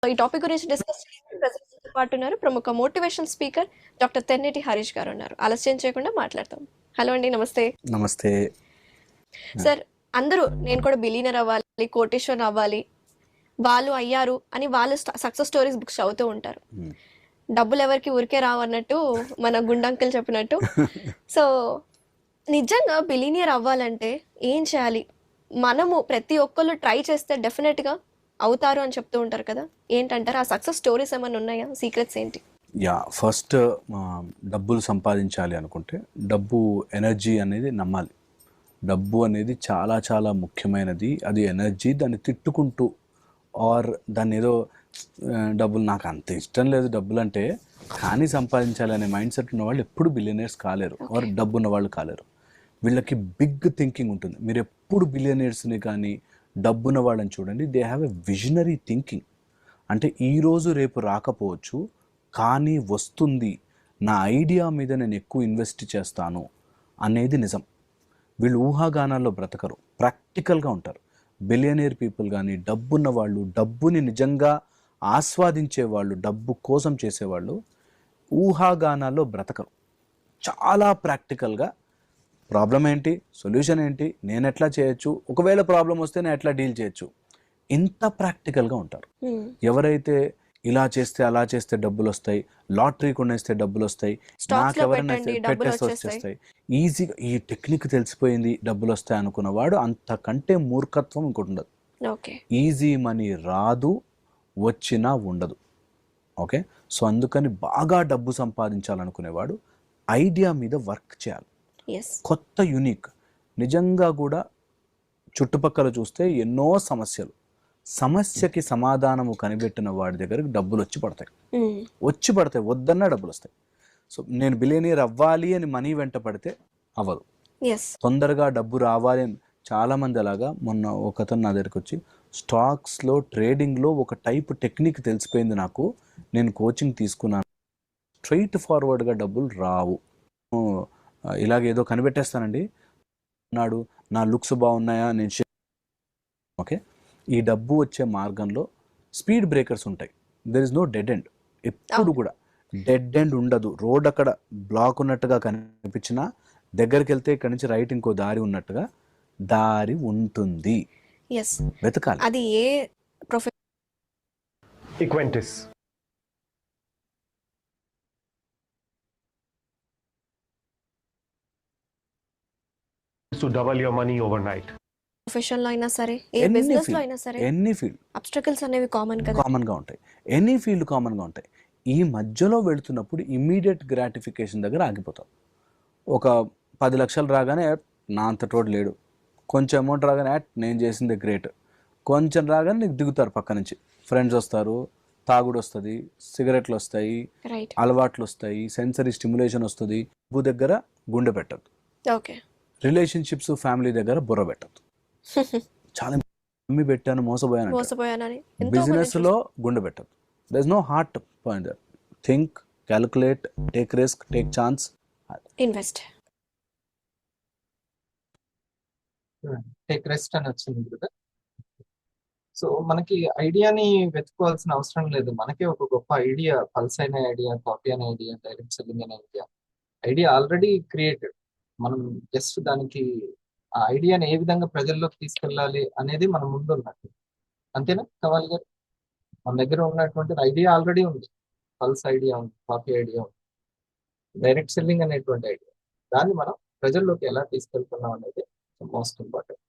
ఈ టాపిక్ గురించి డిస్కస్ చేయడానికి ప్రజలతో పాటు ఉన్నారు ప్రముఖ motivation speaker doctor Tenneti Harish గారు ఉన్నారు. ఆలస్యం చేయకుండా మాట్లాడతాం. హలో అండి, నమస్తే. నమస్తే. సార్, అందరూ నేను కూడా బిలీనర్ అవ్వాలి, కోటేశ్వర్ అవ్వాలి, వాళ్ళు అయ్యారు అని వాళ్ళు సక్సెస్ స్టోరీస్ బుక్స్ చదువుతూ ఉంటారు. డబ్బులు ఎవరికి ఊరికే రావు అన్నట్టు మన గుండంకులు చెప్పినట్టు. సో నిజంగా బిలీనియర్ అవ్వాలంటే ఏం చేయాలి? మనము ప్రతి ఒక్కళ్ళు ట్రై చేస్తే డెఫినెట్గా అవుతారు అని చెప్తూ ఉంటారు కదా, ఏంటంటారు? ఆ సక్సెస్ స్టోరీస్ ఏమైనా ఉన్నాయా? సీక్రెట్స్ ఏంటి? ఫస్ట్ డబ్బులు సంపాదించాలి అనుకుంటే డబ్బు ఎనర్జీ అనేది నమ్మాలి. డబ్బు అనేది చాలా చాలా ముఖ్యమైనది. అది ఎనర్జీ. దాన్ని తిట్టుకుంటూ ఆర్ దాన్ని ఏదో డబ్బులు నాకు అంత ఇష్టం లేదు డబ్బులు అంటే కానీ సంపాదించాలి అనే మైండ్ సెట్ ఉన్న వాళ్ళు ఎప్పుడు బిలియనర్స్ కాలేరు, ఆర్ డబ్బు ఉన్న వాళ్ళు కాలేరు. వీళ్ళకి బిగ్ థింకింగ్ ఉంటుంది. మీరు ఎప్పుడు బిలియనర్స్ని కానీ డబ్బున్న వాళ్ళని చూడండి, they have a visionary thinking. అంటే ఈరోజు రేపు రాకపోవచ్చు, కానీ వస్తుంది, నా ఐడియా మీద నేను ఎక్కువ ఇన్వెస్ట్ చేస్తాను అనేది నిజం. వీళ్ళు ఊహాగానాల్లో బ్రతకరు, ప్రాక్టికల్గా ఉంటారు. బిలియనీర్ పీపుల్ కానీ డబ్బున్న వాళ్ళు, డబ్బుని నిజంగా ఆస్వాదించే వాళ్ళు, డబ్బు కోసం చేసేవాళ్ళు ఊహాగానాల్లో బ్రతకరు. చాలా ప్రాక్టికల్గా ప్రాబ్లం ఏంటి, సొల్యూషన్ ఏంటి, నేను ఎట్లా చేయొచ్చు, ఒకవేళ ప్రాబ్లం వస్తే నేను ఎట్లా డీల్ చేయొచ్చు, ఇంత ప్రాక్టికల్గా ఉంటారు. ఎవరైతే ఇలా చేస్తే అలా చేస్తే డబ్బులు వస్తాయి, లాటరీ కొనేస్తే డబ్బులు వస్తాయి, నాకెవరైనా పెట్టేస్తే వచ్చేస్తాయి, ఈజీగా ఈ టెక్నిక్ తెలిసిపోయింది డబ్బులు వస్తాయి అనుకున్నవాడు అంతకంటే మూర్ఖత్వం ఇంకోటి ఉండదు. ఈజీ మనీ రాదు, వచ్చినా ఉండదు. ఓకే, సో అందుకని బాగా డబ్బు సంపాదించాలనుకునేవాడు ఐడియా మీద వర్క్ చేయాలి. కొత్త యూనిక్. నిజంగా కూడా చుట్టుపక్కల చూస్తే ఎన్నో సమస్యలు, సమస్యకి సమాధానము కనిపెట్టిన వాడి దగ్గరకు డబ్బులు వచ్చి పడతాయి, వద్దన్నా డబ్బులు వస్తాయి. సో నేను బిలియనీర్ అవ్వాలి అని మనీ వెంట పడితే అవ్వదు. తొందరగా డబ్బు రావాలి అని చాలామంది అలాగా. మొన్న ఒకతను నా దగ్గరికి వచ్చి, స్టాక్స్లో ట్రేడింగ్లో ఒక టైప్ టెక్నిక్ తెలిసిపోయింది నాకు, నేను కోచింగ్ తీసుకున్నాను, స్ట్రైట్ ఫార్వర్డ్గా డబ్బులు రావు, ఇలాగేదో కనిపెట్టేస్తానండి అన్నాడు. నా లుక్స్ బాగున్నాయా, నేను ఓకే. ఈ డబ్బు వచ్చే మార్గంలో స్పీడ్ బ్రేకర్స్ ఉంటాయి. There is no dead end. ఎప్పుడు కూడా డెడ్ ఎండ్ ఉండదు. రోడ్ అక్కడ బ్లాక్ ఉన్నట్టుగా కనిపించినా దగ్గరికి వెళ్తే ఇక్కడ నుంచి రైట్ ఇంకో దారి ఉన్నట్టుగా దారి ఉంటుంది. వెతకాలి. అది ఏ ఈక్వెంటిస్ to double your money overnight. Profession లో అయినా సరే, ఏ బిజినెస్ లో అయినా సరే, ఎనీ ఫీల్డ్ అబ్స్టకల్స్ అనేవి కామన్ గా ఉంటాయి. ఎనీ ఫీల్డ్ కామన్ గా ఉంటాయి. ఈ మధ్యలో వెళుతున్నప్పుడు ఇమ్మీడియట్ గ్రాటిఫికేషన్ దగ్గర ఆగిపోతాం. ఒక 10 లక్షలు రాగానే నా అంత తోడు లేడు, కొంచెం అమౌంట్ రాగానే నేను చేసిందే గ్రేట్, కొంచెం రాగానే నీకు దిగుతారు పక్క నుంచి, ఫ్రెండ్స్ వస్తారు, తాగుడు వస్తుంది, సిగరెట్లు వస్తాయి, అలవాట్లు వస్తాయి, సెన్సరీ స్టిమ్యులేషన్ వస్తుంది. డబ్బు దగ్గర గుండె పెట్టదు, రిలేషన్షిప్స్ ఫ్యామిలీ దగ్గర బుర్ర పెట్టదు. చాలా నమ్మి పెట్టాను, మోసపోయాను. బిజినెస్ లో గుండె పెట్టదు. There is no heart point. Think, calculate, take risk, take chance, invest. Take rest అని వచ్చింది కదా. సో మనకి ఐడియాని వెతుకోవాల్సిన అవసరం లేదు. మనకే ఒక గొప్ప ఐడియా, పల్స్ అయిన ఐడియా, కాపీ అనే ఐడియా, డైరెక్ట్ సెల్లింగ్ అనే ఐడియా ఆల్రెడీ క్రియేటెడ్. మనం జస్ట్ దానికి ఆ ఐడియాని ఏ విధంగా ప్రజల్లోకి తీసుకెళ్ళాలి అనేది మన ముందు ఉన్నట్టు. అంతేనా కవాలి గారు? మన దగ్గర ఉన్నటువంటి ఐడియా ఆల్రెడీ ఉంది. పల్స్ ఐడియా ఉంది, కాపీ ఐడియా ఉంది, డైరెక్ట్ సెల్లింగ్ అనేటువంటి ఐడియా. దాన్ని మనం ప్రజల్లోకి ఎలా తీసుకెళ్తున్నాం అనేది మోస్ట్ ఇంపార్టెంట్.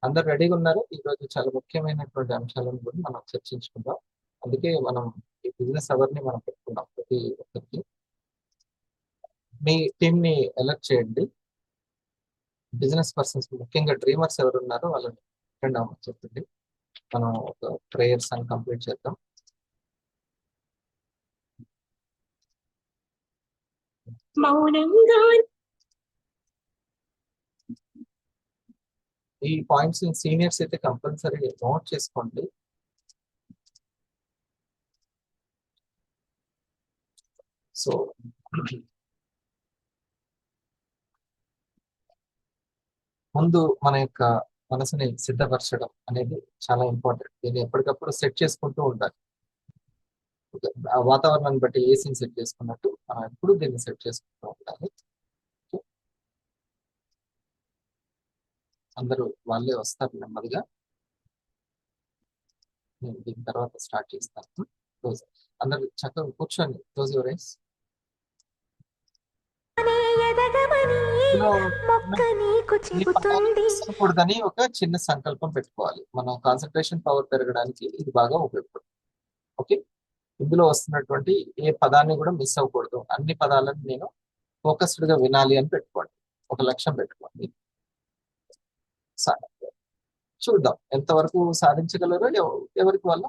అందరు రెడీగా ఉన్నారు? ఈరోజు చాలా ముఖ్యమైనటువంటి అంశాలను కూడా మనం చర్చించుకుందాం. అందుకే మనం ఈ బిజినెస్ అవర్ని మనం పెట్టుకున్నాం. ప్రతి ఒక్కరికి మీ టీంని ఎలర్ట్ చేయండి. బిజినెస్ పర్సన్స్, ముఖ్యంగా డ్రీమర్స్ ఎవరు ఉన్నారో వాళ్ళని అటెండ్ అవ్వమని చెప్పండి. మనం ఒక ప్రేయర్స్ అని కంప్లీట్ చేద్దాం. ఈ పాయింట్స్ సీనియర్స్ అయితే కంపల్సరీ నోట్ చేసుకోండి. సో ముందు మన యొక్క మనసుని సిద్ధపరచడం అనేది చాలా ఇంపార్టెంట్. దీన్ని ఎప్పటికప్పుడు సెట్ చేసుకుంటూ ఉండాలి. ఆ వాతావరణాన్ని బట్టి ఏసీని సెట్ చేసుకున్నట్టు మనం ఎప్పుడు దీన్ని సెట్ చేసుకుంటూ ఉండాలి. ఓకే. అందరూ వాళ్ళే వస్తారు నెమ్మదిగా. నేను దీని తర్వాత స్టార్ట్ చేస్తాను. క్లోజ్. అందరూ చక్కగా కూర్చోండి. Close your eyes. ఇందులో ఈ పదాలు మిస్ అవ్వకూడదని ఒక చిన్న సంకల్పం పెట్టుకోవాలి. మనం కాన్సన్ట్రేషన్ పవర్ పెరగడానికి ఇది బాగా ఉపయోగపడుతుంది. ఓకే. ఇందులో వస్తున్నటువంటి ఏ పదాన్ని కూడా మిస్ అవ్వకూడదు. అన్ని పదాలను నేను ఫోకస్డ్ గా వినాలి అని పెట్టుకోండి. ఒక లక్ష్యం పెట్టుకోండి. సా- చూద్దాం ఎంతవరకు సాధించగలరో ఎవరికి వల్ల.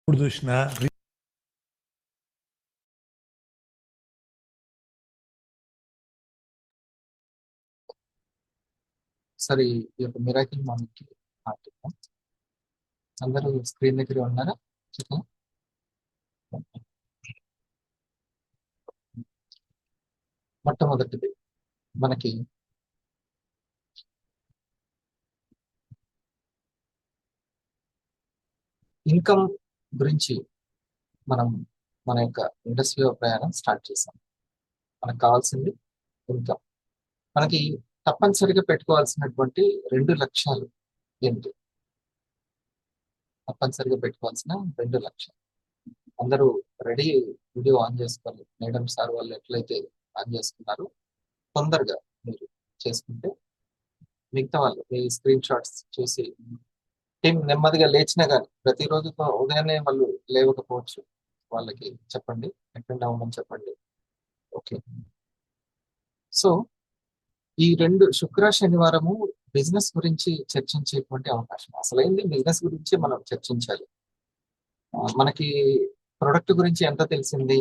ఇప్పుడు చూసిన సరే, ఈ యొక్క మిరాకిల్ మామికి మాట్లాడతాం. అందరూ స్క్రీన్ దగ్గర ఉన్నారా? చక్కగా. మొట్టమొదటిది మనకి ఇన్కమ్ గురించి మనం మన యొక్క ఇండస్ట్రీలో ప్రయాణం స్టార్ట్ చేసాం. మనకు కావాల్సింది ఇన్కమ్. మనకి తప్పనిసరిగా పెట్టుకోవాల్సినటువంటి 2 లక్ష్యాలు ఏంటి? తప్పనిసరిగా పెట్టుకోవాల్సిన 2 లక్ష్యాలు. అందరూ రెడీ, వీడియో ఆన్ చేసుకోవాలి. మేడం సార్ వాళ్ళు ఎట్లయితే ఆన్ చేసుకున్నారు తొందరగా మీరు చేసుకుంటే మిగతా వాళ్ళు మీ స్క్రీన్ షాట్స్ చూసి టీం నెమ్మదిగా లేచినా కానీ ప్రతిరోజు ఉదయాన్నే వాళ్ళు లేవకపోవచ్చు, వాళ్ళకి చెప్పండి, అటెండ్ అవ్వమని చెప్పండి. ఓకే. సో ఈ 2 శుక్ర శనివారము బిజినెస్ గురించి చర్చించేటువంటి అవకాశం. అసలైంది బిజినెస్ గురించి మనం చర్చించాలి. మనకి ప్రొడక్ట్ గురించి ఎంత తెలిసింది,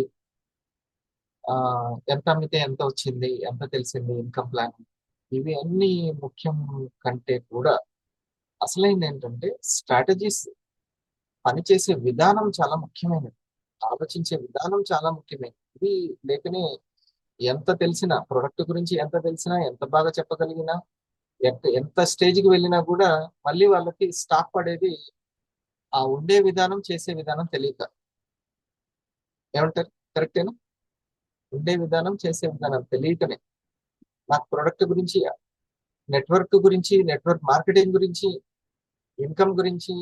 ఎంత అమ్మితే ఎంత వచ్చింది, ఎంత తెలిసింది, ఇన్కమ్ ప్లాన్, ఇవి అన్ని ముఖ్యం కంటే కూడా అసలైంది ఏంటంటే స్ట్రాటజీస్, పనిచేసే విధానం చాలా ముఖ్యమైనది. ఆలోచించే విధానం చాలా ముఖ్యమైనది. ఇది లేకనే ఎంత తెలిసినా, ప్రొడక్ట్ గురించి ఎంత తెలిసినా, ఎంత బాగా చెప్పగలిగినా, ఎంత స్టేజ్కి వెళ్ళినా కూడా మళ్ళీ వాళ్ళకి స్టాక్ పడేది ఆ ఉండే విధానం, చేసే విధానం తెలియక. ఏమంటారు? కరెక్టేనా? ఉండే విధానం, చేసే విధానం తెలియకనే నాకు ప్రొడక్ట్ గురించి, నెట్వర్క్ మార్కెటింగ్ గురించి, ఇన్కమ్ గురించి,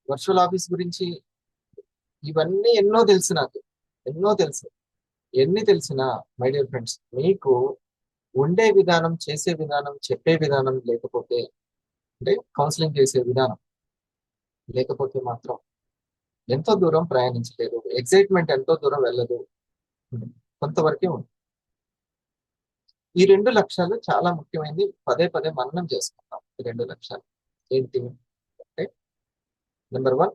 వర్చువల్ ఆఫీస్ గురించి, ఇవన్నీ ఎన్నో తెలుసు నాకు, ఎన్నో తెలుసు. ఎన్ని తెలిసినా మై డియర్ ఫ్రెండ్స్, మీకు ఉండే విధానం, చేసే విధానం, చెప్పే విధానం లేకపోతే, అంటే కౌన్సిలింగ్ చేసే విధానం లేకపోతే మాత్రం ఎంతో దూరం ప్రయాణించలేదు. ఎగ్జైట్మెంట్ ఎంతో దూరం వెళ్ళదు, కొంతవరకే ఉంది. ఈ 2 లక్ష్యాలు చాలా ముఖ్యమైనది. పదే పదే మననం చేసుకుంటాం. ఈ 2 లక్ష్యాలు ఏంటి అంటే, number 1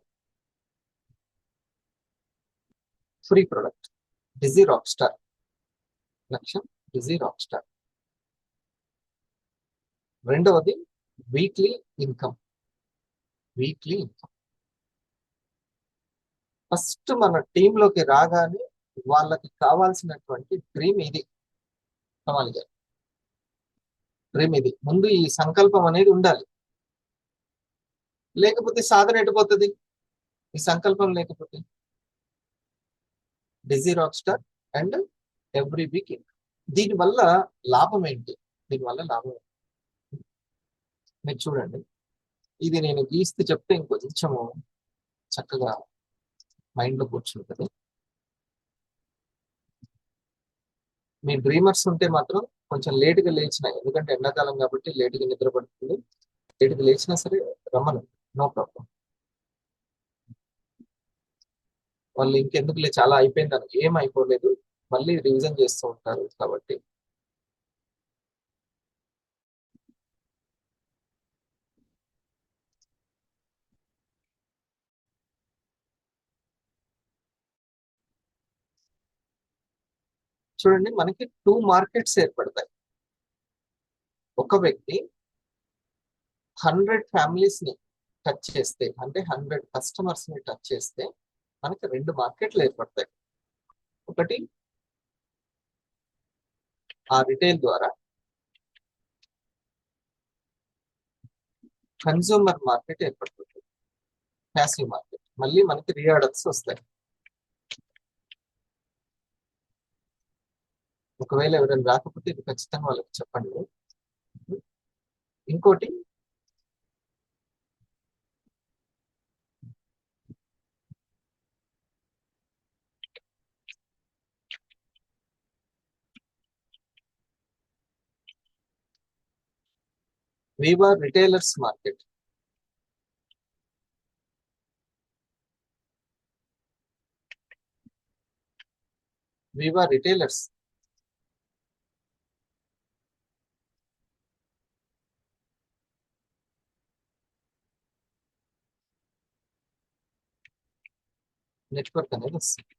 free product, busy rock star. లక్ష్యం బిజీ రాక్ స్టార్. రెండవది weekly income. Weekly income first మన టీంలోకి రాగానే వాళ్ళకి కావాల్సినటువంటి డ్రీమ్ ఇది. కమాలి గారు, డ్రీమ్ ఇది. ముందు ఈ సంకల్పం అనేది ఉండాలి, లేకపోతే సాధన ఎటుపోతుంది? ఈ సంకల్పం లేకపోతే. Busy rock star and every week income. దీనివల్ల లాభం ఏంటి? దీనివల్ల లాభం ఏంటి? మీరు చూడండి, ఇది నేను గీస్తే చెప్తే ఇంకొంచెము చక్కగా మైండ్ లో కూర్చుంటుంది. మీ డ్రీమర్స్ ఉంటే మాత్రం కొంచెం లేటుగా లేచిన, ఎందుకంటే ఎండాకాలం కాబట్టి లేటుగా నిద్ర పడుతుంది, లేటుగా లేచినా సరే రమ్మను, నో ప్రాబ్లం. వాళ్ళు ఇంకెందుకులే చాలా అయిపోయిందని, ఏం అయిపోలేదు, మళ్ళీ రివిజన్ చేస్తూ ఉంటారు కాబట్టి చూడండి, మనకి 2 మార్కెట్స్ ఏర్పడతాయి. ఒక వ్యక్తి 100 ఫ్యామిలీస్ ని టచ్ చేస్తే, అంటే 100 కస్టమర్స్ ని టచ్ చేస్తే మనకి 2 మార్కెట్లు ఏర్పడతాయి. ఒకటి ఆ రిటైల్ ద్వారా కన్జ్యూమర్ మార్కెట్ ఏర్పడుతుంది, ప్యాసివ్ మార్కెట్. మళ్ళీ మనకి రీఆర్డర్స్ వస్తాయి. ఒకవేళ ఎవరైనా రాకపోతే ఇది ఖచ్చితంగా వాళ్ళకి చెప్పండి. ఇంకోటి వివా రిటైలర్స్ మార్కెట్. వివా రిటైలర్స్ నెట్వర్క్ అనేది వస్తుంది.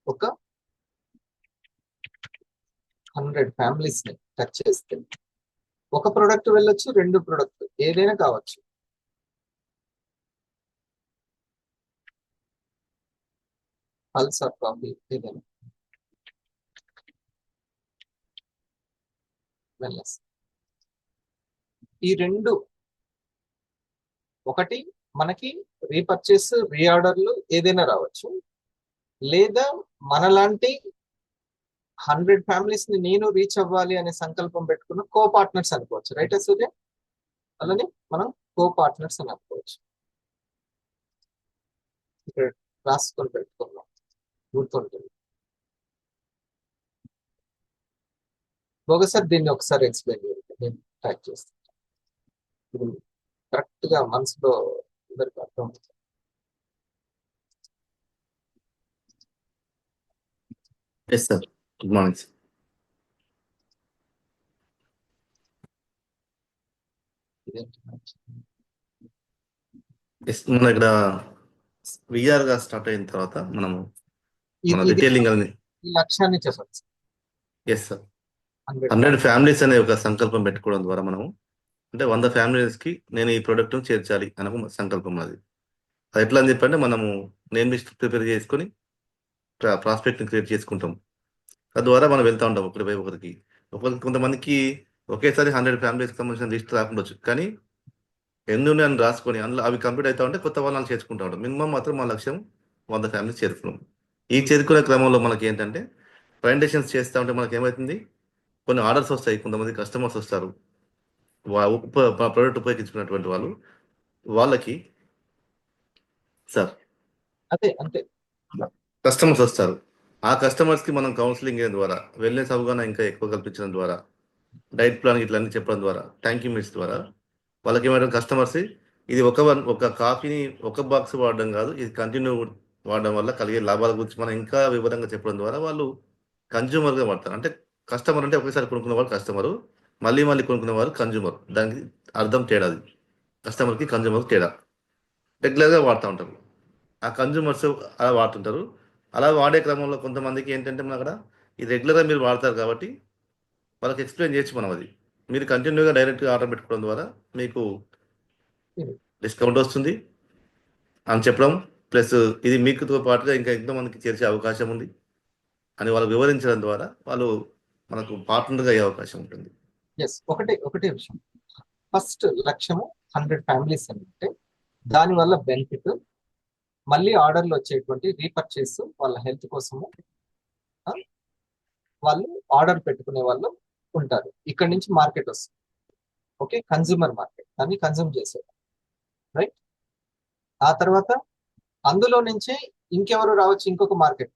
ఒక 100 ఫ్యామిలీస్ ని టచ్ చేస్తే ఒక ప్రొడక్ట్ వెళ్ళొచ్చు, 2 ప్రొడక్ట్ ఏదైనా కావచ్చు. పల్స్ ఆర్ కాఫీ ఏదైనా వెళ్ళొచ్చు. ఈ 2 ఒకటి మనకి రీపర్చేస్, రీఆర్డర్లు ఏదైనా రావచ్చు, లేదా మనలాంటి 100 ఫ్యామిలీస్ ని నేను రీచ్ అవ్వాలి అనే సంకల్పం పెట్టుకున్న కో పార్ట్నర్స్ అనుకోవచ్చు. రైట్ సూర్య? అలానే మనం కో పార్ట్నర్స్ అని అనుకోవచ్చు. ఇక్కడ రాసుకొని పెట్టుకున్నాం, గుర్తుంటుంది. ఒకసారి దీన్ని ఒకసారి ఎక్స్ప్లెయిన్ చేయండి, నేను టైప్ చేస్తాను. కరెక్ట్ గా మనసులో అందరికి అర్థం అవుతుంది. Yes sir, good morning sir. ఇదేంటి? ఎస్, మన ఇక్కడ విఆర్ గా స్టార్ట్ అయిన తర్వాత మనము మన ఇది రిటైలింగ్ అనేది ఈ లక్ష్యాన్ని చెప్పచ్చు. ఎస్ సార్, 100 ఫ్యామిలీస్ అనే ఒక సంకల్పం పెట్టుకోవడం ద్వారా మనము అంటే 100 ఫ్యామిలీస్ కి నేను ఈ ప్రోడక్ట్ ను చేర్చాలి అనే ఒక సంకల్పం అది. అది ఎట్లా అని చెప్పంటే మనము నేమ్ లిస్ట్ ప్రిపేర్ చేసుకొని ప్రాస్పెక్ట్ ని క్రియేట్ చేసుకుంటాం. తద్వారా మనం వెళ్తా ఉంటాం ఒకరిపై ఒకరికి. కొంతమందికి ఒకేసారి 100 ఫ్యామిలీస్ సంబంధించిన లిస్ట్ రాకుండొచ్చు, కానీ ఎన్ని ఉన్నాయని రాసుకొని అందులో అవి కంప్లీట్ అవుతా ఉంటే కొత్త వాళ్ళని చేర్చుకుంటా ఉంటాం. మినిమం మాత్రం మా లక్ష్యం 100 ఫ్యామిలీస్ చేరుకున్నాం. ఈ చేరుకునే క్రమంలో మనకి ఏంటంటే ప్రజెంటేషన్స్ చేస్తూ ఉంటే మనకి ఏమవుతుంది, కొన్ని ఆర్డర్స్ వస్తాయి, కొంతమంది కస్టమర్స్ వస్తారు, ప్రోడక్ట్ ఉపయోగించుకున్నటువంటి వాళ్ళకి సార్ అదే అంతే. కస్టమర్స్ వస్తారు. ఆ కస్టమర్స్కి మనం కౌన్సిలింగ్ ద్వారా, వెల్నెస్ అవగాహన ఇంకా ఎక్కువ కల్పించడం ద్వారా, డైట్ ప్లాన్ ఇట్లా అన్ని చెప్పడం ద్వారా, థ్యాంక్ యూ మీట్స్ ద్వారా వాళ్ళకి ఏమైనా కస్టమర్స్ ఇది ఒక కాఫీని ఒక బాక్స్ వాడడం కాదు, ఇది కంటిన్యూ వాడడం వల్ల కలిగే లాభాల గురించి మనం ఇంకా వివరంగా చెప్పడం ద్వారా వాళ్ళు కన్జ్యూమర్గా వాడతారు. అంటే కస్టమర్ అంటే ఒకేసారి కొనుక్కున్న వాళ్ళు కస్టమరు, మళ్ళీ మళ్ళీ కొనుక్కునే వారు కన్జ్యూమర్. దానికి అర్థం తేడాది, కస్టమర్కి కన్జ్యూమర్ తేడా. రెగ్యులర్గా వాడుతూ ఉంటారు, ఆ కన్జ్యూమర్స్ అలా వాడుతుంటారు. అలా వాడే క్రమంలో కొంతమందికి ఏంటంటే మన అక్కడ ఇది రెగ్యులర్గా మీరు వాడతారు కాబట్టి వాళ్ళకి ఎక్స్ప్లెయిన్ చేయొచ్చు మనం. అది మీరు కంటిన్యూగా డైరెక్ట్గా ఆర్డర్ పెట్టుకోవడం ద్వారా మీకు డిస్కౌంట్ వస్తుంది అని చెప్పడం, ప్లస్ ఇది మీకుతో పాటుగా ఇంకా ఎంతో మందికి చేర్చే అవకాశం ఉంది అని వాళ్ళు వివరించడం ద్వారా వాళ్ళు మనకు పార్ట్నర్గా అయ్యే అవకాశం ఉంటుంది. ఎస్, ఒకటే విషయం. ఫస్ట్ లక్ష్యము 100 ఫ్యామిలీస్ అంటే దానివల్ల బెనిఫిట్ మళ్ళీ ఆర్డర్లు వచ్చేటువంటి రీపర్చేస్, వాళ్ళ హెల్త్ కోసము వాళ్ళు ఆర్డర్ పెట్టుకునే వాళ్ళు ఉంటారు. ఇక్కడ నుంచి మార్కెట్ వస్తుంది. ఓకే, కన్జ్యూమర్ మార్కెట్, దాన్ని కన్జ్యూమ్ చేసేది. రైట్. ఆ తర్వాత అందులో నుంచే ఇంకెవరు రావచ్చు, ఇంకొక మార్కెట్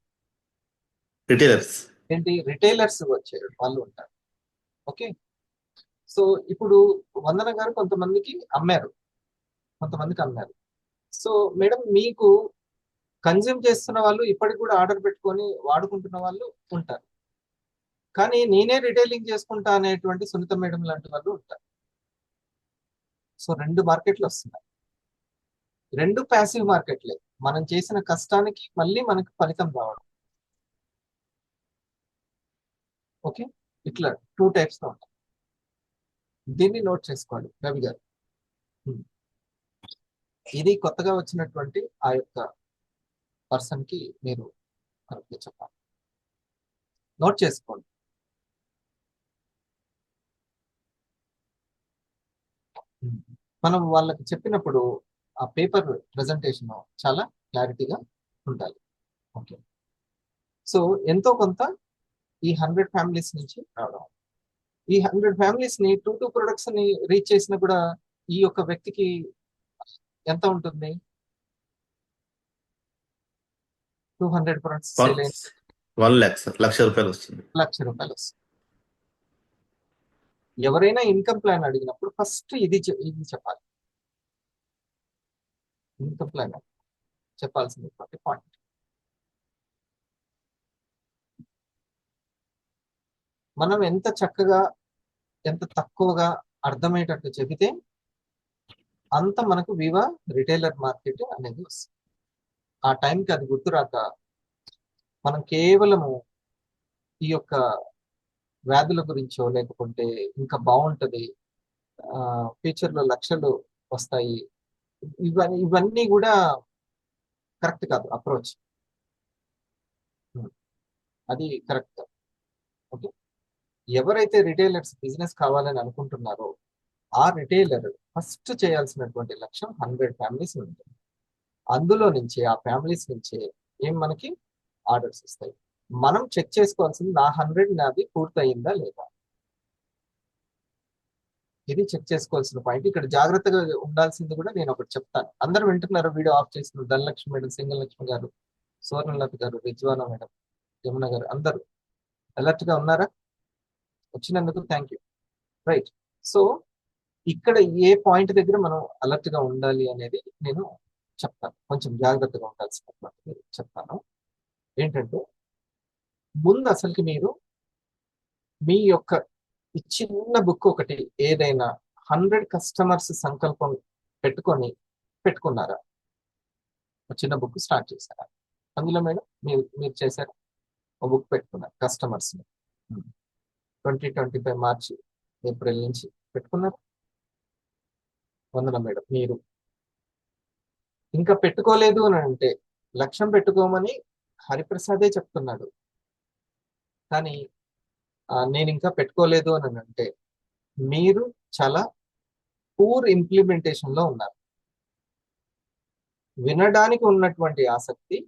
రిటైలర్స్ ఏంటి, రిటైలర్స్ వచ్చే వాళ్ళు ఉంటారు. ఓకే, సో ఇప్పుడు వందన గారు కొంతమందికి అమ్మారు. సో మేడం, మీకు కన్జ్యూమ్ చేస్తున్న వాళ్ళు ఇప్పటికి కూడా ఆర్డర్ పెట్టుకొని వాడుకుంటున్న వాళ్ళు ఉంటారు, కానీ నేనే రిటైలింగ్ చేసుకుంటా అనేటువంటి సునీత మేడం లాంటి వాళ్ళు ఉంటారు. సో 2 మార్కెట్లు వస్తున్నాయి, 2 ప్యాసివ్ మార్కెట్లే. మనం చేసిన కష్టానికి మళ్ళీ మనకు ఫలితం రావడం. ఓకే, ఇట్లా 2 types తో ఉంటాయి. దీన్ని నోట్ చేసుకోండి రవి గారు. ఉమ్. ఇది కొత్తగా వచ్చినటువంటి ఆ యొక్క పర్సన్ కి మీరు కరెక్ట్గా చెప్పాలి. నోట్ చేసుకోండి. ఉమ్. మనం వాళ్ళకి చెప్పినప్పుడు ఆ పేపర్ ప్రెజెంటేషన్ చాలా క్లారిటీగా ఉండాలి. ఓకే, సో ఎంతో కొంత ఈ 100 ఫ్యామిలీస్ నుంచి రావడం. ఈ 100 ఫ్యామిలీస్ ని 2 ప్రొడక్ట్స్ ని రీచ్ చేసినా కూడా ఈ యొక్క వ్యక్తికి ఎంత ఉంటుంది? 200 ప్రొడక్ట్స్ సేల్ అయిన 1 lakh సార్, ₹1,00,000 వస్తుంది. ₹1,00,000 వస్తుంది. ఎవరైనా ఇన్కమ్ ప్లాన్ అడిగినప్పుడు ఫస్ట్ ఇది చెప్పాలి. ఇన్కమ్ ప్లాన్ చెప్పాల్సినటువంటి పాయింట్. మనం ఎంత చక్కగా ఎంత తక్కువగా అర్థమయ్యేటట్టు చెబితే అంత మనకు వివా రిటైలర్ మార్కెట్ అనేది వస్తుంది. ఆ టైంకి అది గుర్తురాక మనం కేవలము ఈ యొక్క వ్యాధుల గురించో లేకపోతే ఇంకా బాగుంటది, ఫ్యూచర్ లో లక్షలు వస్తాయి, ఇవన్నీ కూడా కరెక్ట్ కాదు అప్రోచ్. అది కరెక్ట్. ఓకే, ఎవరైతే రిటైలర్స్ బిజినెస్ కావాలని అనుకుంటున్నారో ఆ రిటైలర్ ఫస్ట్ చేయాల్సినటువంటి లక్ష్యం 100 ఫ్యామిలీస్ ఉంటుంది. అందులో నుంచి ఆ ఫ్యామిలీస్ నుంచే ఏం మనకి ఆర్డర్స్ ఇస్తాయి. మనం చెక్ చేసుకోవాల్సింది నా 100 నాది పూర్తయిందా లేదా, ఇది చెక్ చేసుకోవాల్సిన పాయింట్. ఇక్కడ జాగ్రత్తగా ఉండాల్సింది కూడా నేను ఒకటి చెప్తాను. అందరూ వింటున్నారు, వీడియో ఆఫ్ చేస్తున్నారు. ధనలక్ష్మి మేడం, సింగలక్ష్మి గారు, సువర్ణలత గారు, రిజ్వానా మేడం, యమున గారు, అందరూ అలర్ట్ గా ఉన్నారా? వచ్చినందుకు థ్యాంక్ యూ. రైట్, సో ఇక్కడ ఏ పాయింట్ దగ్గర మనం అలర్ట్ గా ఉండాలి అనేది నేను చెప్తాను. కొంచెం జాగ్రత్తగా ఉండాల్సినటువంటిది చెప్తాను. ఏంటంటే ముందు అసలుకి మీరు మీ యొక్క ఈ చిన్న బుక్ ఒకటి ఏదైనా 100 కస్టమర్స్ సంకల్పం పెట్టుకున్నారా? ఒక చిన్న బుక్ స్టార్ట్ చేశారా? అందులో మేడం మీరు చేశారా? ఒక బుక్ పెట్టుకున్నారు కస్టమర్స్ ని 2025 మార్చి ఏప్రిల్ నుంచి పెట్టుకున్నారు. వందన మేడం. మీరు ఇంకా పెట్టుకోలేదు అని అంటే లక్ష్యం పెట్టుకోమని హరిప్రసాదే చెప్తున్నాడు, కానీ నేను ఇంకా పెట్టుకోలేదు అని అంటే మీరు చాలా పూర్ ఇంప్లిమెంటేషన్ లో ఉన్నారు. వినడానికి ఉన్నటువంటి ఆసక్తి,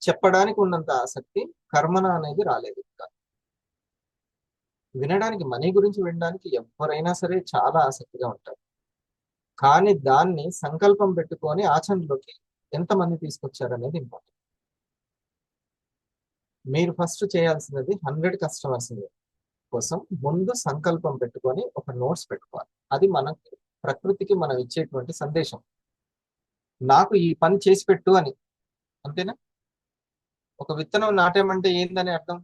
చెప్పడానికి ఉన్నంత ఆసక్తి కర్మన అనేది రాలేదు ఇంకా. వినడానికి, మనీ గురించి వినడానికి ఎవరైనా సరే చాలా ఆసక్తిగా ఉంటారు, కానీ దాన్ని సంకల్పం పెట్టుకొని ఆచరణలోకి ఎంతమంది తీసుకొచ్చారనేది ఇంపార్టెంట్. మీరు ఫస్ట్ చేయాల్సినది 100 కస్టమర్స్ కోసం ముందు సంకల్పం పెట్టుకొని ఒక నోట్స్ పెట్టుకోవాలి. అది మనకి ప్రకృతికి మనం ఇచ్చేటువంటి సందేశం. నాకు ఈ పని చేసి పెట్టు అని, అంతేనా? ఒక విత్తనం నాటేమంటే ఏందని అర్థం?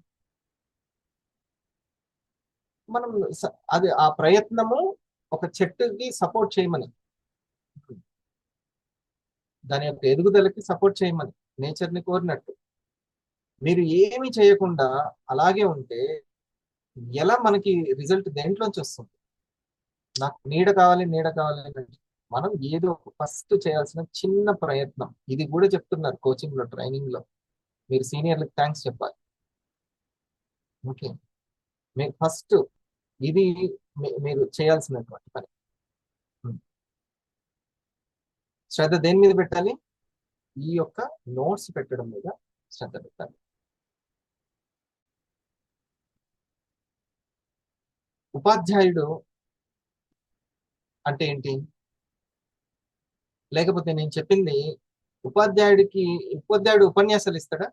మనం అది ఆ ప్రయత్నము ఒక చెట్టుకి సపోర్ట్ చేయమని, దాని యొక్క ఎదుగుదలకి సపోర్ట్ చేయమని నేచర్ని కోరినట్టు. మీరు ఏమి చేయకుండా అలాగే ఉంటే ఎలా మనకి రిజల్ట్ దేంట్లోంచి వస్తుంది? నాకు నీడ కావాలి అంటే మనం ఏదో ఫస్ట్ చేయాల్సిన చిన్న ప్రయత్నం. ఇది కూడా చెప్తున్నారు కోచింగ్ లో, ట్రైనింగ్ లో. మీరు సీనియర్లకు థ్యాంక్స్ చెప్పాలి. ఓకే, మీరు ఫస్ట్ ఇది మీరు చేయాల్సినటువంటి పని. శ్రద్ధ దేని మీద పెట్టాలి? ఈ యొక్క నోట్స్ పెట్టడం మీద శ్రద్ధ పెట్టాలి. ఉపాధ్యాయుడు అంటే ఏంటి? లేకపోతే నేను చెప్పింది ఉపాధ్యాయుడు ఉపన్యాసాలు ఇస్తాడా?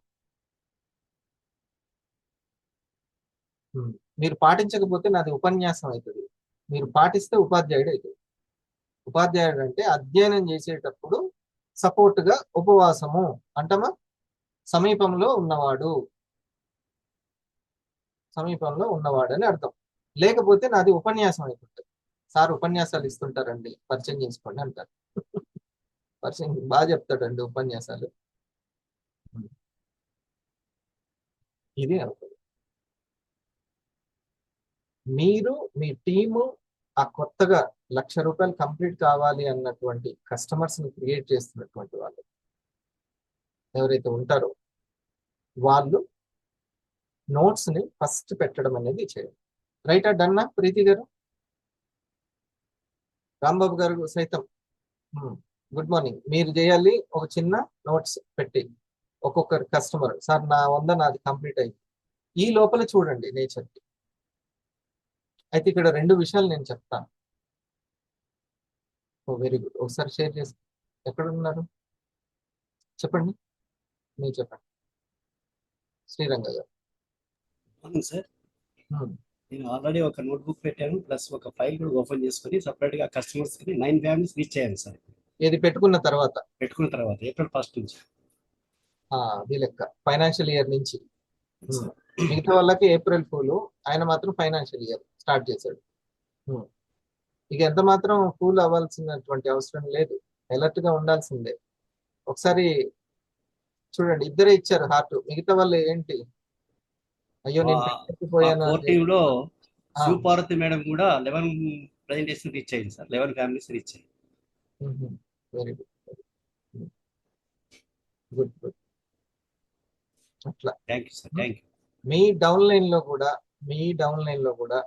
మీరు పాటించకపోతే నాది ఉపన్యాసం అవుతుంది, మీరు పాటిస్తే ఉపాధ్యాయుడు అవుతుంది. ఉపాధ్యాయుడు అంటే అధ్యయనం చేసేటప్పుడు సపోర్ట్ గా ఉపవాసము అంటమా, సమీపంలో ఉన్నవాడు అని అర్థం. లేకపోతే నాది ఉపన్యాసం అయిపోతుంది. సార్ ఉపన్యాసాలు ఇస్తుంటారండి, పరిచయం చేసుకోండి అంటారు. పరిచయం బాగా చెప్తాడండి ఉపన్యాసాలు. ఇది అనుకోండి. మీరు మీ టీము ఆ కొత్తగా ₹1,00,000 కంప్లీట్ కావాలి అన్నటువంటి కస్టమర్స్ ని క్రియేట్ చేస్తున్నటువంటి వాళ్ళు ఎవరైతే ఉంటారో వాళ్ళు నోట్స్ ని ఫస్ట్ పెట్టడం అనేది చేయండి. రైటా? డన్నా ప్రీతి గారు, రాంబాబు గారు సైతం గుడ్ మార్నింగ్. మీరు చేయాలి ఒక చిన్న నోట్స్ పెట్టి ఒక్కొక్కరు కస్టమర్, సార్ నా 100 నాది కంప్లీట్ అయింది. ఈ లోపల చూడండి నేచర్కి. అయితే ఇక్కడ 2 విషయాలు నేను చెప్తాను. ఓ వెరీ గుడ్. ఒకసారి షేర్ చేసి ఎక్కడ ఉన్నారు చెప్పండి, మీరు చెప్పండి శ్రీరంగ గారు. అవును సార్, Hmm. నేను ఆల్రెడీ ఒక నోట్బుక్ పెట్టాను, ప్లస్ ఒక ఫైల్ కూడా ఓపెన్ చేసుకొని సపరేట్గా కస్టమర్స్కి 9 ఫ్యామిలీస్ రీచ్ అయ్యాను సార్. ఇది పెట్టుకున్న తర్వాత పెట్టుకున్న తర్వాత ఏప్రిల్ 1 నుంచి. అది లెక్క ఫైనాన్షియల్ ఇయర్ నుంచి. సార్. మిగతా వాళ్ళకి ఏప్రిల్ ఫూల్, ఆయన మాత్రం ఫైనాన్షియల్ ఇయర్ స్టార్ట్ చేశాడు. ఇక ఎంత మాత్రం ఫూల్ అవ్వాల్సినటువంటి అవసరం లేదు, అలర్ట్ గా ఉండాల్సిందే. ఒకసారి చూడండి, ఇద్దరే ఇచ్చారు హార్ట్, మిగతా వాళ్ళు ఏంటి అయ్యో నేను పెట్టకపోయాను కోర్ అని. టీంలో ఆ. శివపార్వతి మేడం కూడా 11 ప్రెజెంటేషన్ రీచ్ అయ్యింది సార్, 11 ఫ్యామిలీస్ రీచ్ అయ్యింది. Very good, good good. అట్లా thank you sir, thank you. మీ డౌన్ లైన్ లో కూడా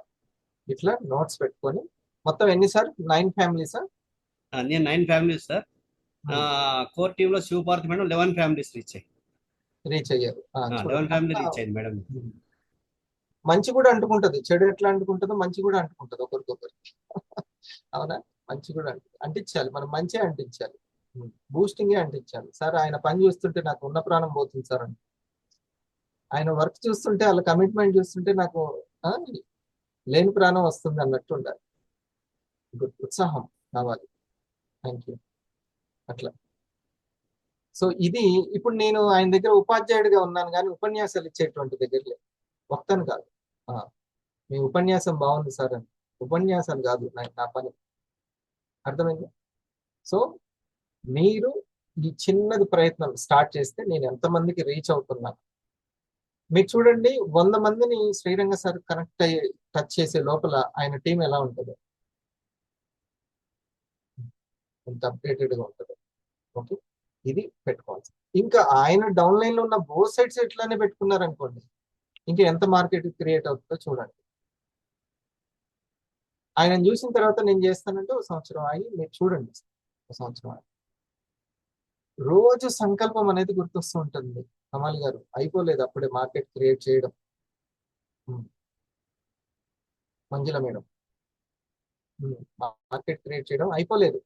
ఇట్లా నోట్స్ పెట్టుకొని మొత్తం ఎన్నిసార్లు 9 ఫ్యామిలీసా? నేను 9 ఫ్యామిలీస్ సార్. కోర్ టీంలో శివపార్వతి మేడం 11 ఫ్యామిలీస్ రీచ్ అయ్యింది. రీచ్ అయ్యారు. 11 ఫ్యామిలీ రీచ్ అయ్యింది మేడం. మంచి కూడా అంటుకుంటది, చెడు ఎట్లా అంటుకుంటుందో మంచి కూడా అంటుకుంటది ఒకరికొకరు. అవునా? మంచి కూడా అంటించాలి, మనం మంచి అంటించాలి, బూస్టింగే అంటించాలి. సార్ ఆయన పని చూస్తుంటే నాకు ఉన్న ప్రాణం పోతుంది సార్ అని, ఆయన వర్క్ చూస్తుంటే వాళ్ళ కమిట్మెంట్ చూస్తుంటే నాకు లేని ప్రాణం వస్తుంది అన్నట్టు ఉండాలి. ఉత్సాహం కావాలి. Thank you. అట్లా. సో ఇది ఇప్పుడు నేను ఆయన దగ్గర ఉపాధ్యాయుడిగా ఉన్నాను కానీ ఉపన్యాసాలు ఇచ్చేటువంటి దగ్గర లేదు, వక్తను కాదు. మీ ఉపన్యాసం బాగుంది సార్ అని, ఉపన్యాసాలు కాదు నా పని, అర్థమైంది? సో మీరు ఈ చిన్నది ప్రయత్నం స్టార్ట్ చేస్తే నేను ఎంతమందికి రీచ్ అవుతున్నాను మీరు చూడండి. 100 మందిని శ్రీరంగ సార్ కనెక్ట్ అయ్యి టచ్ చేసే లోపల ఆయన టీం ఎలా ఉంటుందో, ఎంత అప్డేటెడ్ గా ఉంటుందో. ఓకే, ఇది పెట్టుకోవాలి. ఇంకా ఆయన డౌన్ లైన్ లో ఉన్న బోత్ సైడ్స్ ఎట్లానే పెట్టుకున్నారనుకోండి, ఇంకా ఎంత మార్కెట్ క్రియేట్ అవుతుందో చూడండి. ఆయన చూసిన తర్వాత నేను చేస్తానంటే ఒక సంవత్సరం ఆగి మీరు చూడండి, ఒక సంవత్సరం ఆగి రోజు సంకల్పం అనేది గుర్తొస్తూ ఉంటుంది. కమాల్ గారు అయిపోలేదు అప్పుడే మార్కెట్ క్రియేట్ చేయడం. మంజుల మేడం, మార్కెట్ క్రియేట్ చేయడం అయిపోలేదు.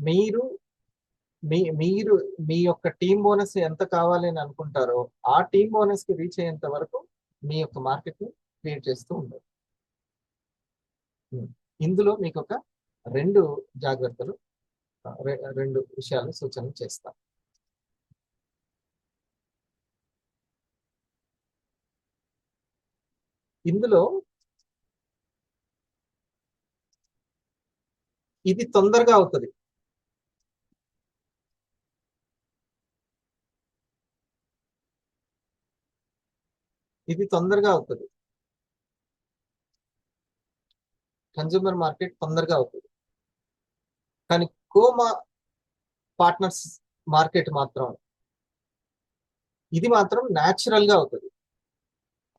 మీరు మీరు మీ యొక్క టీం బోనస్ ఎంత కావాలి అని అనుకుంటారో ఆ టీం బోనస్ కి రీచ్ అయ్యేంత వరకు మీ యొక్క మార్కెట్ ని క్రియేట్ చేస్తూ ఉండాలి. ఇందులో మీకు ఒక 2 జాగ్రత్తలు, 2 విషయాలు సూచనలు చేస్తాను. ఇందులో ఇది తొందరగా అవుతుంది. ఇది తొందరగా అవుతుంది, కన్జ్యూమర్ మార్కెట్ తొందరగా అవుతుంది. కానీ పార్ట్నర్స్ మార్కెట్ మాత్రం ఇది మాత్రం న్యాచురల్ గా అవుతుంది,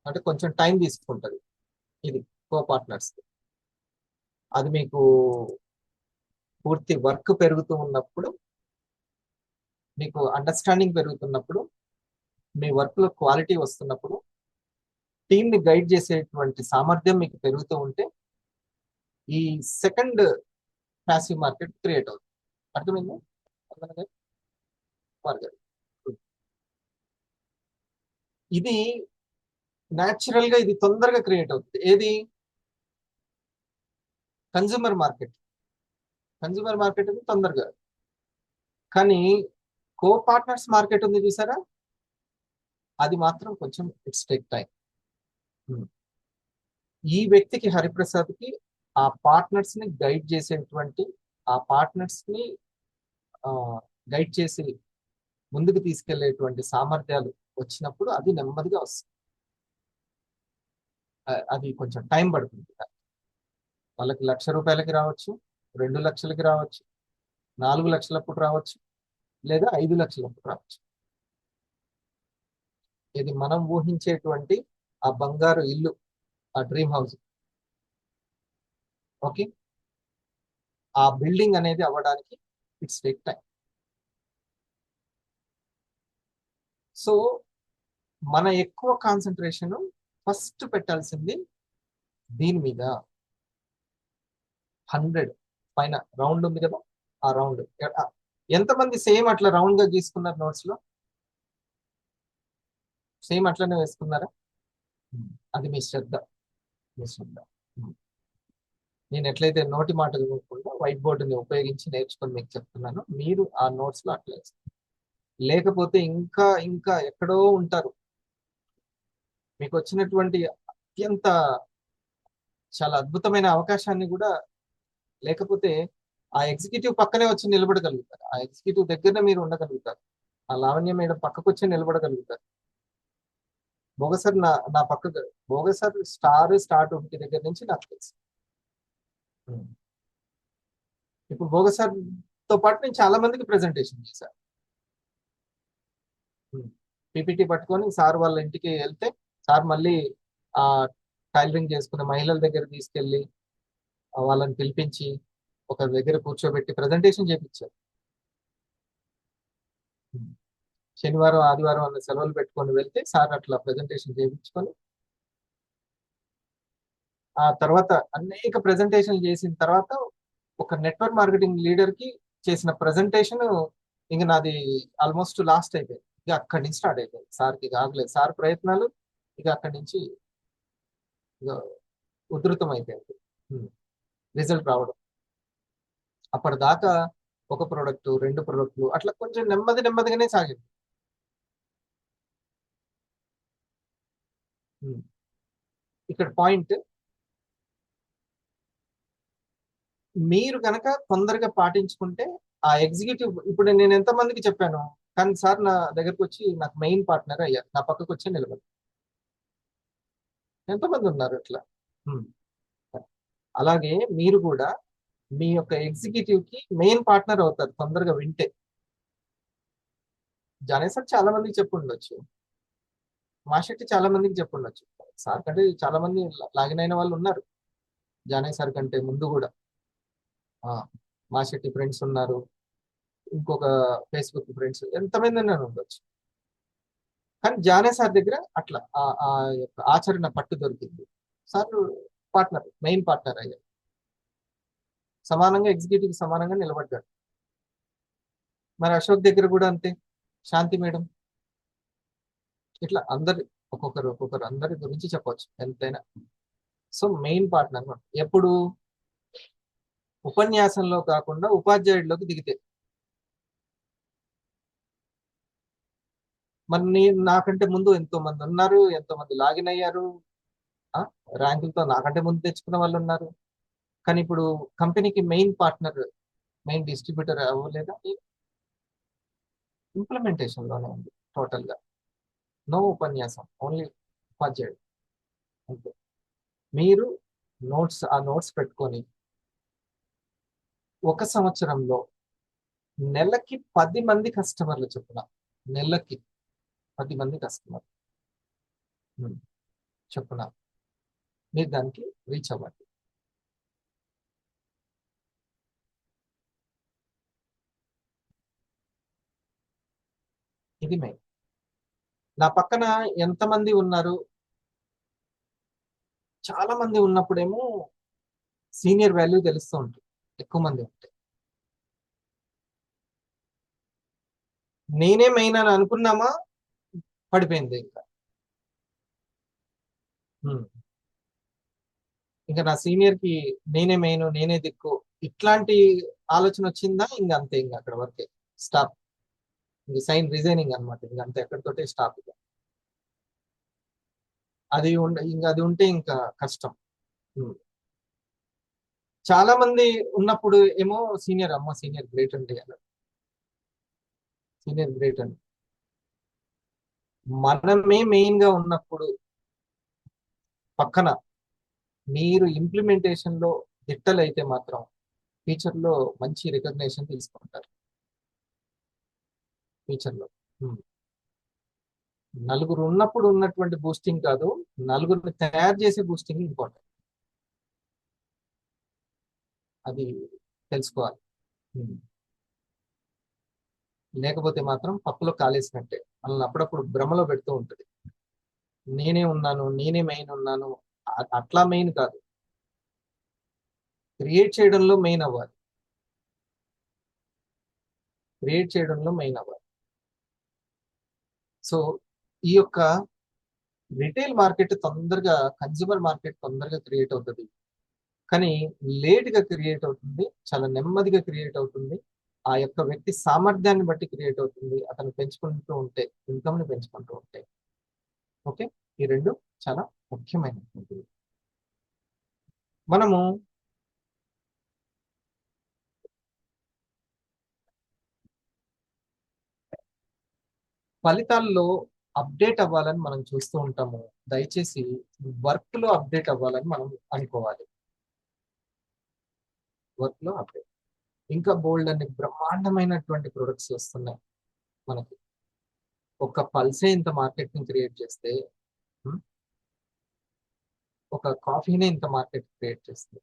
అంటే కొంచెం టైం తీసుకుంటుంది. ఇది పార్ట్నర్స్ అది మీకు పూర్తి వర్క్ పెరుగుతూ ఉన్నప్పుడు, మీకు అండర్స్టాండింగ్ పెరుగుతున్నప్పుడు, మీ వర్క్ లో క్వాలిటీ వస్తున్నప్పుడు, టీమ్ ని గైడ్ చేసేటువంటి సామర్థ్యం మీకు పెరుగుతూ ఉంటే ఈ సెకండ్ ప్యాసివ్ మార్కెట్ క్రియేట్ అవుతుంది. అర్థమైందా? ఇది న్యాచురల్ గా ఇది తొందరగా క్రియేట్ అవుతుంది. ఏది? కన్జ్యూమర్ మార్కెట్ అది తొందరగా. కానీ పార్ట్నర్స్ మార్కెట్ ఉంది చూసారా, అది మాత్రం కొంచెం ఇట్స్ టేక్ టైం. ఈ వ్యక్తికి హరిప్రసాద్కి ఆ పార్ట్నర్స్ ని గైడ్ చేసేటువంటి, ఆ పార్ట్నర్స్ ని గైడ్ చేసి ముందుకు తీసుకెళ్లేటువంటి సామర్థ్యాలు వచ్చినప్పుడు అది నెమ్మదిగా వస్తుంది. అది కొంచెం టైం పడుతుంది. వాళ్ళకి ₹1,00,000 రావచ్చు, 2 లక్షలకి రావచ్చు, 4 లక్షలప్పుడు రావచ్చు, లేదా 5 లక్షలప్పుడు రావచ్చు. ఇది మనం ఊహించేటువంటి ఆ బంగారు ఇల్లు, ఆ డ్రీమ్ హౌస్, ఓకే, ఆ బిల్డింగ్ అనేది అవ్వడానికి ఇట్స్ టేక్ టైం. సో మన ఎక్కువ కాన్సన్ట్రేషన్ ఫస్ట్ పెట్టాల్సింది దీని మీద. 100 పైన రౌండ్ ఉంది కదా, ఆ రౌండ్. ఎంతమంది సేమ్ అట్లా రౌండ్ గా గీసుకున్నారు నోట్స్ లో? సేమ్ అట్లనే వేసుకున్నారా? అది మీ శ్రద్ధ, మీ శ్రద్ధ. నేను ఎట్లయితే నోటి మాట చదవకుండా వైట్ బోర్డుని ఉపయోగించి నేర్చుకొని మీకు చెప్తున్నాను, మీరు ఆ నోట్స్ లో అట్లా వేస్తారు. లేకపోతే ఇంకా ఇంకా ఎక్కడో ఉంటారు. మీకు వచ్చినటువంటి అత్యంత చాలా అద్భుతమైన అవకాశాన్ని కూడా, లేకపోతే ఆ ఎగ్జిక్యూటివ్ పక్కనే వచ్చి నిలబడగలుగుతారు, ఆ ఎగ్జిక్యూటివ్ దగ్గరనే మీరు ఉండగలుగుతారు, ఆ లావణ్య మేడం పక్కకు వచ్చి నిలబడగలుగుతారు. భోగసర్ నా పక్కకు, భోగసర్ స్టార్ట్ ఒకటి దగ్గర నుంచి నాకు తెలుసు. ఇప్పుడు భోగసర్ తో పాటు నేను చాలా మందికి ప్రెజెంటేషన్ చేశాను. పీపీటీ పట్టుకొని సార్ వాళ్ళ ఇంటికి వెళ్తే, సార్ మళ్ళీ ఆ టైలరింగ్ చేసుకున్న మహిళల దగ్గర తీసుకెళ్ళి వాళ్ళని పిలిపించి ఒక దగ్గర కూర్చోబెట్టి ప్రెజెంటేషన్ చేయించారు. శనివారం ఆదివారం అన్న సెలవులు పెట్టుకొని వెళ్తే సార్ అట్లా ప్రెజెంటేషన్ చేయించుకొని, ఆ తర్వాత అనేక ప్రెజెంటేషన్ చేసిన తర్వాత ఒక నెట్వర్క్ మార్కెటింగ్ లీడర్ కి చేసిన ప్రెజెంటేషన్ ఇంకా నాది ఆల్మోస్ట్ లాస్ట్ అయిపోయింది. ఇక అక్కడి నుంచి స్టార్ట్ అయిపోయింది. సార్కి కాగలేదు, సార్ ప్రయత్నాలు ఇక అక్కడి నుంచి ఇక ఉధృతం అయిపోయింది రిజల్ట్ రావడం. అప్పటిదాకా ఒక ప్రోడక్ట్, 2 ప్రోడక్ట్లు అట్లా కొంచెం నెమ్మదిగానే సాగింది. ఇక్కడ పాయింట్, మీరు కనుక తొందరగా పాటించుకుంటే ఆ ఎగ్జిక్యూటివ్, ఇప్పుడు నేను ఎంతమందికి చెప్పాను, కానీ సార్ నా దగ్గరకు వచ్చి నాకు మెయిన్ పార్ట్నర్ అయ్యారు, నా పక్కకు వచ్చి నిలబడి. ఎంతమంది ఉన్నారు అట్లా? అలాగే మీరు కూడా మీ యొక్క ఎగ్జిక్యూటివ్ కి మెయిన్ పార్ట్నర్ అవుతారు తొందరగా వింటే. జానేష్ సార్ చాలా మందికి చెప్పుండొచ్చు, మాషెట్టి చాలా మందికి చెప్పుండొచ్చు, సార్ కంటే చాలా మంది లాగిన్ అయిన వాళ్ళు ఉన్నారు జానేష్ సార్ కంటే ముందు కూడా. మాషెట్టి ఫ్రెండ్స్ ఉన్నారు, ఇంకొక ఫేస్బుక్ ఫ్రెండ్స్, ఎంతమంది నేను ఉండొచ్చు. కానీ జానేష్ సార్ దగ్గర అట్లా ఆ యొక్క ఆచరణ పట్టు దొరికింది. సార్ పార్ట్నర్, మెయిన్ పార్ట్నర్ అయ్యారు, సమానంగా ఎగ్జిక్యూటివ్ సమానంగా నిలబడ్డాడు. మరి అశోక్ దగ్గర కూడా అంతే, శాంతి మేడం, ఇట్లా ఒక్కొక్కరు అందరి గురించి చెప్పొచ్చు ఎంతైనా. సో మెయిన్ పార్ట్నర్ ఎప్పుడు ఉపన్యాసంలో కాకుండా ఉపాధ్యాయుడిలోకి దిగితే. మరి నాకంటే ముందు ఎంతో మంది ఉన్నారు, ఎంతో మంది లాగిన్ అయ్యారు, ర్యాంకులతో నాకంటే ముందు తెచ్చుకున్న వాళ్ళు ఉన్నారు. కానీ ఇప్పుడు కంపెనీకి మెయిన్ పార్ట్నర్, మెయిన్ డిస్ట్రిబ్యూటర్ అవ్వలేదా? ఇంప్లిమెంటేషన్ లోనే ఉంది టోటల్ గా. నో ఉపన్యాసం, ఓన్లీ ఉపాధ్యాయుడు అంతే. మీరు ఆ నోట్స్ పెట్టుకొని 1 సంవత్సరంలో నెలకి 10 మంది కస్టమర్లు చొప్పున, నెలకి 10 మంది కస్టమర్ చొప్పున మీరు దానికి రీచ్ అవ్వండి. ఇది మెయిన్. నా పక్కన ఎంతమంది ఉన్నారు? చాలా మంది ఉన్నప్పుడేమో సీనియర్ వాల్యూ తెలుస్తూ ఉంటుంది, ఎక్కువ మంది ఉంటే. నేనే మెయిన్ అని అనుకున్నామా, పడిపోయింది ఇంకా నా సీనియర్ కి నేనే మెయిన్, నేనే దిక్కు, ఇట్లాంటి ఆలోచన వచ్చిందా ఇంకా అంతే, ఇంకా అక్కడ వరకే స్టాప్. ఇంక సైన్ రిజైనింగ్ అనమాట, ఇంక అంతే, ఎక్కడితోటే స్టాప్. అది ఉంటే ఇంకా కష్టం. చాలా మంది ఉన్నప్పుడు ఏమో సీనియర్ అమ్మ సీనియర్ గ్రేట్ అండి అన్నారు. సీనియర్ గ్రేట్ అండి. మనమే మెయిన్ గా ఉన్నప్పుడు పక్కన మీరు ఇంప్లిమెంటేషన్ లో దిట్టలైతే మాత్రం ఫ్యూచర్ లో మంచి రికగ్నేషన్ తీసుకుంటారు. ఫ్యూచర్ లో నలుగురు ఉన్నప్పుడు ఉన్నటువంటి బూస్టింగ్ కాదు, నలుగురిని తయారు చేసే బూస్టింగ్ ఇంపార్టెంట్. అది తెలుసుకోవాలి. లేకపోతే మాత్రం పప్పులో కాలేసినట్టే, మనల్ని అప్పుడప్పుడు భ్రమలో పెడుతూ ఉంటుంది. నేనే ఉన్నాను, నేనే మెయిన్ ఉన్నాను. అట్లా మెయిన్ కాదు, క్రియేట్ చేయడంలో మెయిన్ అవ్వాలి. క్రియేట్ చేయడంలో మెయిన్ అవ్వాలి. సో ఈ యొక్క రిటైల్ మార్కెట్ తొందరగా, కన్జ్యూమర్ మార్కెట్ తొందరగా క్రియేట్ అవుతుంది, కానీ లేట్ గా క్రియేట్ అవుతుంది, చాలా నెమ్మదిగా క్రియేట్ అవుతుంది. ఆ యొక్క వ్యక్తి సామర్థ్యాన్ని బట్టి క్రియేట్ అవుతుంది, అతను పెంచుకుంటూ ఉంటే, ఇన్కమ్ ని పెంచుకుంటూ ఉంటే. ఓకే, ఈ రెండు చాలా ముఖ్యమైనటువంటి. మనము ఫలితాల్లో అప్డేట్ అవ్వాలని మనం చూస్తూ ఉంటాము. దయచేసి వర్క్ లో అప్డేట్ అవ్వాలని మనం అనుకోవాలి. వర్క్ లో అప్డేట్. ఇంకా బోల్డ్ అన్ని బ్రహ్మాండమైనటువంటి ప్రొడక్ట్స్ వస్తున్నాయి మనకి. ఒక పల్సే ఇంత మార్కెట్ ని క్రియేట్ చేస్తే, ఒక కాఫీనే ఇంత మార్కెట్ క్రియేట్ చేస్తే,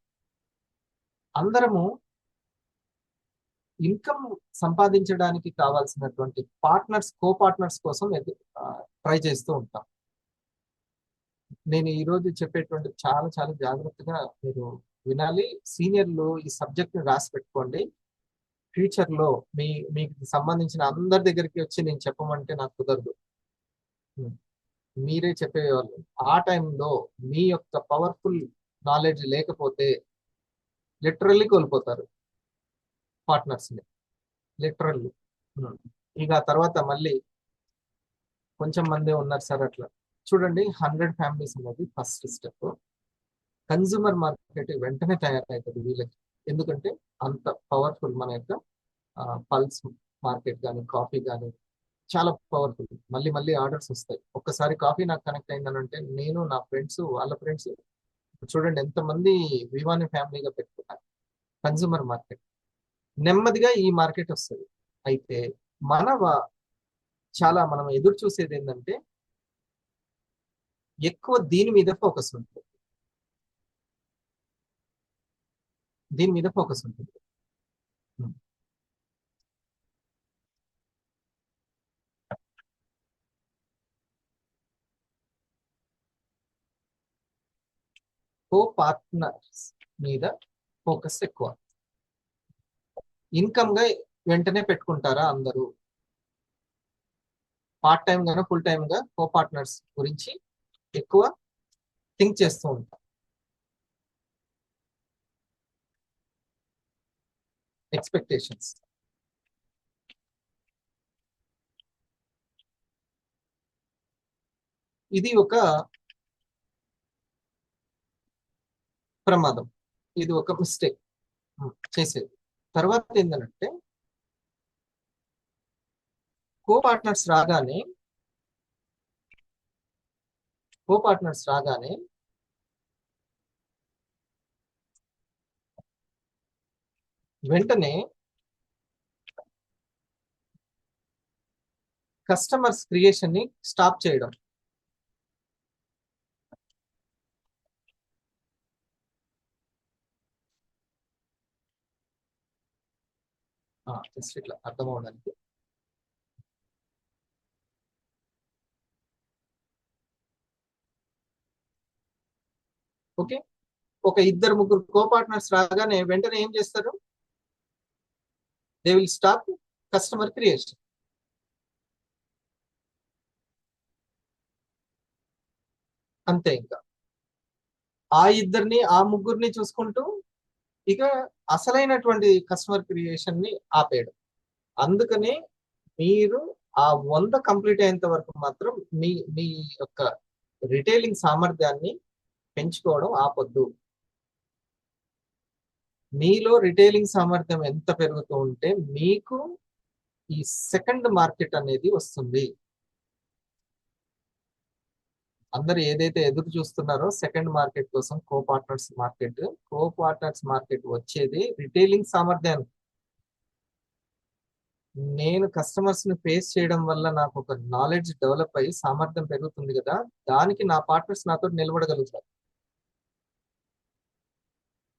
అందరము ఇన్కమ్ సంపాదించడానికి కావాల్సినటువంటి పార్ట్నర్స్, కో పార్ట్నర్స్ కోసం ట్రై చేస్తూ ఉంటాం. నేను ఈ రోజు చెప్పేటువంటి చాలా చాలా జాగ్రత్తగా మీరు వినాలి. సీనియర్లు ఈ సబ్జెక్ట్ ని రాసి పెట్టుకోండి. ఫ్యూచర్ లో మీకు సంబంధించిన అందరి దగ్గరికి వచ్చి నేను చెప్పమంటే నాకు కుదరదు, మీరే చెప్పేవాళ్ళు. ఆ టైంలో మీ యొక్క పవర్ఫుల్ నాలెడ్జ్ లేకపోతే లిటరల్లీ కోల్పోతారు పార్ట్నర్స్ ని, లిటరల్లీ. ఇక తర్వాత మళ్ళీ కొంచెం మంది ఉన్నారు సార్ అట్లా. చూడండి, 100 ఫ్యామిలీస్ అనేది ఫస్ట్ స్టెప్. కన్జ్యూమర్ మార్కెట్ వెంటనే తయారవుతుంది వీళ్ళకి, ఎందుకంటే అంత పవర్ఫుల్ మన యొక్క పల్స్ మార్కెట్ కానీ, కాఫీ కానీ చాలా పవర్ఫుల్. మళ్ళీ మళ్ళీ ఆర్డర్స్ వస్తాయి. ఒక్కసారి కాఫీ నాకు కనెక్ట్ అయిందని అంటే, నేను, నా ఫ్రెండ్స్, వాళ్ళ ఫ్రెండ్స్, చూడండి ఎంతమంది వివాని ఫ్యామిలీగా పెట్టుకున్నారు. కన్జ్యూమర్ మార్కెట్ నెమ్మదిగా ఈ మార్కెట్ వస్తుంది. అయితే చాలా మనం ఎదురు చూసేది ఏంటంటే, ఎక్కువ దీని మీద ఫోకస్ ఉంటుంది, దీని మీద ఫోకస్ ఉంటుంది. కో పార్ట్నర్స్ మీద ఫోకస్ ఎక్కువ. ఇన్కమ్ గా వెంటనే పెట్టుకుంటారా అందరూ? పార్ట్ టైం గాను, ఫుల్ టైం గా కో పార్ట్నర్స్ గురించి ఎక్కువ థింక్ చేస్తూ ఉంటాం. ఎక్స్పెక్టేషన్స్. ఇది ఒక ప్రమాదం, ఇది ఒక మిస్టేక్ చేసేది. తర్వాత ఏంటంటే, కో పార్ట్నర్స్ రాగానే వెంటనే కస్టమర్స్ క్రియేషన్ ని స్టాప్ చేయడం. జస్ట్ ఇట్లా అర్థం అవడానికి. ఓకే, ఒక ఇద్దరు ముగ్గురు కో పార్ట్నర్స్ రాగానే వెంటనే ఏం చేస్తారు? They will stop customer creation. అంతే. ఇంకా ఆ ఇద్దరిని, ఆ ముగ్గురిని చూసుకుంటూ ఇక అసలైనటువంటి కస్టమర్ క్రియేషన్ ని ఆపేయడం. అందుకనే మీరు ఆ 100 కంప్లీట్ అయ్యేంత వరకు మాత్రం మీ మీ యొక్క రిటైలింగ్ సామర్థ్యాన్ని పెంచుకోవడం ఆపొద్దు. మీలో రిటైలింగ్ సామర్థ్యం ఎంత పెరుగుతూ ఉంటే మీకు ఈ సెకండ్ మార్కెట్ అనేది వస్తుంది. అందరు ఏదైతే ఎదురు చూస్తున్నారో సెకండ్ మార్కెట్ కోసం కో పార్ట్నర్స్ మార్కెట్ వచ్చేది రిటైలింగ్ సామర్థ్యాన్ని. నేను కస్టమర్స్ ని ఫేస్ చేయడం వల్ల నాకు ఒక నాలెడ్జ్ డెవలప్ అయ్యి సామర్థ్యం పెరుగుతుంది కదా, దానికి నా పార్ట్నర్స్ నాతో నిలబడగలుగుతారు.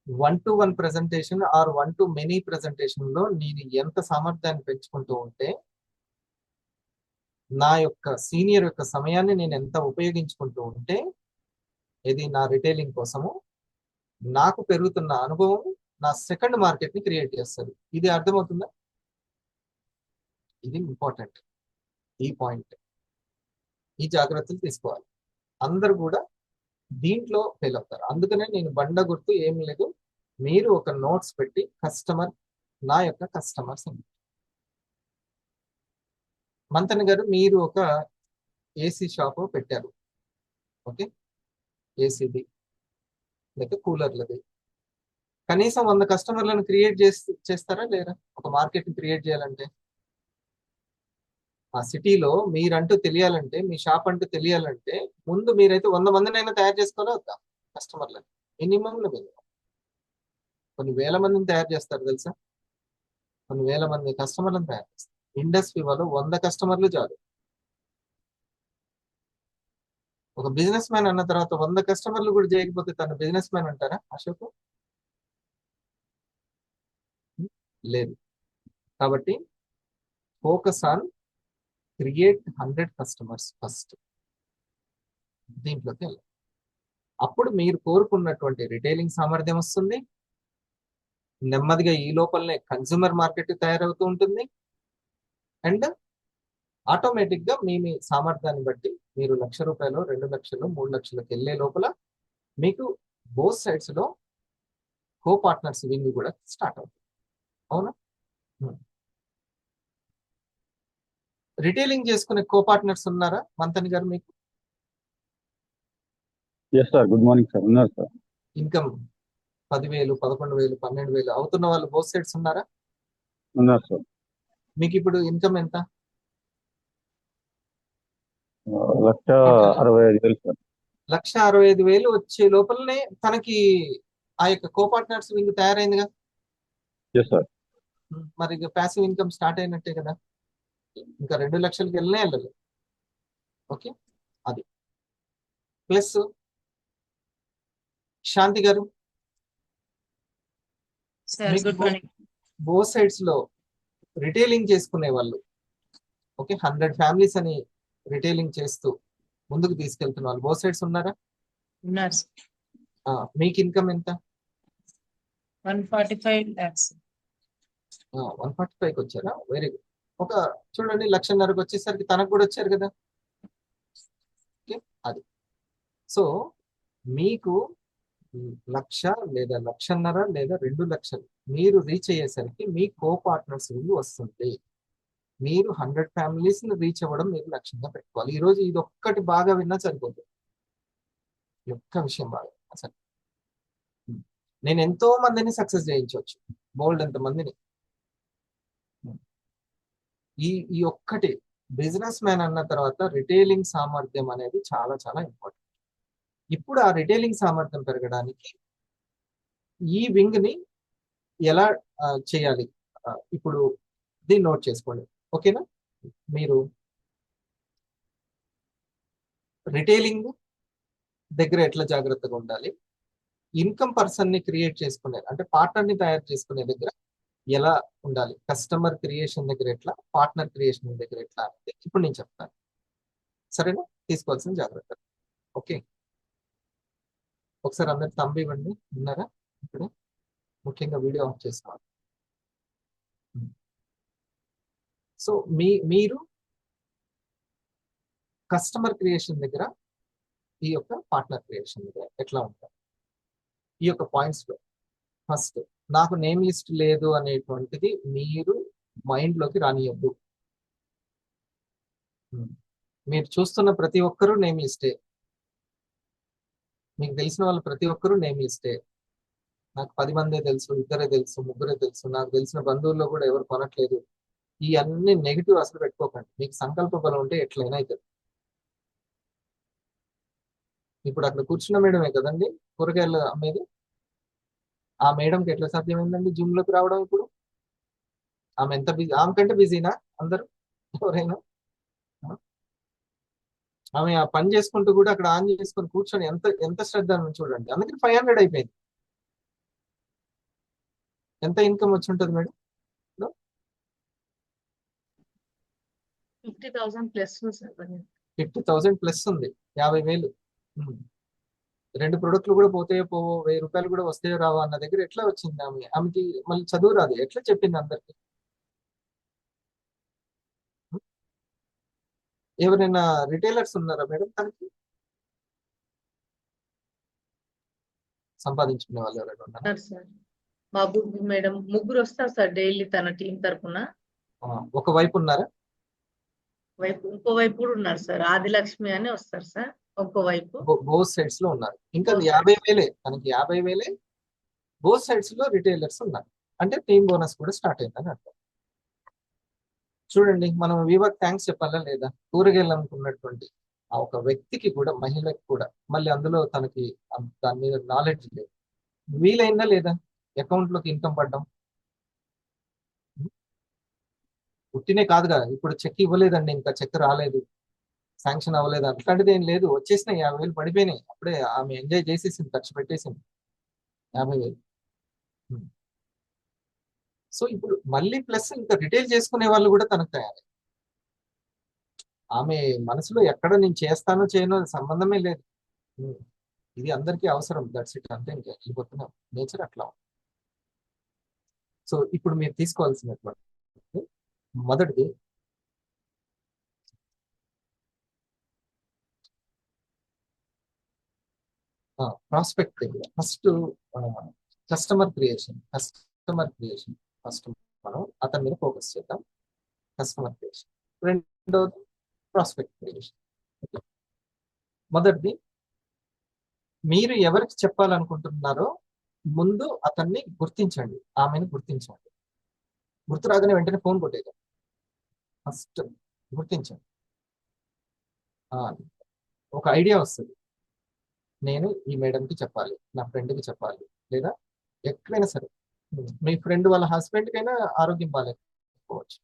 1-to-1 presentation are 1-to-many presentation లో నేను ఎంత సామర్థ్యాన్ని పెంచుకుంటూ ఉంటే, నా యొక్క సీనియర్ యొక్క సమయాన్ని నేను ఎంత ఉపయోగించుకుంటూ ఉంటే, ఇది నా రిటైలింగ్ కోసము నాకు పెరుగుతున్న అనుభవం నా సెకండ్ మార్కెట్ ని క్రియేట్ చేస్తుంది. ఇది అర్థమవుతుందా? ఇది ఇంపార్టెంట్. ఈ పాయింట్, ఈ జాగ్రత్తలు తీసుకోవాలి. అందరూ కూడా దీంట్లో ఫెయిల్ అవుతారు. అందుకనే నేను బండ గుర్తు ఏం లేదు, మీరు ఒక నోట్స్ పెట్టి కస్టమర్, నా యొక్క కస్టమర్స్. మంతన్ గారు, మీరు ఒక ఏసీ షాప్ పెట్టారు, ఓకే, ఏసీది లేక కూలర్లది. కనీసం 100 కస్టమర్లను క్రియేట్ చేస్తారా లేరా? ఒక మార్కెట్ ని క్రియేట్ చేయాలంటే, ఆ సిటీలో మీరంటూ తెలియాలంటే, మీ షాప్ అంటూ తెలియాలంటే, ముందు మీరైతే 100 మందినైనా తయారు చేసుకోవాలా వద్దా? కస్టమర్లను మినిమంలో కొన్ని వేల మందిని తయారు చేస్తారు తెలుసా, కొన్ని వేల మంది కస్టమర్లను తయారు చేస్తారు. ఇండస్ట్రీ వాళ్ళు 100 కస్టమర్లు చాలు. ఒక బిజినెస్ మ్యాన్ అన్న తర్వాత 100 కస్టమర్లు కూడా చేయకపోతే తను బిజినెస్ మ్యాన్ అంటారా అశోక్? లేదు. కాబట్టి focus on create 100 customers first. దీంట్లోకి వెళ్ళాలి. అప్పుడు మీరు కోరుకున్నటువంటి రిటైలింగ్ సామర్థ్యం వస్తుంది. నెమ్మదిగా ఈ లోపలనే కన్స్యూమర్ మార్కెట్ తయారవుతూ ఉంటుంది. అండ్ ఆటోమేటిక్ గా మీ సామర్థ్యాన్ని బట్టి మీరు ₹1,00,000, 2,00,000, 3,00,000కి వెళ్ళే లోపల మీకు బోత్ సైడ్స్ లో కో పార్ట్నర్స్ వింగ్ కూడా స్టార్ట్ అవుతుంది. అవునా? రిటైలింగ్ చేసుకునే కో పార్ట్నర్స్ ఉన్నారా మంతన్ గారు మీకు? Yes sir, good morning sir. ఉన్నారు సార్. ఇన్కమ్ 10,000, 11,000, 12,000 అవుతున్న వాళ్ళు బోత్ సైడ్స్ ఉన్నారా? ఉన్నారు సార్. మీకు ఇప్పుడు ఇన్కమ్ ఎంత? 1,65,000 సార్. 1,65,000 వచ్చే లోపలనే తనకి ఆ యొక్క కో పార్ట్నర్స్ వింగ్ తయారైందిగా. Yes sir. మరి ప్యాసివ్ ఇన్కమ్ స్టార్ట్ అయినట్టే కదా. ఇంకా 2,00,000కి వెళ్ళలేదు. ఓకే, అది ప్లస్. శాంతి గారు, బోత్ సైడ్స్ లో రిటైలింగ్ చేసుకునే వాళ్ళు, ఓకే, 100 ఫ్యామిలీస్ అని రిటైలింగ్ చేస్తూ ముందుకు తీసుకెళ్తున్న వాళ్ళు బోత్ సైడ్స్ ఉన్నారా? ఉన్నారు. మీకు ఇన్కమ్ ఎంత? 145 lakhs. 145కి వచ్చారా? Very good. ఒక చూడండి, 1,00,000న్నరకు వచ్చేసరికి తనకు కూడా వచ్చారు కదా. ఓకే, అది. సో మీకు 1,00,000 లేదా 1,50,000 లేదా 2,00,000 మీరు రీచ్ అయ్యేసరికి మీ కో పార్ట్నర్స్ వింగ్ వస్తుంది. మీరు 100 ఫ్యామిలీస్ ని రీచ్ అవ్వడం మీరు లక్ష్యంగా పెట్టుకోవాలి. ఈ రోజు ఇది ఒక్కటి బాగా విన్నా సరిపోతుంది. ఈ ఒక్క విషయం బాగా అసలు నేను ఎంతో మందిని సక్సెస్ చేయించవచ్చు, బోల్డ్ ఎంత మందిని. ఈ ఒక్కటి బిజినెస్ మ్యాన్ అన్న తర్వాత రిటైలింగ్ సామర్థ్యం అనేది చాలా చాలా ఇంపార్టెంట్. ఇప్పుడు ఆ రిటైలింగ్ సామర్థ్యం పెరగడానికి ఈ వింగ్ ని ఎలా చేయాలి, ఇప్పుడు దీన్ని నోట్ చేసుకోండి. ఓకేనా? మీరు రిటైలింగ్ దగ్గర ఎట్లా జాగ్రత్తగా ఉండాలి, ఇన్కమ్ పర్సన్ ని క్రియేట్ చేసుకునే అంటే పార్ట్నర్ ని తయారు చేసుకునే దగ్గర ఎలా ఉండాలి, కస్టమర్ క్రియేషన్ దగ్గర ఎట్లా, పార్ట్నర్ క్రియేషన్ దగ్గర ఎట్లా అనేది ఇప్పుడు నేను చెప్తాను. సరేనా? తీసుకోవాల్సిన జాగ్రత్త. ఓకే, ఒకసారి అందరు తంబి ఇవ్వండి. ఉన్నారా ఇక్కడ? ముఖ్యంగా వీడియో ఆఫ్ చేసుకోవాలి. సో మీరు కస్టమర్ క్రియేషన్ దగ్గర, ఈ యొక్క పార్ట్నర్ క్రియేషన్ దగ్గర ఎట్లా ఉంటారు, ఈ యొక్క పాయింట్స్ లో ఫస్ట్ నాకు నేమ్ లిస్ట్ లేదు అనేటువంటిది మీరు మైండ్ లోకి రానియద్దు. మీరు చూస్తున్న ప్రతి ఒక్కరూ నేమ్ లిస్టే, మీకు తెలిసిన వాళ్ళు ప్రతి ఒక్కరూ నేమ్ లిస్టే. నాకు 10 మందే తెలుసు, ఇద్దరే తెలుసు, ముగ్గురే తెలుసు, నాకు తెలిసిన బంధువుల్లో కూడా ఎవరు కొనట్లేదు. ఈ అన్ని నెగిటివ్ అసలు పెట్టుకోకండి. మీకు సంకల్ప బలం ఉంటే ఎట్లయినా అవుతుంది. ఇప్పుడు అక్కడ కూర్చున్న మేడమే కదండి కూరగాయలు అమ్మేది. ఆ మేడంకి ఎట్లా సాధ్యమైందండి జిమ్ లోకి రావడం? ఇప్పుడు ఆమె ఎంత బిజీ, ఆమె కంటే బిజీనా అందరూ ఎవరైనా? ఆమె ఆ పని చేసుకుంటూ కూడా అక్కడ ఆన్ చేసుకొని కూర్చొని ఎంత ఎంత శ్రద్ధ అని చూడండి. అందుకని 500 అయిపోయింది. ఎంత ఇన్కమ్ వచ్చి ఉంటుంది మేడం? 50,000 plus sir. 50,000 ప్లస్ ఉంది. 50,000. రెండు ప్రొడక్ట్లు కూడా పోతాయో పోవో, 1000 రూపాయలు కూడా వస్తాయో రావో అన్న దగ్గర ఎట్లా వచ్చింది ఆమెకి? మళ్ళీ చదువు రాదు, ఎట్లా చెప్పింది అందరికి? ఎవరైనా రిటైలర్స్ ఉన్నారా మేడం తనకి? సంపాదించుకునే వాళ్ళు ఎవరైనా ఉన్నారా? సార్ బాబు మేడం ముగ్గురు వస్తారు సార్ డైలీ తన టీం తరఫున. ఒక వైపు ఉన్నారా? ఇంకో వైపు కూడా ఉన్నారు సార్. ఆదిలక్ష్మి అని వస్తారు సార్ ఇంకో వైపు. బోత్ సైడ్స్ లో ఉన్నారు. ఇంకా 50,000 తనకి 50,000 బోత్ సైడ్స్ లో రిటైలర్స్ ఉన్నారు. అంటే టీమ్ బోనస్ కూడా స్టార్ట్ అయిందని అర్థం. చూడండి, మనం వివాక్ థ్యాంక్స్ చెప్పాలా లేదా? కూరగాయలు అనుకున్నటువంటి ఆ ఒక వ్యక్తికి కూడా, మహిళకి కూడా, మళ్ళీ అందులో తనకి దాని మీద నాలెడ్జ్ లేదు. వీలైందా లేదా అకౌంట్ లోకి ఇన్కమ్ పడ్డం? పుట్టినే కాదు కదా, ఇప్పుడు చెక్ ఇవ్వలేదండి, ఇంకా చెక్ రాలేదు, శాంక్షన్ అవ్వలేదు, అట్లాంటిది ఏం లేదు. వచ్చేసినాయి 50,000 పడిపోయినాయి. అప్పుడే ఆమె ఎంజాయ్ చేసేసింది, ఖర్చు పెట్టేసింది 50,000. సో ఇప్పుడు మళ్ళీ ప్లస్ ఇంకా రిటైల్ చేసుకునే వాళ్ళు కూడా తనకు తయారై, ఆమె మనసులో ఎక్కడ నేను చేస్తానో చేయనో సంబంధమే లేదు. ఇది అందరికీ అవసరం, దట్స్ ఇట్, అంతే. ఇంకా వెళ్ళిపోతున్నాం, నేచర్ అట్లా. సో ఇప్పుడు మీరు తీసుకోవాల్సినటువంటి మొదటిది ప్రాస్పెక్ట్ దగ్గర ఫస్ట్ కస్టమర్ క్రియేషన్ ఫస్ట్ మనం అతని మీద ఫోకస్ చేద్దాం. Customer creation. రెండోది ప్రాస్పెక్ట్ క్రియేషన్. మొదటిది, మీరు ఎవరికి చెప్పాలనుకుంటున్నారో ముందు అతన్ని గుర్తించండి, ఆమెను గుర్తించండి. గుర్తు రాగానే వెంటనే ఫోన్ కొట్టేది. ఫస్ట్ గుర్తించండి. ఒక ఐడియా వస్తుంది, నేను ఈ మేడంకి చెప్పాలి, నా ఫ్రెండ్కి చెప్పాలి, లేదా ఎక్కడైనా సరే, మీ ఫ్రెండ్ వాళ్ళ హస్బెండ్కి అయినా ఆరోగ్యం బాగాలేకపోవచ్చు,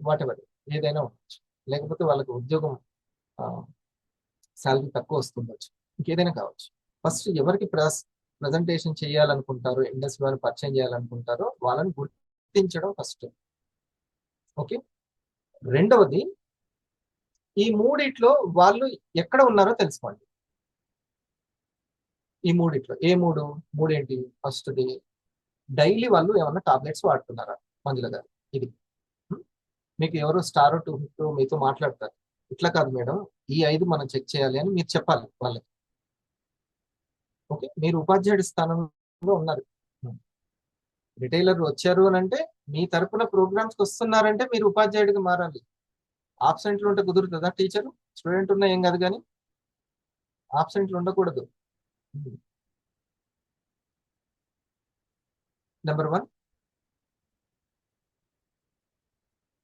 వాట్ ఎవర్, ఏదైనా ఉండొచ్చు, లేకపోతే వాళ్ళకి ఉద్యోగం శాలరీ తక్కువ వస్తుండొచ్చు, ఇంకేదైనా కావచ్చు. ఫస్ట్ ఎవరికి ప్రజెంటేషన్ చేయాలనుకుంటారో, ఇండస్ట్రీ వాళ్ళని పరిచయం చేయాలనుకుంటారో వాళ్ళని గుర్తించడం ఫస్ట్. ఓకే. రెండవది, ఈ మూడిట్లో వాళ్ళు ఎక్కడ ఉన్నారో తెలుసుకోండి. ఈ మూడిట్లో ఏ మూడేంటి? ఫస్ట్ది, డైలీ వాళ్ళు ఏమన్నా టాబ్లెట్స్ వాడుతున్నారా? మంజుల గారు, ఇది మీకు ఎవరో స్టార్ 2 మీతో మాట్లాడతారు, ఇట్లా కాదు మేడం, ఈ 5 మనం చెక్ చేయాలి అని మీరు చెప్పాలి వాళ్ళకి. ఓకే, మీరు ఉపాధ్యాయుడి స్థానంలో ఉన్నారు. రిటైలర్ వచ్చారు అని అంటే మీ తరపున ప్రోగ్రామ్స్కి వస్తున్నారంటే మీరు ఉపాధ్యాయుడికి మారాలి. ఆబ్సెంట్లు ఉంటే కుదురుతుందా? టీచర్ స్టూడెంట్ ఉన్నా ఏం కాదు, కానీ ఆబ్సెంట్లు ఉండకూడదు. నెంబర్ 1,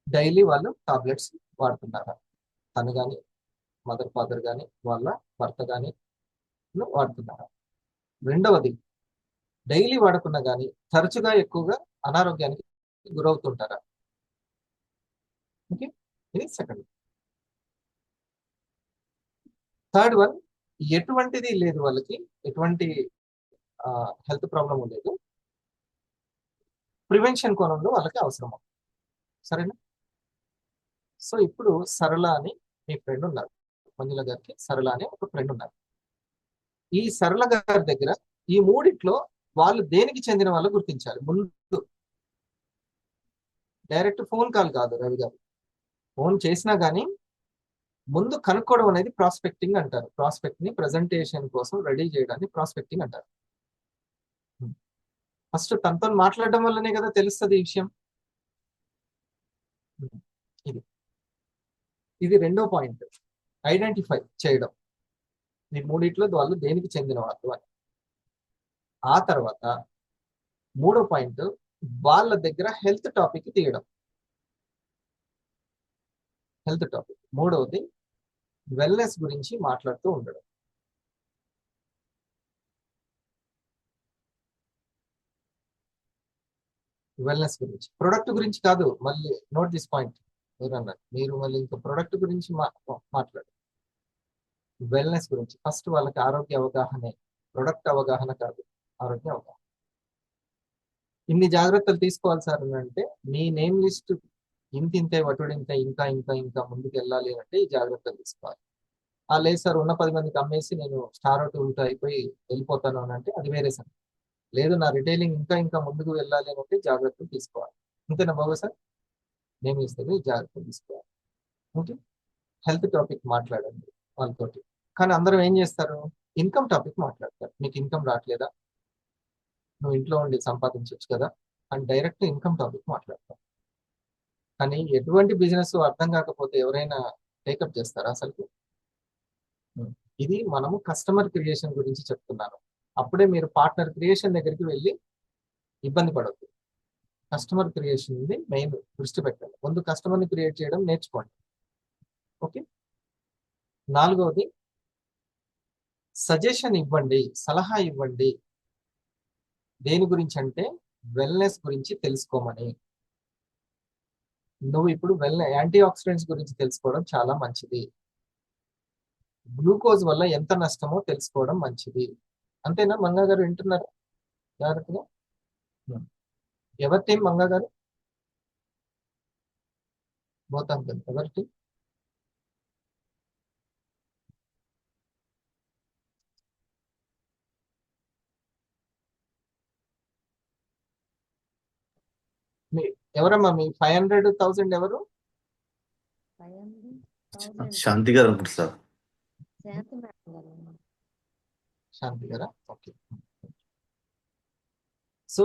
డైలీ వాళ్ళు టాబ్లెట్స్ వాడుతున్నారా? తను కానీ, మదర్ ఫాదర్ కానీ, వాళ్ళ భర్త కానీ వాడుతున్నారా? రెండవది, డైలీ వాడకున్నా కానీ తరచుగా ఎక్కువగా అనారోగ్యానికి గురవుతుంటారా? ఓకే, ఇది సెకండ్. థర్డ్ వన్, ఎటువంటిది లేదు వాళ్ళకి, ఎటువంటి హెల్త్ ప్రాబ్లం లేదు, ప్రివెన్షన్ కోణంలో వాళ్ళకి అవసరం. సరేనా? సో ఇప్పుడు సరళ అని మీ ఫ్రెండ్ ఉన్నారు, మంజుల గారికి సరళ అని ఒక ఫ్రెండ్ ఉన్నారు. ఈ సరళ గారి దగ్గర ఈ మూడిట్లో వాళ్ళు దేనికి చెందిన వాళ్ళు గుర్తించాలి. ముందు డైరెక్ట్ ఫోన్ కాల్ కాదు రవి గారు, ఫోన్ చేసినా కానీ ముందు కనుక్కోవడం అనేది ప్రాస్పెక్టింగ్ అంటారు. ప్రాస్పెక్ట్ ని ప్రెజెంటేషన్ కోసం రెడీ చేయడాన్ని ప్రాస్పెక్టింగ్ అంటారు. ఫస్ట్ తనతో మాట్లాడడం వల్లనే కదా తెలుస్తుంది ఈ విషయం. ఇది రెండో పాయింట్, ఐడెంటిఫై చేయడం, ఈ మూడిట్లో వాళ్ళు దేనికి చెందిన వాళ్ళు అని. ఆ తర్వాత మూడో పాయింట్, వాళ్ళ దగ్గర హెల్త్ టాపిక్ తీయడం. Health topic. మూడవది వెల్నెస్ గురించి మాట్లాడుతూ ఉండడం. వెల్నెస్ గురించి, ప్రొడక్ట్ గురించి కాదు. మళ్ళీ నోట్ దిస్ పాయింట్. మీరు మళ్ళీ ఇంకా ప్రొడక్ట్ గురించి మాట్లాడు. వెల్నెస్ గురించి ఫస్ట్ వాళ్ళకి ఆరోగ్య అవగాహనే, ప్రొడక్ట్ అవగాహన కాదు, ఆరోగ్య అవగాహన. ఇన్ని జాగ్రత్తలు తీసుకోవాలి సార్ అని అంటే, మీ నేమ్ లిస్ట్ ఇంతింతే వటుడింతే, ఇంకా ఇంకా ఇంకా ముందుకు వెళ్ళాలి అంటే ఈ జాగ్రత్తలు తీసుకోవాలి. లేదు సార్ ఉన్న 10 మందికి అమ్మేసి నేను స్టార్ అవుట్ ఉంటూ అయిపోయి వెళ్ళిపోతాను అని అంటే అది వేరే సార్. లేదు నా రిటైలింగ్ ఇంకా ఇంకా ముందుకు వెళ్ళాలి అని అంటే జాగ్రత్తలు తీసుకోవాలి. అంతేనా బాబు సార్? నేమ్ ఇస్తే జాగ్రత్తలు తీసుకోవాలి. ఓకే, హెల్త్ టాపిక్ మాట్లాడండి వాళ్ళతోటి. కానీ అందరూ ఏం చేస్తారు, ఇన్కమ్ టాపిక్ మాట్లాడతారు. మీకు ఇన్కమ్ రావట్లేదా, నువ్వు ఇంట్లో ఉండి సంపాదించవచ్చు కదా అని డైరెక్ట్ ఇన్కమ్ టాపిక్ మాట్లాడతారు. కానీ ఎటువంటి బిజినెస్ అర్థం కాకపోతే ఎవరైనా టేకప్ చేస్తారా అసలు? ఇది మనము కస్టమర్ క్రియేషన్ గురించి చెప్తున్నాను. అప్పుడే మీరు పార్ట్నర్ క్రియేషన్ దగ్గరికి వెళ్ళి ఇబ్బంది పడద్దు. కస్టమర్ క్రియేషన్ ఉంది మెయిన్ దృష్టి పెట్టాలి. ముందు కస్టమర్ని క్రియేట్ చేయడం నేర్చుకోండి. ఓకే, నాలుగవది సజెషన్ ఇవ్వండి, సలహా ఇవ్వండి. దేని గురించి అంటే వెల్నెస్ గురించి తెలుసుకోమని. నువ్వు ఇప్పుడు యాంటీ ఆక్సిడెంట్స్ గురించి తెలుసుకోవడం చాలా మంచిది. గ్లూకోజ్ వల్ల ఎంత నష్టమో తెలుసుకోవడం మంచిది. అంతేనా మంగా గారు? వింటున్నారా జాగ్రత్తగా? ఎవరి టీం మంగా గారు? Both of them. ఎవరి టీం? మీ ఎవరమ్మా మీ 500,000 ఎవరు? శాంతి గారు అనుకుంటా సార్. శాంతి గారా? ఓకే. సో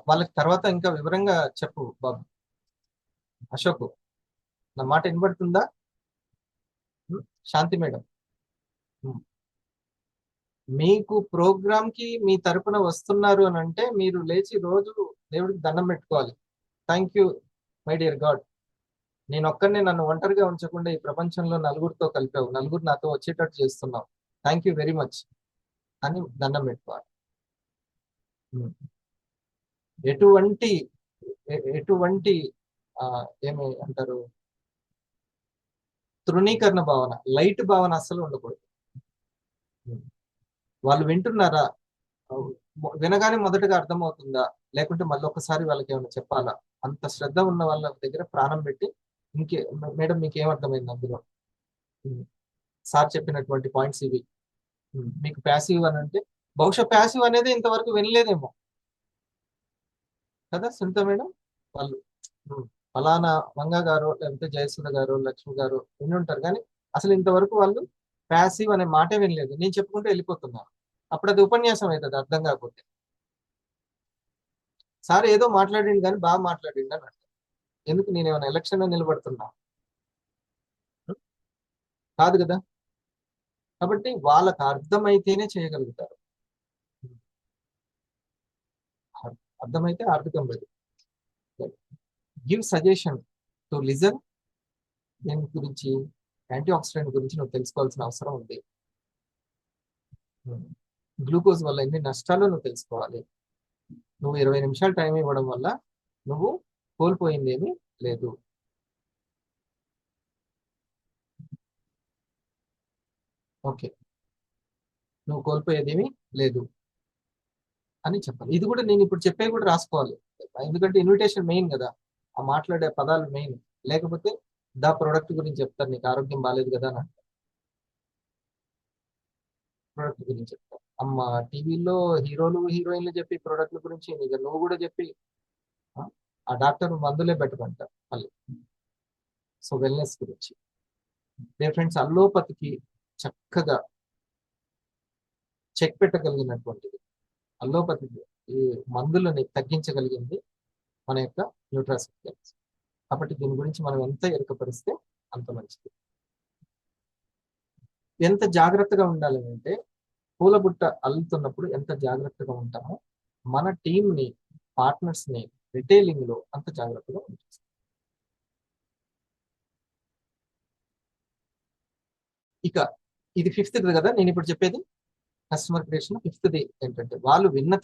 వాళ్ళకి తర్వాత ఇంకా వివరంగా చెప్పు బాబు. అశోక్, నా మాట వినబడుతుందా? శాంతి మేడం, మీకు ప్రోగ్రామ్ కి మీ తరపున వస్తున్నారు అని అంటే మీరు లేచి రోజు దేవుడికి దండం పెట్టుకోవాలి. Thank you my dear God, నేను ఒక్కరినే నన్ను ఒంటరిగా ఉంచకుండా ఈ ప్రపంచంలో నలుగురితో కలిపావు, నలుగురు నాతో వచ్చేటట్టు చేస్తున్నావు, థ్యాంక్ యూ వెరీ మచ్ అని దండం పెట్టుకోవాలి. ఎటువంటి ఏమి అంటారు, తృణీకరణ భావన, లైట్ భావన అస్సలు ఉండకూడదు. వాళ్ళు వింటున్నారా, వినగానే మొదటగా అర్థమవుతుందా, లేకుంటే మళ్ళీ ఒకసారి వాళ్ళకి ఏమైనా చెప్పాలా, అంత శ్రద్ధ ఉన్న వాళ్ళ దగ్గర ప్రాణం పెట్టి మేడం మీకు ఏమర్థమైంది అందులో, సార్ చెప్పినటువంటి పాయింట్స్ ఇవి, మీకు ప్యాసివ్ అని అంటే బహుశా ప్యాసివ్ అనేది ఇంతవరకు వినలేదేమో కదా సునీత మేడం. వాళ్ళు ఫలానా మంగా గారు లేకపోతే జయసుధ గారు లక్ష్మి గారు విని ఉంటారు, కానీ అసలు ఇంతవరకు వాళ్ళు ప్యాసివ్ అనే మాటే వినలేదు. నేను చెప్పుకుంటూ వెళ్ళిపోతున్నాను, అప్పుడు అది ఉపన్యాసం అవుతుంది అర్థం కాకపోతే. సార్ ఏదో మాట్లాడిండు కానీ బాగా మాట్లాడిండు అని అంటారు. ఎందుకు, నేను ఏమైనా ఎలక్షన్లో నిలబడుతున్నా? కాదు కదా. కాబట్టి వాళ్ళకి అర్థమైతేనే చేయగలుగుతారు. అర్థమైతే ఆర్థికం లేదు. Give suggestion to listen. దేని గురించి? యాంటీ ఆక్సిడెంట్ గురించి నువ్వు తెలుసుకోవాల్సిన అవసరం ఉంది. గ్లూకోజ్ వల్ల ఎన్ని నష్టాలు నువ్వు తెలుసుకోవాలి. నువ్వు 20 నిమిషాలు టైం ఇవ్వడం వల్ల నువ్వు కోల్పోయింది ఏమీ లేదు. ఓకే, నువ్వు కోల్పోయేది ఏమీ లేదు అని చెప్పాలి. ఇది కూడా నేను ఇప్పుడు చెప్పే కూడా రాసుకోవాలి, ఎందుకంటే ఇన్విటేషన్ మెయిన్ కదా, ఆ మాట్లాడే పదాలు మెయిన్. లేకపోతే దా ప్రోడక్ట్ గురించి చెప్తారు, నీకు ఆరోగ్యం బాగాలేదు కదా అని అంటారు. ప్రోడక్ట్ గురించి చెప్తారు. అమ్మ టీవీలో హీరోలు హీరోయిన్లు చెప్పి ప్రోడక్ట్ల గురించి నీకు నువ్వు కూడా చెప్పి ఆ డాక్టర్ మందులే పెట్టమంటారు మళ్ళీ. సో వెల్నెస్ గురించి ఫ్రెండ్స్, అల్లోపతికి చక్కగా చెక్ పెట్టగలిగినటువంటిది, అల్లోపతికి ఈ మందులని తగ్గించగలిగింది మన యొక్క న్యూట్రాసిటిక్స్. కాబట్టి దీని గురించి మనం ఎంత ఎరుకపరిస్తే అంత మంచిది. ఎంత జాగ్రత్తగా ఉండాలి అంటే, పూల బుట్ట అల్లుతున్నప్పుడు ఎంత జాగ్రత్తగా ఉంటామో మన టీంని, పార్ట్నర్స్ని రిటైలింగ్లో అంత జాగ్రత్తగా ఉంచాలి. ఇక ఇది ఫిఫ్త్ది కదా నేను ఇప్పుడు చెప్పేది. కస్టమర్ క్రియేషన్ ఫిఫ్త్ది ఏంటంటే వాళ్ళు విన్న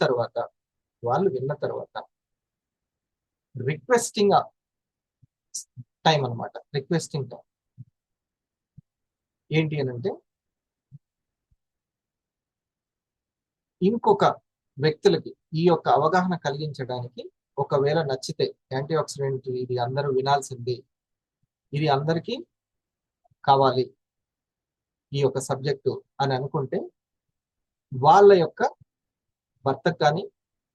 తర్వాత రిక్వెస్టింగ్ టైం అన్నమాట. రిక్వెస్టింగ్ టైం ఏంటి అని అంటే, ఇంకొక వ్యక్తులకి ఈ యొక్క అవగాహన కలిగించడానికి, ఒకవేళ నచ్చితే యాంటీ ఆక్సిడెంట్ ఇది అందరూ వినాల్సింది, ఇది అందరికీ కావాలి ఈ యొక్క సబ్జెక్టు అని అనుకుంటే, వాళ్ళ యొక్క భర్తకు కానీ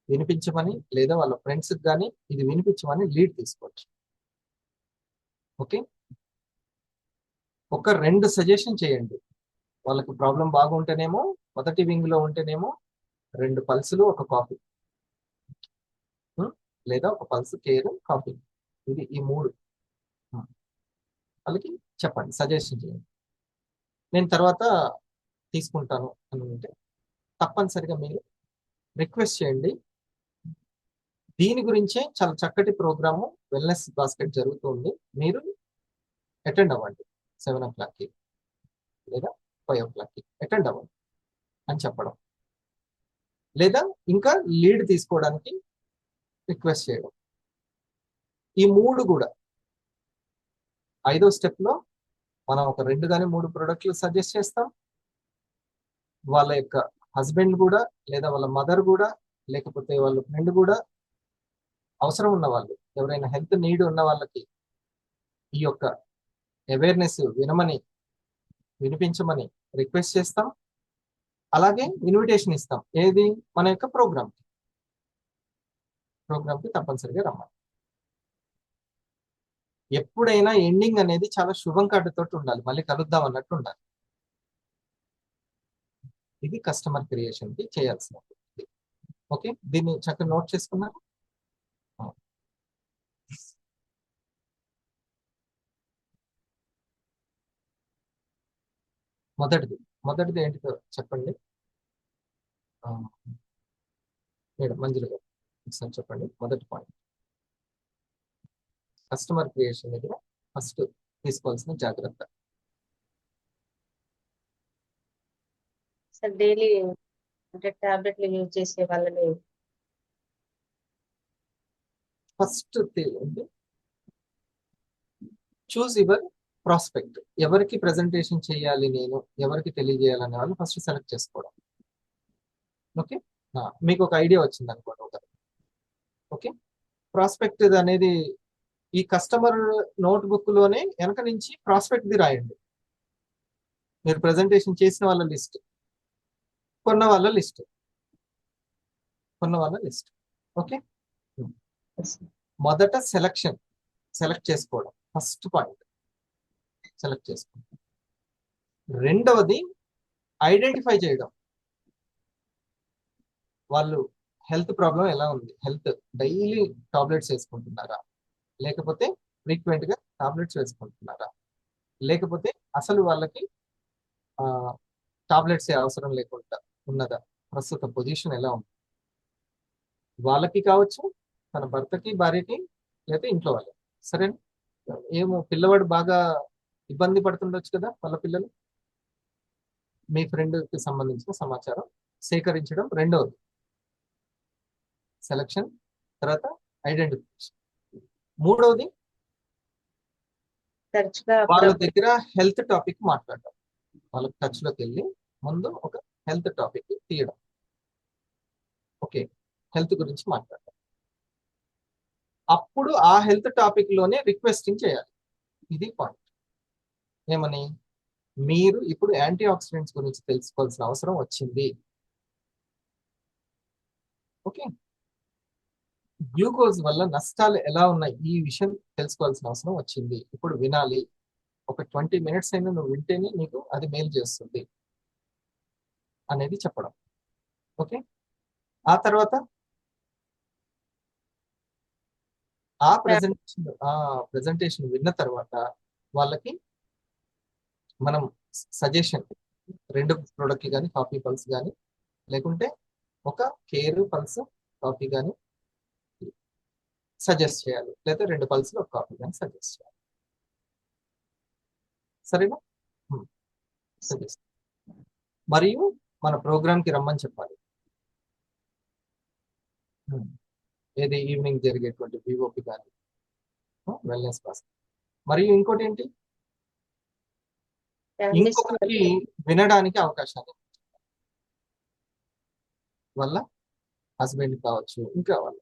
వినిపించమని, లేదా వాళ్ళ ఫ్రెండ్స్కి కానీ ఇది వినిపించమని లీడ్ తీసుకోవచ్చు. ఓకే, ఒక 2 సజెషన్ చేయండి. వాళ్ళకి ప్రాబ్లం బాగుంటేనేమో, మొదటి వింగ్లో ఉంటేనేమో 2 పల్సులు, ఒక కాఫీ, లేదా ఒక పల్స్, కేర్, కాఫీ, ఇది ఈ 3 వాళ్ళకి చెప్పండి, సజెషన్ చేయండి. నేను తర్వాత తీసుకుంటాను అని అంటే తప్పనిసరిగా మీరు రిక్వెస్ట్ చేయండి. దీని గురించే చాలా చక్కటి ప్రోగ్రాము వెల్నెస్ బాస్కెట్ జరుగుతుంది, మీరు అటెండ్ అవ్వండి 7 o'clockకి లేదా 5 o'clockకి అటెండ్ అవ్వండి అని చెప్పడం, లేదా ఇంకా లీడ్ తీసుకోవడానికి రిక్వెస్ట్ చేయడం. ఈ 3 కూడా 5వ స్టెప్లో మనం ఒక 2 కానీ 3 ప్రోడక్ట్లు సజెస్ట్ చేస్తాం. వాళ్ళ యొక్క హస్బెండ్ కూడా, లేదా వాళ్ళ మదర్ కూడా, లేకపోతే వాళ్ళ ఫ్రెండ్ కూడా, అవసరం ఉన్న వాళ్ళు, ఎవరైనా హెల్త్ నీడ్ ఉన్న వాళ్ళకి ఈ యొక్క అవేర్నెస్ వినిపించమని రిక్వెస్ట్ చేస్తాం. అలాగే ఇన్విటేషన్ ఇస్తాం, ఏది మన యొక్క ప్రోగ్రామ్కి తప్పనిసరిగా రమ్మని. ఎప్పుడైనా ఎండింగ్ అనేది చాలా శుభం కార్డుతో ఉండాలి, మళ్ళీ కలుద్దాం అన్నట్టు ఉండాలి. ఇది కస్టమర్ క్రియేషన్కి చేయాల్సినది. ఓకే, దీన్ని చక్కగా నోట్ చేసుకున్నారు. మొదటిది ఏంటిదో చెప్పండి మేడం, మంజుల గారు ఒకసారి చెప్పండి. మొదటి పాయింట్, కస్టమర్ క్రియేషన్ దగ్గర ఫస్ట్ తీసుకోవాల్సిన జాగ్రత్త. సార్ డైలీ అంటే టాబ్లెట్లు యూజ్ చేసే వాళ్ళని ఫస్ట్ చూస్ యువర్ ప్రాస్పెక్ట్. ఎవరికి ప్రెజెంటేషన్ చేయాలి, నేను ఎవరికి తెలియజేయాలనే వాళ్ళు ఫస్ట్ సెలెక్ట్ చేసుకోవడం. ఓకే, మీకు ఒక ఐడియా వచ్చింది అనుకోండి ఒకరు. ఓకే, ప్రాస్పెక్ట్ అనేది ఈ కస్టమర్ నోట్బుక్ లోనే వెనక నుంచి ప్రాస్పెక్ట్ ది రాయండి. మీరు ప్రెజెంటేషన్ చేసిన వాళ్ళ లిస్ట్, కొన్న వాళ్ళ లిస్ట్. ఓకే, మొదట సెలెక్ట్ చేసుకోవడం ఫస్ట్ పాయింట్. సెలెక్ట్ చేసుకోవడం. రెండవది ఐడెంటిఫై చేయడం, వాళ్ళు హెల్త్ ప్రాబ్లం ఎలా ఉంది, హెల్త్ డైలీ టాబ్లెట్స్ వేసుకుంటున్నారా, లేకపోతే ఫ్రీక్వెంట్ గా టాబ్లెట్స్ వేసుకుంటున్నారా, లేకపోతే అసలు వాళ్ళకి టాబ్లెట్స్ అవసరం లేకుండా ఉన్నదా, ప్రస్తుత పొజిషన్ ఎలా ఉంది, వాళ్ళకి కావచ్చు, తన భర్తకి, భార్యకి, లేకపోతే ఇంట్లో వాళ్ళకి. సరే, ఏమో పిల్లవాడు బాగా ఇబ్బంది పడుతుండొచ్చు కదా, వాళ్ళ పిల్లలు. మీ ఫ్రెండ్కి సంబంధించిన సమాచారం సేకరించడం రెండవది. సెలక్షన్, తర్వాత ఐడెంటిఫికేషన్. మూడవది వాళ్ళ దగ్గర హెల్త్ టాపిక్ మాట్లాడడం. వాళ్ళకి టచ్ లోకి వెళ్ళి ముందు ఒక హెల్త్ టాపిక్ తీయడం. ఓకే, హెల్త్ గురించి మాట్లాడడం. అప్పుడు ఆ హెల్త్ టాపిక్ లోనే రిక్వెస్టింగ్ చేయాలి. ఇది పాయింట్. ఏమని, మీరు ఇప్పుడు యాంటీ ఆక్సిడెంట్స్ గురించి తెలుసుకోవాల్సిన అవసరం వచ్చింది. ఓకే, గ్లూకోజ్ వల్ల నష్టాలు ఎలా ఉన్నాయి ఈ విషయం తెలుసుకోవాల్సిన అవసరం వచ్చింది. ఇప్పుడు వినాలి. ఒక 20 minutes అయినా నువ్వు వింటేనే నీకు అది మేలు చేస్తుంది అనేది చెప్పడం. ఓకే, ఆ తర్వాత ఆ ప్రెజెంటేషన్ విన్న తర్వాత వాళ్ళకి మనం సజెషన్ 2 ప్రోడక్ట్ కానీ, కాఫీ పల్స్ కానీ, లేకుంటే ఒక కేర్ పల్స్, కాఫీ కానీ సజెస్ట్ చేయాలి, లేదా 2 పల్స్లో ఒక కాఫీ కానీ సజెస్ట్ చేయాలి. సరేనా? సజెస్ట్ మరియు మన ప్రోగ్రామ్కి రమ్మని చెప్పాలి. ఏది ఈవినింగ్ జరిగేటువంటి వివోపి కానీ వెల్నెస్ క్లాస్. మరియు ఇంకోటి ఏంటి, ఇంకొకరికి వినడానికి అవకాశాన్ని వల్ల హస్బెండ్ కావచ్చు, ఇంకా వాళ్ళు.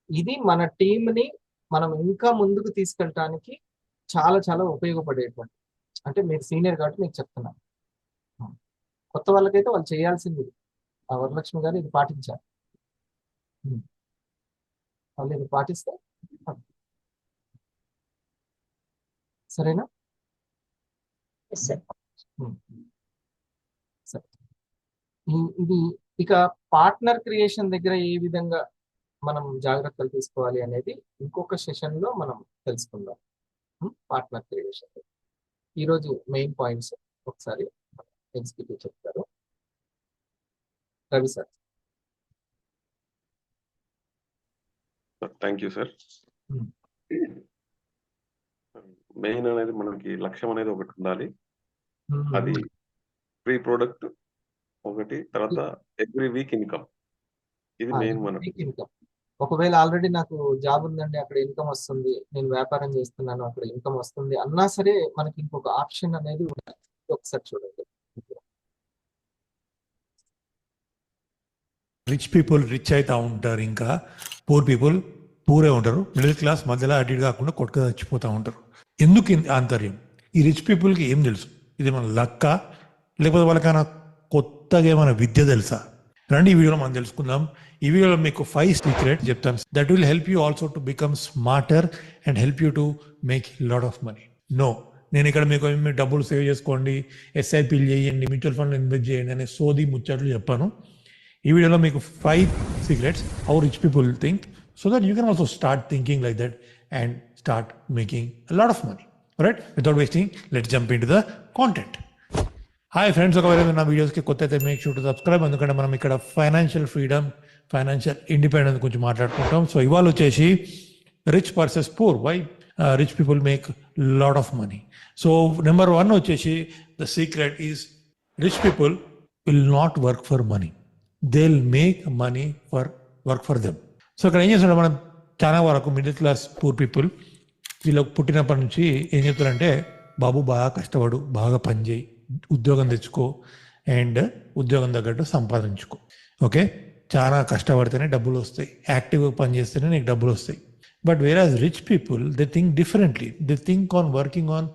ఇది మన టీంని మనం ఇంకా ముందుకు తీసుకెళ్ళటానికి చాలా చాలా ఉపయోగపడేటువంటి, అంటే మీరు సీనియర్ కాబట్టి మీకు చెప్తున్నాను. కొత్త వాళ్ళకైతే వాళ్ళు చేయాల్సింది ఆ వరలక్ష్మి గారు ఇది పాటించాలి. వాళ్ళు ఇది పాటిస్తే సరేనా? సరే. ఇది ఇక పార్ట్నర్ క్రియేషన్ దగ్గర ఏ విధంగా మనం జాగ్రత్తలు తీసుకోవాలి అనేది ఇంకొక సెషన్ లో మనం తెలుసుకుందాం. పార్ట్నర్ క్రియేషన్ ఈరోజు మెయిన్ పాయింట్స్ ఒకసారి ఎగ్జిక్యూటివ్ చెప్తారు. Ravi sir. Thank you sir. Main అనేది మనకి లక్ష్యం అనేది ఒకటి ఉండాలి. అది ఫ్రీ ప్రోడక్ట్ ఒకటి, తర్వాత ఎవ్రీ వీక్ ఇన్కమ్. ఇది మెయిన్ మనం. ఇన్కమ్ ఒకవేళ ఆల్రెడీ నాకు జాబ్ ఉందండి, అక్కడ ఇన్కమ్ వస్తుంది, నేను వ్యాపారం చేస్తున్నాను, అక్కడ ఇన్కమ్ వస్తుంది అన్నా సరే మనకి ఇంకొక ఆప్షన్ అనేది ఉండాలి. ఒకసారి చూడండి. రిచ్ పీపుల్ రిచ్ అవుతా ఉంటారు, ఇంకా పూర్ పీపుల్ పూరే ఉంటారు. మిడిల్ క్లాస్ మధ్యలో అటు ఇటు కాకుండా కొట్టుకు చచ్చిపోతూ ఉంటారు. ఎందుకు ఆంతర్యం? ఈ రిచ్ పీపుల్కి ఏం తెలుసు? ఇది మన లక్క, లేకపోతే వాళ్ళకైనా కొత్తగా ఏమైనా విద్య తెలుసా? రండి ఈ వీడియోలో మనం తెలుసుకుందాం. ఈ వీడియోలో మీకు 5 సీక్రెట్ చెప్తాను. That will help you also to become smarter and help you to make lot of money. No, నేను ఇక్కడ మీకు డబ్బులు సేవ్ చేసుకోండి, ఎస్ఐపీలు చేయండి, మ్యూచువల్ ఫండ్ ఇన్వెస్ట్ చేయండి అనే సోది ముచ్చట్లు చెప్పాను. ఈ వీడియోలో మీకు 5 secrets how rich people think, so that you can also start thinking like that and start making lot of money. Right, without wasting let's jump in to the content. Hi friends, ఒకవేళ నా వీడియోస్కి కొత్త అయితే make sure to subscribe. ఎందుకంటే మనం ఇక్కడ financial freedom, financial independence గురించి మాట్లాడుకుంటాం. సో ఇవాళ వచ్చేసి rich versus poor, why rich people make lot of money. So number 1 వచ్చేసి the secret is rich people will not work for money, they will make money for work for them. So ఇక్కడ ఏం చేస్తున్నాడు, మనం చాలా వరకు middle class poor people వీళ్ళకి పుట్టినప్పటి నుంచి ఏం చెప్తారంటే, బాబు బాగా కష్టపడు, బాగా పనిచేయి, ఉద్యోగం తెచ్చుకో అండ్ ఉద్యోగం తగ్గట్టు సంపాదించుకో. ఓకే, చాలా కష్టపడితేనే డబ్బులు వస్తాయి, యాక్టివ్గా పనిచేస్తేనే నీకు డబ్బులు వస్తాయి. But whereas rich people they think differently. They think on working on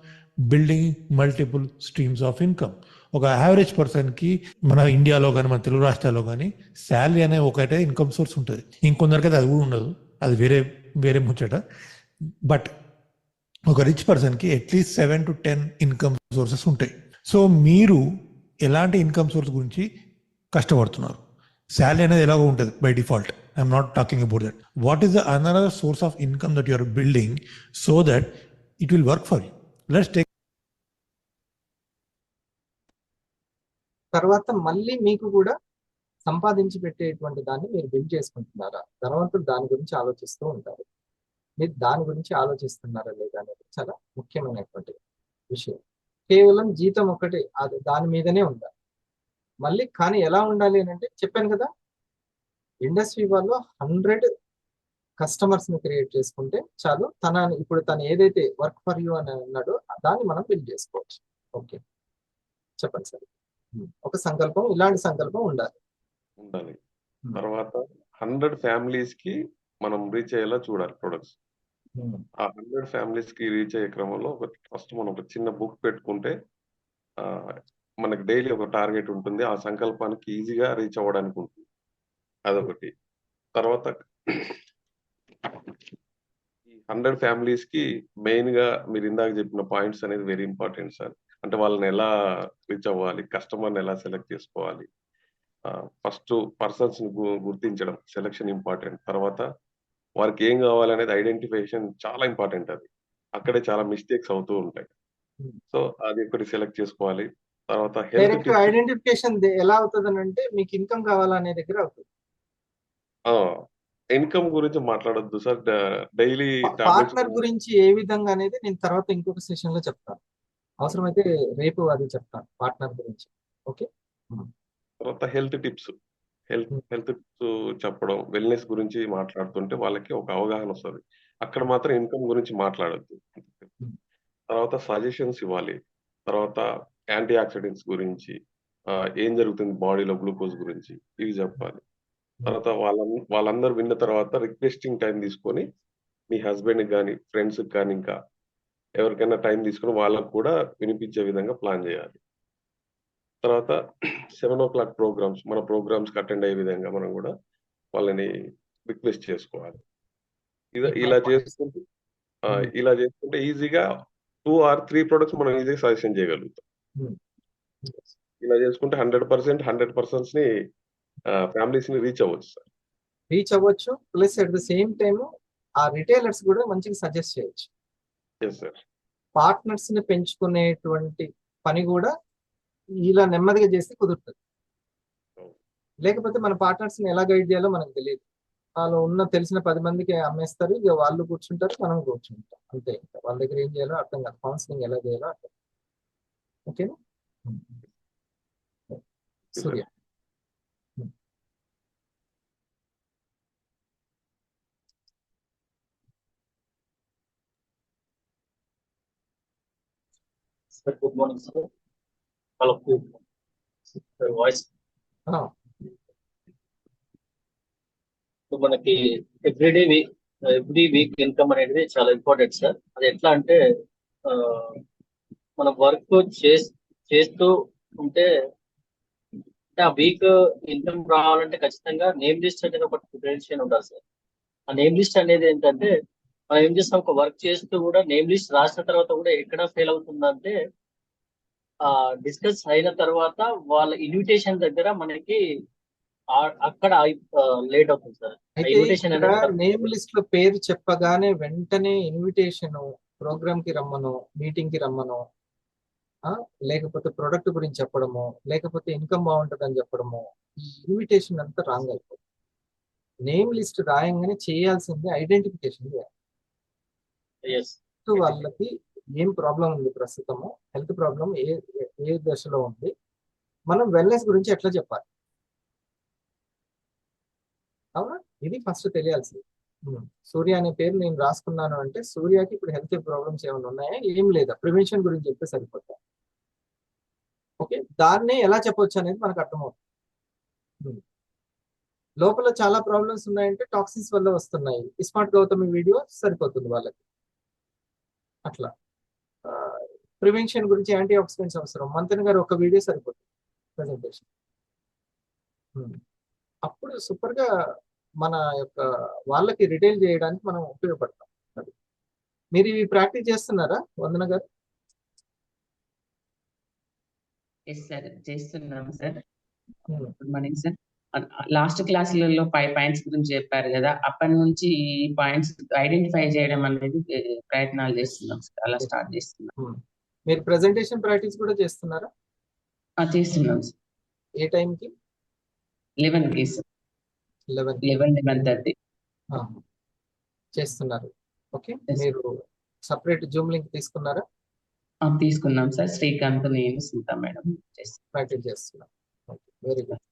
building multiple streams of income. ఒక యావరేజ్ పర్సన్కి మన ఇండియాలో కానీ మన తెలుగు రాష్ట్రాల్లో కానీ శాలరీ అనే ఒకటే ఇన్కమ్ సోర్స్ ఉంటుంది. ఇంకొందరికైతే అది కూడా ఉండదు, అది వేరే ముచ్చట. బట్ ఒక రిచ్ పర్సన్కి అట్లీస్ట్ 7 to 10 ఇన్కమ్ సోర్సెస్ ఉంటాయి. సో మీరు ఎలాంటి ఇన్కమ్ సోర్స్ గురించి కష్టపడుతున్నారు? శాలరీ అనేది ఎలాగో ఉంటుంది by default. I'm not talking about that. What is the another source of income that you are building so that it will work for you? Let's take. తర్వాత మళ్ళీ మీకు కూడా సంపాదించి పెట్టేటువంటి దాన్ని మీరు బిల్డ్ చేసుకుంటున్నారా? ధనవంతులు దాని గురించి ఆలోచిస్తూ ఉంటారు. మీరు దాని గురించి ఆలోచిస్తున్నారా లేదా అనేది చాలా ముఖ్యమైనటువంటి విషయం. కేవలం జీతం ఒకటి అది దాని మీదనే ఉండాలి. మళ్ళీ కానీ ఎలా ఉండాలి అని అంటే చెప్పాను కదా, ఇండస్ట్రీ వాళ్ళు 100 కస్టమర్స్ ని క్రియేట్ చేసుకుంటే చాలు. ఇప్పుడు తను ఏదైతే వర్క్ ఫర్ యూ అని అన్నాడో దాన్ని మనం బిల్డ్ చేసుకోవచ్చు. ఓకే, చెప్పండి సార్. ఒక సంకల్పం, ఇలాంటి సంకల్పం ఉండాలి. తర్వాత 100 ఫ్యామిలీస్ కి మనం రీచ్ అయ్యేలా చూడాలి ప్రొడక్ట్స్. ఆ 100 ఫ్యామిలీస్ కి రీచ్ అయ్యే క్రమంలో ఫస్ట్ మనం ఒక చిన్న బుక్ పెట్టుకుంటే మనకి డైలీ ఒక టార్గెట్ ఉంటుంది, ఆ సంకల్పానికి ఈజీగా రీచ్ అవ్వడానికి ఉంటుంది. అదొకటి. తర్వాత ఈ 100 ఫ్యామిలీస్ కి మెయిన్ గా మీరు ఇందాక చెప్పిన పాయింట్స్ అనేది వెరీ ఇంపార్టెంట్ సార్. అంటే వాళ్ళని ఎలా రీచ్ అవ్వాలి, కస్టమర్ని ఎలా సెలెక్ట్ చేసుకోవాలి. ఫస్ట్ పర్సన్స్ ని గుర్తించడం, సెలెక్షన్ ఇంపార్టెంట్. తర్వాత వారికి ఏం కావాలనేది ఐడెంటిఫికేషన్ చాలా ఇంపార్టెంట్. అది అక్కడే చాలా మిస్టేక్స్ అవుతూ ఉంటాయి. సో అది ఒకటి సెలెక్ట్ చేసుకోవాలి. తర్వాత డైరెక్ట్ ఐడెంటిఫికేషన్ ఎలా అవుతుంది అని అంటే మీకు ఇన్కమ్ కావాలనే దగ్గర అవుతుంది. ఇన్కమ్ గురించి మాట్లాడొద్దు సార్. డైలీ టాబ్లెట్స్ పార్ట్నర్ గురించి ఏ విధంగా అనేది నేను తర్వాత ఇంకొక సెషన్ లో చెప్తాను. అవసరమైతే రేపు అది చెప్తాను పార్ట్నర్ గురించి. ఓకే. తర్వాత హెల్త్ టిప్స్ టిప్స్ చెప్పడం, వెల్నెస్ గురించి మాట్లాడుతుంటే వాళ్ళకి ఒక అవగాహన వస్తుంది. అక్కడ మాత్రం ఇన్కమ్ గురించి మాట్లాడొద్దు. తర్వాత సజెషన్స్ ఇవ్వాలి. తర్వాత యాంటీ ఆక్సిడెంట్స్ గురించి, ఏం జరుగుతుంది బాడీలో గ్లూకోజ్ గురించి ఇవి చెప్పాలి. తర్వాత వాళ్ళందరూ విన్న తర్వాత రిక్వెస్టింగ్ టైం తీసుకొని మీ హస్బెండ్ కానీ ఫ్రెండ్స్ కానీ ఇంకా ఎవరికైనా టైం తీసుకొని వాళ్ళకు కూడా వినిపించే విధంగా ప్లాన్ చేయాలి. తర్వాత 7 o'clock ప్రోగ్రామ్స్, మన ప్రోగ్రామ్స్ అటెండ్ అయ్యే విధంగా మనం కూడా వాళ్ళని రిక్వెస్ట్ చేసుకోవాలి. ఇలా చేసుకుంటే ఈజీగా 2 or 3 ప్రొడక్ట్స్ మనం ఈజీగా సజెషన్ చేయగలుగుతాం. ఇలా చేసుకుంటే 100% ని ఫ్యామిలీస్ ని రీచ్ అవ్వచ్చు సార్. రీచ్ అవ్వచ్చు. Plus at the same time ఆ రిటైలర్స్ కూడా మంచిగా సజెస్ట్ చేయొచ్చు. Yes sir. పార్ట్నర్స్ ని పెంచుకునేటువంటి పని కూడా ఇలా నెమ్మదిగా చేస్తే కుదురుతుంది. లేకపోతే మన పార్ట్నర్స్ ని ఎలా గైడ్ చేయాలో మనకు తెలియదు. వాళ్ళు తెలిసిన 10 మందికి అమ్మేస్తారు. ఇక వాళ్ళు కూర్చుంటారు, మనం కూర్చుంటాం అంతే. ఇంకా వాళ్ళ దగ్గర ఏం చేయాలో అర్థం కాదు. కౌన్సిలింగ్ ఎలా చేయాలో అర్థం. ఓకేనా? Surya. Sir good morning sir. Hello voice. మనకి ఎవ్రీ వీక్ ఇన్కమ్ అనేది చాలా ఇంపార్టెంట్ సార్. అది ఎట్లా అంటే మనం వర్క్ చేస్తూ ఉంటే ఆ వీక్ ఇన్కమ్ రావాలంటే ఖచ్చితంగా నేమ్ లిస్ట్ అనేది ఒక ప్రిపరేషన్ ఉండాలి సార్. ఆ నేమ్ లిస్ట్ అనేది ఏంటంటే మనం ఏం చేస్తాం, ఒక వర్క్ చేస్తూ కూడా నేమ్ లిస్ట్ రాసిన తర్వాత కూడా ఎక్కడ ఫెయిల్ అవుతుందంటే డిస్కస్ అయిన తర్వాత వాళ్ళ ఇన్విటేషన్ దగ్గర మనకి అక్కడ లేట్ అవుతుంది సార్. ఇన్విటేషన్ అనేది నేమ్ లిస్ట్ లో పేరు చెప్పగానే వెంటనే ఇన్విటేషన్ ప్రోగ్రామ్ కి రమ్మను, మీటింగ్ కి రమ్మను, లేకపోతే ప్రొడక్ట్ గురించి చెప్పడము, లేకపోతే ఇన్కమ్ బాగుంటుంది అని చెప్పడము, ఈ ఇన్విటేషన్ అంతా రాంగ్ అయిపోతుంది. నేమ్ లిస్ట్ రాయంగానే చేయాల్సింది ఐడెంటిఫికేషన్ చేయాలి. వాళ్ళకి ఏం ప్రాబ్లం ఉంది, ప్రస్తుతము హెల్త్ ప్రాబ్లం ఏ దశలో ఉంది, మనం వెల్నెస్ గురించి ఎట్లా చెప్పాలి. అవునా? ఇది ఫస్ట్ తెలియాల్సింది. సూర్య అనే పేరు నేను రాసుకున్నాను అంటే సూర్యకి ఇప్పుడు హెల్త్ ప్రాబ్లమ్స్ ఏమైనా ఉన్నాయా, ఏం లేదా, ప్రివెన్షన్ గురించి చెప్తే సరిపోతా. ఓకే, దాన్నే ఎలా చెప్పొచ్చు అనేది మనకు అర్థమవుతుంది. లోపల చాలా ప్రాబ్లమ్స్ ఉన్నాయంటే టాక్సిన్స్ వల్ల వస్తున్నాయి. ఇస్మార్ట్ గౌతమి వీడియో సరిపోతుంది వాళ్ళకి. అట్లా ప్రివెన్షన్ గురించి యాంటీ ఆక్సిడెంట్స్ అవసరం, మంతన్ గారు ఒక వీడియో సరిపోతుంది ప్రెజెంటేషన్. అప్పుడు సూపర్ గా మన యొక్క వాళ్ళకి రిటైల్ చేయడానికి మనం ఉపయోగపడతాం. మీరు ఇవి ప్రాక్టీస్ చేస్తున్నారా వందన గారు? సార్ చేస్తున్నాం sir. Good morning sir. Last క్లాసులలో 5 పాయింట్స్ గురించి చెప్పారు కదా, అప్పటి నుంచి ఈ పాయింట్స్ ఐడెంటిఫై చేయడం అనేది ప్రయత్నాలు చేస్తున్నాం సార్. అలా స్టార్ట్ చేస్తున్నాం. మీరు ప్రెజెంటేషన్ ప్రాక్టీస్ కూడా చేస్తున్నారా? చేస్తున్నాం సార్. ఏ టైంకి? 11కి సార్. 11:30 చేస్తున్నారు. ఓకే, మీరు సపరేట్ జూమ్ లింక్ తీసుకున్నారా? తీసుకున్నాం సార్. శ్రీకాంత్, నేను, సీతా మేడం ప్రాక్టీస్ చేస్తున్నాం. Very good.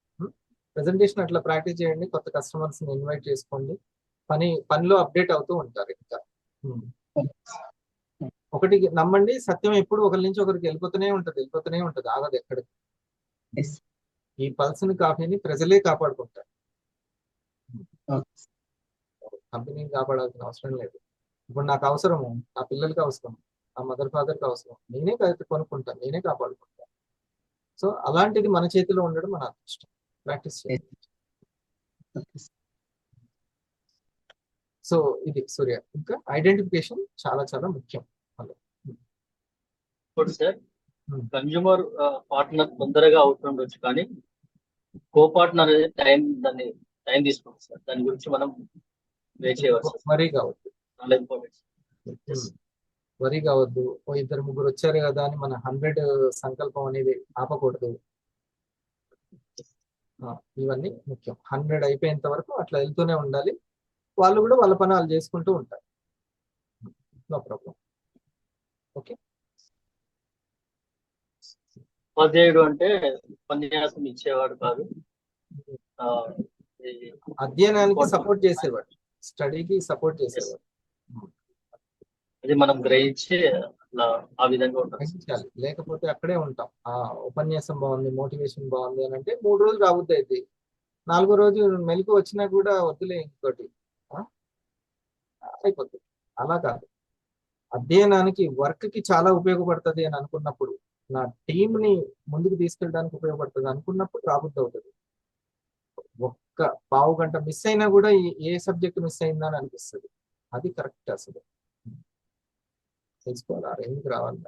ప్రెజెంటేషన్ అట్లా ప్రాక్టీస్ చేయండి. కొత్త కస్టమర్స్ ని ఇన్వైట్ చేసుకోండి. పనిలో అప్డేట్ అవుతూ ఉంటారు. ఇంకా ఒకటి నమ్మండి, సత్యం ఎప్పుడు ఒకరి నుంచి ఒకరికి వెళ్ళిపోతూనే ఉంటది, ఆగదు ఎక్కడికి. ఈ పల్స్ ని కాఫీని ప్రజలే కాపాడుకుంటారు, కంపెనీని కాపాడాల్సిన అవసరం లేదు. ఇప్పుడు నాకు అవసరము, నా పిల్లలకి అవసరం, నా మదర్ ఫాదర్కి అవసరం, నేనే కొనుక్కుంటాను, నేనే కాపాడుకుంటాను. సో అలాంటిది మన చేతిలో ఉండడం మన అదృష్టం. ప్రాక్టీస్ చేయండి. సో ఇది సూర్య. ఇంకా ఐడెంటిఫికేషన్ చాలా చాలా ముఖ్యం. సార్ కన్జ్యూమర్ పార్ట్నర్ తొందరగా అవుతుండొచ్చు, కానీ కో పార్ట్నర్ అనేది టైం తీసుకుంటుంది సార్. దాని గురించి మనం వరీ కావద్దు, చాలా ఇంపార్టెంట్. వరీ కావద్దు. 2-3 వచ్చారు కదా అని మన 100 సంకల్పం అనేది ఆపకూడదు. ఇవన్నీ ముఖ్యం. 100 అయిపోయేంత వరకు అట్లా వెళ్తూనే ఉండాలి. వాళ్ళు కూడా వాళ్ళ పని వాళ్ళు చేసుకుంటూ ఉంటారు. No problem. ఓకే. ఉపాధ్యాయుడు అంటే ఉపన్యాసం ఇచ్చేవాడు కాదు, ఆ, ఈ అధ్యయనానికి ఇంకోటి సపోర్ట్ చేసేవాడు, స్టడీకి సపోర్ట్ చేసేవాడు. అది మనం గ్రహించి అట్లా ఆ విధంగా ఉంటాం. గ్రహించాలి, లేకపోతే అక్కడే ఉంటాం. ఉపన్యాసం బాగుంది, మోటివేషన్ బాగుంది అని అంటే 3 రోజులు రాబుద్ది అయితే 4వ రోజు మెలకు వచ్చినా కూడా వద్దులే ఇంకోటి అయిపోతుంది. అలా కాదు. అధ్యయనానికి వర్క్ కి చాలా ఉపయోగపడుతుంది అని అనుకున్నప్పుడు, నా టీం ని ముందుకు తీసుకెళ్ళడానికి ఉపయోగపడుతుంది అనుకున్నప్పుడు రాబుద్ది అవుతుంది. ఒక్క పావు గంట మిస్ అయినా కూడా ఏ సబ్జెక్ట్ మిస్ అయిందా అని అనిపిస్తుంది. అది కరెక్ట్. అసలు తెలుసుకోవాలి ఎందుకు రావాలి.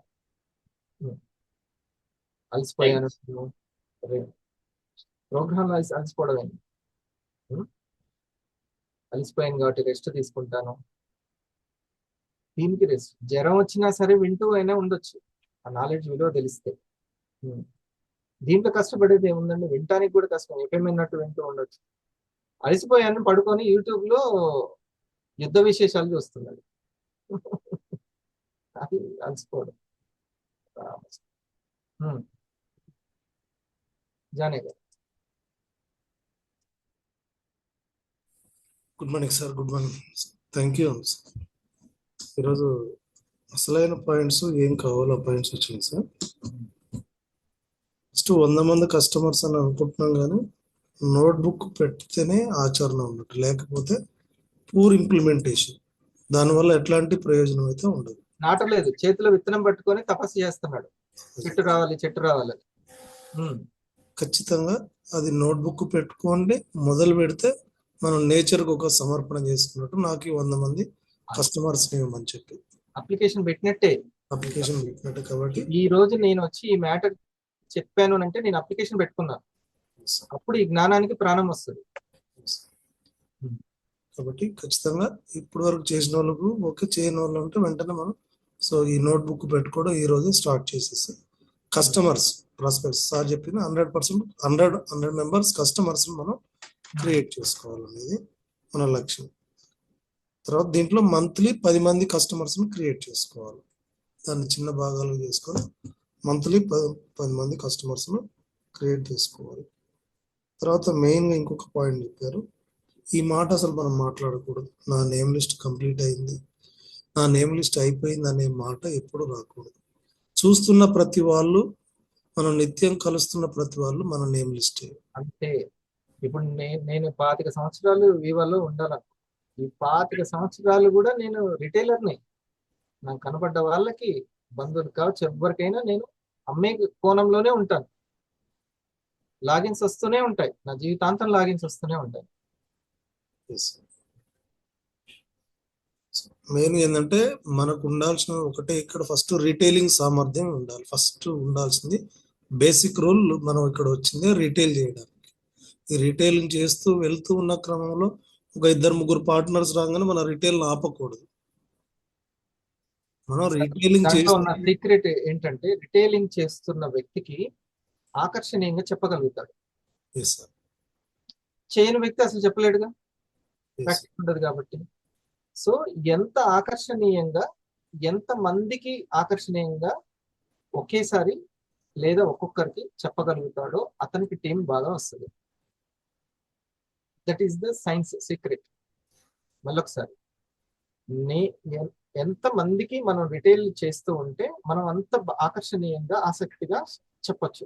అలసిపోయాను ప్రోగ్రామ్ అలసిపోవడం ఏంటి? అలసిపోయాను కాబట్టి రెస్ట్ తీసుకుంటాను. దీనికి రెస్ట్. జ్వరం వచ్చినా సరే వింటూ అయినా ఉండొచ్చు, ఆ నాలెడ్జ్ విలువ తెలిస్తే. దీంట్లో కష్టపడేది ఏముందండి? వినటానికి కూడా కష్టం, ఎఫ్ఎంన్నట్టు వింటూ ఉండొచ్చు. అలసిపోయాను పడుకొని యూట్యూబ్ లో యుద్ధ విశేషాలు చూస్తున్నాడు. అది అలసిపోవడం. జానే గారు. Good morning sir. Good morning. Thank you sir. ఈరోజు అసలైన పాయింట్స్ ఏం కావాలో పాయింట్స్ వచ్చినాయి సార్. ఫస్ట్ 100 మంది కస్టమర్స్ అని అనుకుంటున్నాం, కానీ నోట్బుక్ పెడితేనే ఆచరణ ఉన్నట్టు, లేకపోతే పూర్ ఇంప్లిమెంటేషన్, దానివల్ల ఎట్లాంటి ప్రయోజనం అయితే ఉండదు. నాటలేదు, చేతిలో విత్తనం పట్టుకొని తపస్సు చేస్తున్నాడు, చెట్టు రావాలి చెట్టు రావాలి. ఖచ్చితంగా అది నోట్బుక్ పెట్టుకోండి, మొదలు పెడితే మనం నేచర్కి ఒక సమర్పణ చేసుకున్నట్టు. నాకు 100 మంది కస్టమర్స్ ఇవ్వమని చెప్పి అప్లికేషన్ పెట్టినట్టే. అప్లికేషన్ పెట్టినట్టే. కాబట్టి ఈ రోజు నేను వచ్చి ఈ మ్యాటర్ చెప్పాను అంటే నేను అప్లికేషన్ పెట్టుకున్నాను, అప్పుడు ఈ జ్ఞానానికి ప్రాణం వస్తుంది. కాబట్టి ఖచ్చితంగా ఇప్పటి వరకు చేసిన వాళ్ళకు ఓకే, చేయని వాళ్ళు ఉంటే వెంటనే మనం సో ఈ నోట్బుక్ పెట్టుకోవడం ఈ రోజు స్టార్ట్ చేసేసి కస్టమర్స్ ప్రాస్పెక్ట్స్ సార్ చెప్పిన 100% 100 మెంబర్స్ కస్టమర్స్ మనం క్రియేట్ చేసుకోవాలనేది మన లక్ష్యం. తర్వాత దీంట్లో మంత్లీ 10 మంది కస్టమర్స్ని క్రియేట్ చేసుకోవాలి. దాన్ని చిన్న భాగాలు చేసుకొని మంత్లీ 10 మంది కస్టమర్స్ను క్రియేట్ చేసుకోవాలి. తర్వాత మెయిన్గా ఇంకొక పాయింట్ చెప్పారు, ఈ మాట అసలు మనం మాట్లాడకూడదు. నా నేమ్ లిస్ట్ కంప్లీట్ అయింది, నా నేమ్ లిస్ట్ అయిపోయింది అనే మాట ఎప్పుడు రాకూడదు. చూస్తున్న ప్రతి వాళ్ళు, మనం నిత్యం కలుస్తున్న ప్రతి వాళ్ళు మన నేమ్ లిస్ట్. అంటే ఇప్పుడు నేను 25 సంవత్సరాలు వివాలో ఉండాలను, ఈ 25 సంవత్సరాలు కూడా నేను రిటైలర్ని. నాకు కనపడ్డ వాళ్ళకి, బంధువులు కావచ్చు, ఎవరికైనా నేను అమ్మే కోణంలోనే ఉంటాను. లాగిన్స్ వస్తూనే ఉంటాయి, నా జీవితాంతం లాగిన్స్ వస్తూనే ఉంటాయి. మెయిన్ ఏంటంటే మనకు ఉండాల్సిన ఒకటే ఇక్కడ ఫస్ట్ రిటైలింగ్ సామర్థ్యం ఉండాలి. ఫస్ట్ ఉండాల్సింది బేసిక్ రూల్. మనం ఇక్కడ వచ్చింది రిటైల్ చేయడానికి. ఈ రిటైలింగ్ చేస్తూ వెళ్తూ ఉన్న క్రమంలో ఒక 2-3 పార్ట్నర్స్ రాగానే మన రిటైల్ ఆపకూడదు. మనం రిటైలింగ్ ఉన్న సీక్రెట్ ఏంటంటే రిటైలింగ్ చేస్తున్న వ్యక్తికి ఆకర్షణీయంగా చెప్పగలుగుతాడు. చేయని వ్యక్తి అసలు చెప్పలేడుగా, ప్రాక్టీస్ ఉండదు కాబట్టి. సో ఎంత ఆకర్షణీయంగా, ఎంత మందికి ఆకర్షణీయంగా ఒకేసారి లేదా ఒక్కొక్కరికి చెప్పగలుగుతాడో అతనికి టీం బాగా వస్తుంది. That is the science secret. మళ్ళొకసారి, ఎంత మందికి మనం రిటైల్ చేస్తూ ఉంటే మనం అంత ఆకర్షణీయంగా, ఆసక్తిగా చెప్పచ్చు.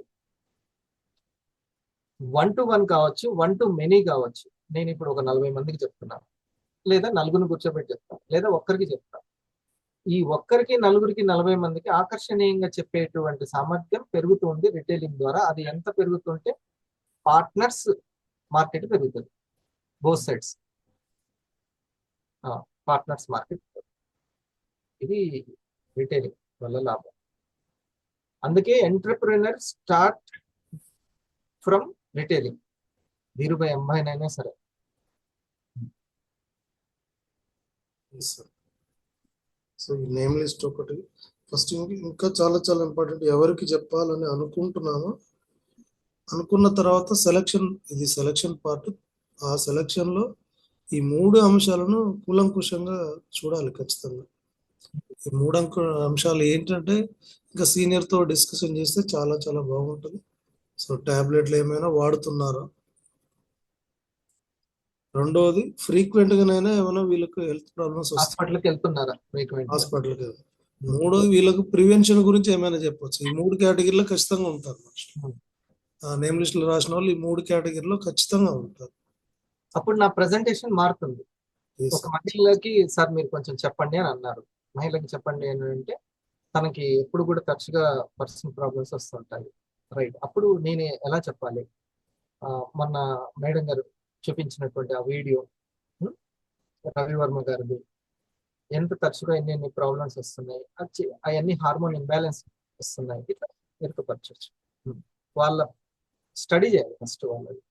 1 to 1 కావచ్చు, 1 to many కావచ్చు. నేను ఇప్పుడు ఒక 40 మందికి చెప్తున్నాను, లేదా 4 కూర్చోబెట్టి చెప్తాను, లేదా ఒక్కరికి చెప్తాను. ఈ ఒక్కరికి, 4కి, 40 మందికి ఆకర్షణీయంగా చెప్పేటువంటి సామర్థ్యం పెరుగుతుంది రిటైలింగ్ ద్వారా. అది ఎంత పెరుగుతుంటే పార్ట్నర్స్ మార్కెట్ పెరుగుతుంది. Both sides partners market. ఇది రిటైలింగ్ వల్ల లాభం. అందుకే entrepreneur start from retailing. Dhirubhai Ambani అయినా సరే. సో ఈ నేమ్ లిస్ట్ ఒకటి ఫస్ట్. ఇంకా చాలా చాలా ఇంపార్టెంట్. ఎవరికి చెప్పాలని అనుకుంటున్నామో అనుకున్న తర్వాత సెలక్షన్, ఇది సెలక్షన్ పార్ట్. ఆ సెలక్షన్లో ఈ 3 అంశాలను కూలంకుషంగా చూడాలి ఖచ్చితంగా. ఈ 3 అంశాలు ఏంటంటే ఇంకా సీనియర్తో డిస్కషన్ చేస్తే చాలా చాలా బాగుంటుంది. సో టాబ్లెట్లు ఏమైనా వాడుతున్నారా, రెండవది ఫ్రీక్వెంట్గానైనా ఏమైనా వీళ్ళకి హెల్త్ ప్రాబ్లమ్స్ వస్తాయి హాస్పిటల్కి వెళ్తున్నారా frequent గా? హాస్పిటల్కి. మూడోది వీళ్ళకు ప్రివెన్షన్ గురించి ఏమైనా చెప్పొచ్చు. ఈ 3 కేటగిరీలో ఖచ్చితంగా ఉంటారు. నేమ్ లిస్టులు రాసిన వాళ్ళు ఈ 3 కేటగిరీలో ఖచ్చితంగా ఉంటారు. అప్పుడు నా ప్రెజెంటేషన్ మారుతుంది. Yes. ఒక మహిళకి సార్ మీరు కొంచెం చెప్పండి అని అన్నారు. మహిళకి చెప్పండి అని అంటే తనకి ఎప్పుడు కూడా తరచుగా పర్సనల్ ప్రాబ్లమ్స్ వస్తుంటాయి. రైట్, అప్పుడు నేను ఎలా చెప్పాలి? మొన్న మేడం గారు చూపించినటువంటి ఆ వీడియో, రవివర్మ గారిది, ఎంత తరచుగా ఎన్ని ప్రాబ్లమ్స్ వస్తున్నాయి, అవన్నీ హార్మోన్ ఇంబ్యాలెన్స్ వస్తున్నాయి, ఇట్లా ఎరుకపరచచ్చు. వాళ్ళ స్టడీ చేయాలి ఫస్ట్ వాళ్ళది.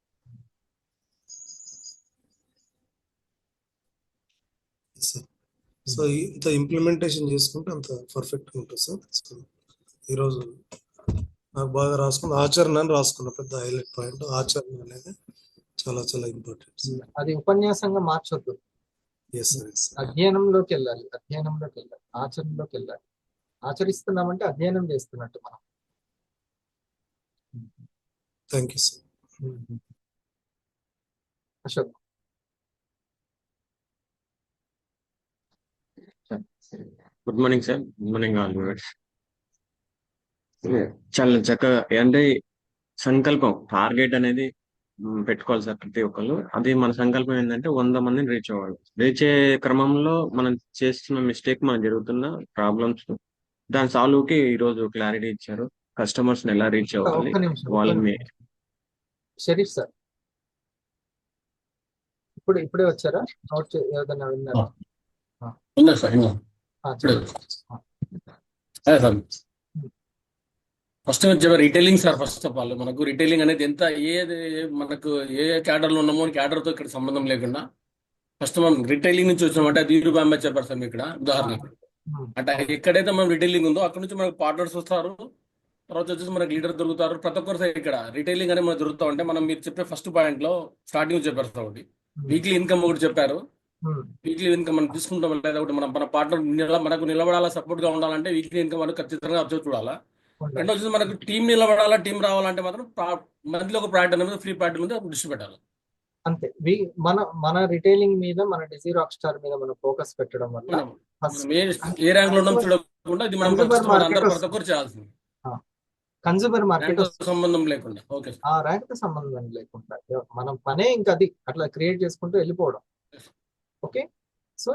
సో ఇంత ఇంప్లిమెంటేషన్ చేసుకుంటే అంత పర్ఫెక్ట్ ఉంటుంది సార్. సో ఈరోజు నాకు బాగా రాసుకున్న ఆచరణ అని రాసుకున్న పెద్ద హైలైట్ పాయింట్. ఆచరణ అనేది చాలా చాలా ఇంపార్టెంట్. అది ఉపన్యాసంగా మార్చొద్దు. Yes sir, yes sir. అధ్యయనంలోకి వెళ్ళాలి, ఆచరణలోకి వెళ్ళాలి. ఆచరిస్తున్నామంటే అధ్యయనం చేస్తున్నట్టు మనం. Thank you sir. Ashok. Good morning sir. Good morning all viewers. చాలా చక్కగా అంటే సంకల్పం, టార్గెట్ అనేది పెట్టుకోవాలి సార్ ప్రతి ఒక్కళ్ళు. అది మన సంకల్పం ఏంటంటే 100 మందిని రీచ్ అవ్వాలి. రీచ్ అయ్యే క్రమంలో మనం చేస్తున్న మిస్టేక్, మనం జరుగుతున్న ప్రాబ్లమ్స్, దాని సాల్వ్ కి ఈరోజు క్లారిటీ ఇచ్చారు. కస్టమర్స్ ని ఎలా రీచ్ అవ్వాలి, ఒక్క నిమిషం. వాళ్ళని. షరీఫ్ సార్ ఇప్పుడే వచ్చారా? నోట్ ఏదైనా విన్నారా? ఉన్నా సార్, ఉన్నా. చెప్పండి. అదే sir, first retailing sir. First of all మనకు రిటైలింగ్ అనేది ఎంత మనకు ఏ క్యాడర్ లో ఉన్నామో క్యాడర్ తో ఇక్కడ సంబంధం లేకుండా ఫస్ట్ మనం రిటైలింగ్ నుంచి వచ్చినామంటే అది రూపాయి చెప్పారు సార్. ఇక్కడ ఉదాహరణకు అంటే ఎక్కడైతే మనం రిటైలింగ్ ఉందో అక్కడ నుంచి మనకు పార్ట్నర్స్ వస్తారు, తర్వాత వచ్చేసి మనకు లీడర్ దొరుకుతారు. ప్రతి ఒక్కరు సార్ ఇక్కడ రిటైలింగ్ అనేది మనకు దొరుకుతా ఉంటే మనం మీరు చెప్పే ఫస్ట్ పాయింట్ లో స్టార్టింగ్ చెప్పారు సార్. ఒకటి వీక్లీ ఇన్కమ్ ఒకటి చెప్పారు. వీక్లీ ఇన్కమ్ మనం తీసుకుంటాం లేదా ఒకటి మన పార్ట్నర్ మనకు నిలబడాలా, సపోర్ట్ గా ఉండాలంటే వీక్లీ ఇన్కమ్ మనకు ఖచ్చితంగా అబ్జర్వ్ చూడాలా. రెండో వచ్చేసి మనకు టీం నిలబడాలా, టీం రావాలంటే మాత్రం మంత్లీ ఒక ప్రాడక్ట్ అనేది ఫ్రీ ప్రాడక్ట్ మీద దృష్టి పెట్టాలి. అంతే. మన రిటైలింగ్ మీద, మన డిజీ రాక్ స్టార్ మీద మనం ఫోకస్ పెట్టడం వల్ల ఏ ర్యాంక్ లో ఉన్నాం చూడకుండా ఇది మనం అందరూ ప్రతి ఒక్కరు చేయాల్సింది. కన్స్యూమర్ మార్కెట్ సంబంధం లేకుండా. ఓకే, ఆ ర్యాంక్ తో సంబంధం లేకుండా మనం పనే ఇంకా అది అట్లా క్రియేట్ చేసుకుంటూ వెళ్ళిపోవడం. ఓకే, సో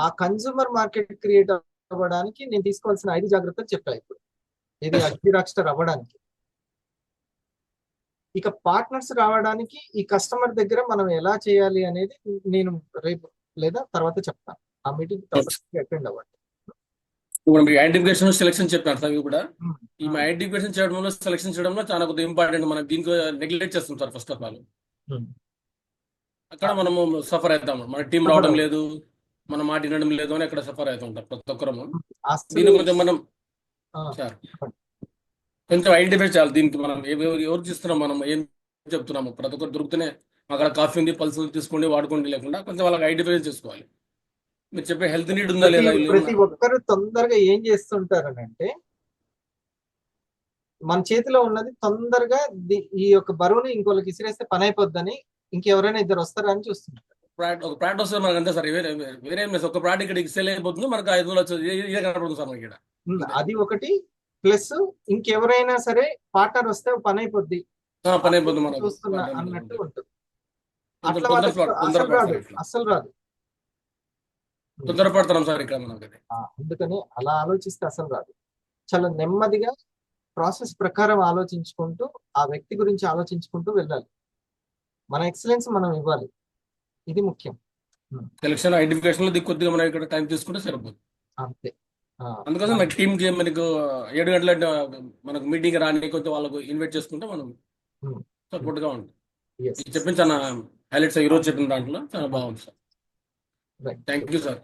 ఆ కన్స్యూమర్ మార్కెట్ క్రియేట్ అవ్వడానికి నేను తీసుకోవాల్సిన 5 జాగ్రత్తలు చెప్పాను ఇప్పుడు. ఇది అగ్ని రాక్ స్టార్ అవ్వడానికి. ఇక పార్ట్నర్స్ రావడానికి ఈ కస్టమర్ దగ్గర మనం ఎలా చేయాలి అనేది నేను రేపు లేదా తర్వాత చెప్తాను. ఆ మీటింగ్ తప్పకుండా అటెండ్ అవ్వండి. ఇప్పుడు ఐడెంటిఫికేషన్ సెలెక్షన్ చెప్పారు సార్. ఇవి కూడా ఈ ఐడెంటిఫికేషన్ చేయడంలో, సెలెక్షన్ చేయడంలో చాలా కొద్దిగా ఇంపార్టెంట్. మనం దీనికి నెగ్లెక్ట్ చేస్తాం సార్. ఫస్ట్ ఆఫ్ ఆల్ అక్కడ మనము సఫర్ అవుతాము. మన టీం రావడం లేదు, మన మాట వినడం లేదు అని అక్కడ సఫర్ అవుతుంటాం ప్రతి ఒక్కరము. దీన్ని కొంచెం మనం సార్ కొంచెం ఐడెంటిఫై చేయాలి. దీనికి మనం ఎవరికి ఇస్తున్నాం, మనం ఏం చెప్తున్నాము. ప్రతి ఒక్కరు దొరుకుతూనే అక్కడ కాఫీ ఉంది, పల్స్ తీసుకోండి, వాడుకోండి లేకుండా కొంచెం వాళ్ళకి ఐడెంటిఫై చేసుకోవాలి. మీరు చెప్పే హెల్త్ నీడ్ ఉందా లేదా. ప్రతి ఒక్కరు తొందరగా ఏం చేస్తుంటారని అంటే మన చేతిలో ఉన్నది తొందరగా ఈ యొక్క బరువుని ఇంకోళ్ళకి ఇసిరేస్తే పని అయిపోద్దని ఇంకెవరైనా ఇద్దరు వస్తారా అని చూస్తుంటారు. ఒక ప్రాడక్ట్ వస్తే మనకు అంతే సార్. వేరే ఒక ప్రాడక్ట్ ఇక్కడ సేల్ అయిపోతుంది, మనకు 500 వచ్చేది ఇదే కనపడుతుంది సార్ మనకి ఇక్కడ. అది ఒకటి. ప్లస్ ఇంకెవరైనా సరే పార్ట్నర్ వస్తే పని అయిపోద్ది, పని అయిపోతుంది మనం చూస్తున్నా అన్నట్టు ఉంటుంది. అసలు రాదు. తొందరపడతాం సార్ ఇక్కడ మనం. అందుకని అలా ఆలోచిస్తే అసలు రాదు. చాలా నెమ్మదిగా ప్రాసెస్ ప్రకారం ఆలోచించుకుంటూ, ఆ వ్యక్తి గురించి ఆలోచించుకుంటూ వెళ్ళాలి. మన ఎక్సలెన్స్ మనం ఇవ్వాలి, ఇది ముఖ్యం. సెలక్షన్ ఐడెంటిఫికేషన్ లో కొద్దిగా మనం ఇక్కడ టైం తీసుకుంటే సరిపోతుంది. అంతే. అందుకోసం మన టీమ్ కి మనకు 7 గంటల మనకు మీటింగ్ రాని కొంచెం వాళ్ళకు ఇన్వైట్ చేసుకుంటే మనం సపోర్ట్ గా ఉంటుంది. చెప్పిన చాలా హైలైట్స్ ఈ రోజు చెప్పిన దాంట్లో చాలా బాగుంది సార్. Thank you sir.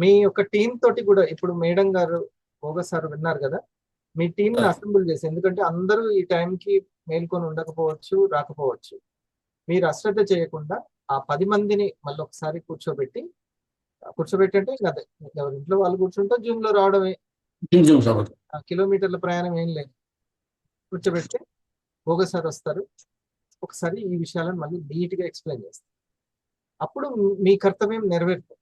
మీ యొక్క టీం తోటి కూడా ఇప్పుడు మేడం గారు, ఓగా సార్ విన్నారు కదా, మీ టీంని అసెంబుల్ చేసి, ఎందుకంటే అందరూ ఈ టైంకి మేల్కొని ఉండకపోవచ్చు, రాకపోవచ్చు. మీరు అశ్రద్ధ చేయకుండా ఆ 10 మందిని మళ్ళీ ఒకసారి కూర్చోబెట్టి అంటే ఇంకా అదే, ఎవరి ఇంట్లో వాళ్ళు కూర్చుంటే జూమ్ లో రావడమే, కిలోమీటర్ల ప్రయాణం ఏం లేదు. కూర్చోబెట్టి ఒకసారి వస్తారు, ఒకసారి ఈ విషయాలను మళ్ళీ నీట్ గా ఎక్స్ప్లెయిన్ చేస్తారు. అప్పుడు మీ కర్తవ్యం నెరవేరుతుంది.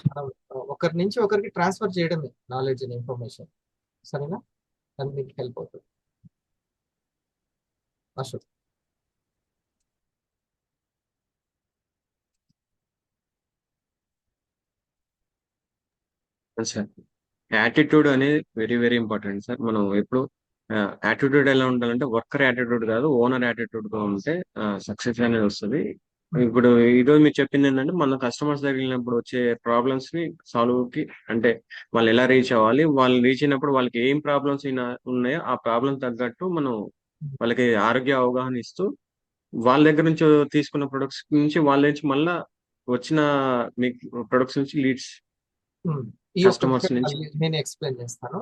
మనం ఒకరి నుంచి ఒకరికి ట్రాన్స్ఫర్ చేయడమే నాలెడ్జ్ అండ్ ఇన్ఫర్మేషన్. సరేనా? అది మీకు హెల్ప్ అవుతుంది. అశోక్. సార్ యాటిట్యూడ్ అనేది వెరీ వెరీ ఇంపార్టెంట్ సార్. మనం ఎప్పుడు యాటిట్యూడ్ ఎలా ఉండాలంటే వర్కర్ యాటిట్యూడ్ కాదు, ఓనర్ యాటిట్యూడ్ గా ఉంటే సక్సెస్ అనేది వస్తుంది. ఇప్పుడు ఈరోజు మీరు చెప్పింది ఏంటంటే మన కస్టమర్స్ దగ్గర వెళ్ళినప్పుడు వచ్చే ప్రాబ్లమ్స్ ని సాల్వ్ కి అంటే వాళ్ళు ఎలా రీచ్ అవ్వాలి, వాళ్ళు రీచ్ అయినప్పుడు వాళ్ళకి ఏం ప్రాబ్లమ్స్ ఉన్నాయో ఆ ప్రాబ్లమ్ తగ్గట్టు మనం వాళ్ళకి ఆరోగ్య అవగాహన ఇస్తూ వాళ్ళ దగ్గర నుంచి తీసుకున్న ప్రొడక్ట్స్ నుంచి వాళ్ళ నుంచి మళ్ళా వచ్చిన మీ ప్రొడక్ట్స్ నుంచి లీడ్స్ ఈ ఒక్క కస్టమర్స్ విషయం నుంచి మళ్ళీ నేను ఎక్స్ప్లెయిన్ చేస్తాను.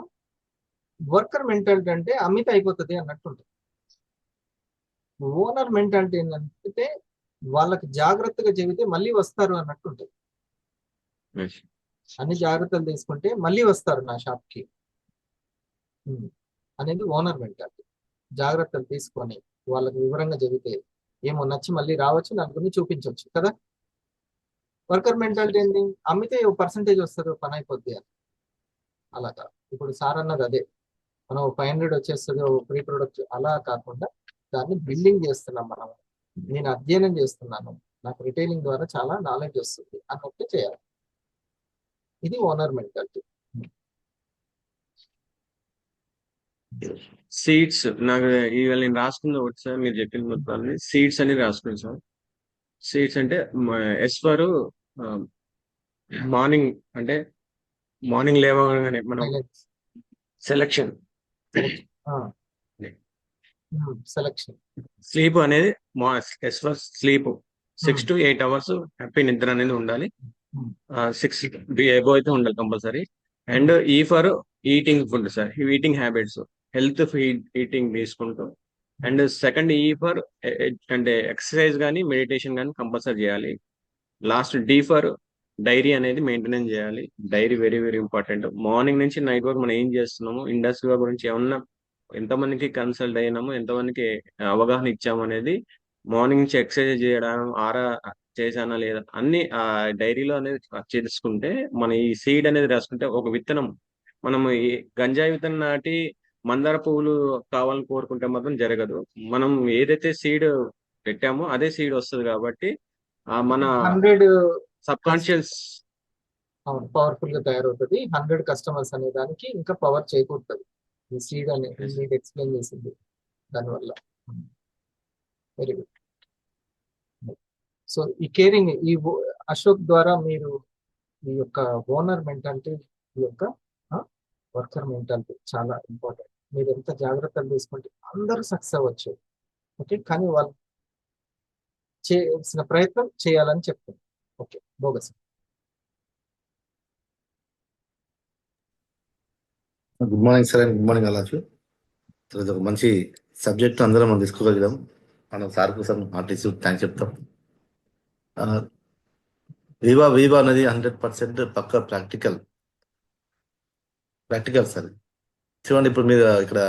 వర్కర్ మెంటాలిటీ అంటే అమిత అయిపోతుంది అన్నట్టు ఉంటుంది. ఓనర్ మెంటాలిటీ ఏంటంటే వాళ్ళకి జాగ్రత్తగా చెబితే మళ్ళీ వస్తారు అన్నట్టు ఉంటుంది. అన్ని జాగ్రత్తలు తీసుకుంటే మళ్ళీ వస్తారు నా షాప్కి అనేది ఓనర్ మెంటాలిటీ. జాగ్రత్తలు తీసుకొని వాళ్ళకి వివరంగా చెబితే ఏమో నచ్చి మళ్ళీ రావచ్చు, నలుగురిని చూపించవచ్చు కదా. వర్కర్ మెంటాలిటీ ఏంటి? అమ్మితే ఓ పర్సంటేజ్ వస్తుంది, పని అయిపోద్ది అని. అలాగా ఇప్పుడు సార్ అన్నది అదే, మనం 500 వచ్చేస్తుంది ప్రీ ప్రొడక్ట్, అలా కాకుండా దాన్ని బిల్డింగ్ చేస్తున్నాం మనం. నేను అధ్యయనం చేస్తున్నాను, నాకు రిటైలింగ్ ద్వారా చాలా నాలెడ్జ్ వస్తుంది అన్నట్టు చేయాలి. ఇది ఓనర్ మెంటాలిటీ. సీడ్స్ నాకు ఇవాళ నేను రాసుకుంది ఒకటి సార్, మీరు చెప్పిన మొత్తాన్ని సీడ్స్ అని రాసుకుంది సార్. సీడ్స్ అంటే ఎస్ ఫర్ మార్నింగ్, అంటే మార్నింగ్ లేవగానే మనం సెలక్షన్ సెలక్షన్ స్లీప్ అనేది S for sleep 6 to 8 hours happy నిద్ర అనేది ఉండాలి. 6 ఎబో అయితే ఉండాలి compulsory. And E for eating food sir, eating habits, health eating తీసుకుంటూ. అండ్ సెకండ్ ఈ ఫర్ అంటే ఎక్సర్సైజ్ కానీ మెడిటేషన్ కానీ కంపల్సరీ చేయాలి. లాస్ట్ డి ఫర్ డైరీ అనేది మెయింటెనెన్స్ చేయాలి. Diary very very important. Morning నుంచి నైట్ వరకు మనం ఏం చేస్తున్నాము, ఇండస్ట్రీ గురించి ఏమన్నా ఎంతమందికి కన్సల్ట్ అయినాము, ఎంతమందికి అవగాహన ఇచ్చాము అనేది, మార్నింగ్ నుంచి ఎక్సర్సైజ్ చేయడం, చేశానా లేదా అన్ని ఆ డైరీలో అనేది చేసుకుంటే, మన ఈ సీడ్ అనేది రాసుకుంటే ఒక విత్తనం, మనం ఈ గంజాయి విత్తనం నాటి మందార పువ్వులు కావాలని కోరుకుంటే మాత్రం జరగదు. మనం ఏదైతే సీడ్ పెట్టామో అదే సీడ్ వస్తుంది. కాబట్టి మన 100 సబ్ కాన్షియస్ అవును పవర్ఫుల్ గా తయారవుతుంది. 100 కస్టమర్స్ అనే దానికి ఇంకా పవర్ చేకూరుతుంది ఈ సీడ్ అనేది. మీరు ఎక్స్ప్లెయిన్ చేసింది దానివల్ల. Very good. సో ఈ కేరింగ్, ఈ అశోక్ ద్వారా మీరు ఈ యొక్క ఓనర్ మెంటాలిటీ, ఈ యొక్క వర్కర్ మెంటాలిటీ చాలా ఇంపార్టెంట్. మీరు ఎంత జాగ్రత్తలు తీసుకుంటే అందరూ సక్సెస్ అవ్వచ్చు. ఓకే, కానీ వాళ్ళు చేయాల్సిన ప్రయత్నం చేయాలని చెప్తుంది. ఓకే, బోగస్. Good morning sir and good morning అలాచు. ఇది ఒక మంచి సబ్జెక్ట్ అందరం మనం తీసుకోగలిగాం. మనం సార్ కోసం ఆర్టీసీ థ్యాంక్స్ చెప్తాం. వివా అనేది 100% పక్క ప్రాక్టికల్ సార్. చూడండి, ఇప్పుడు మీరు ఇక్కడ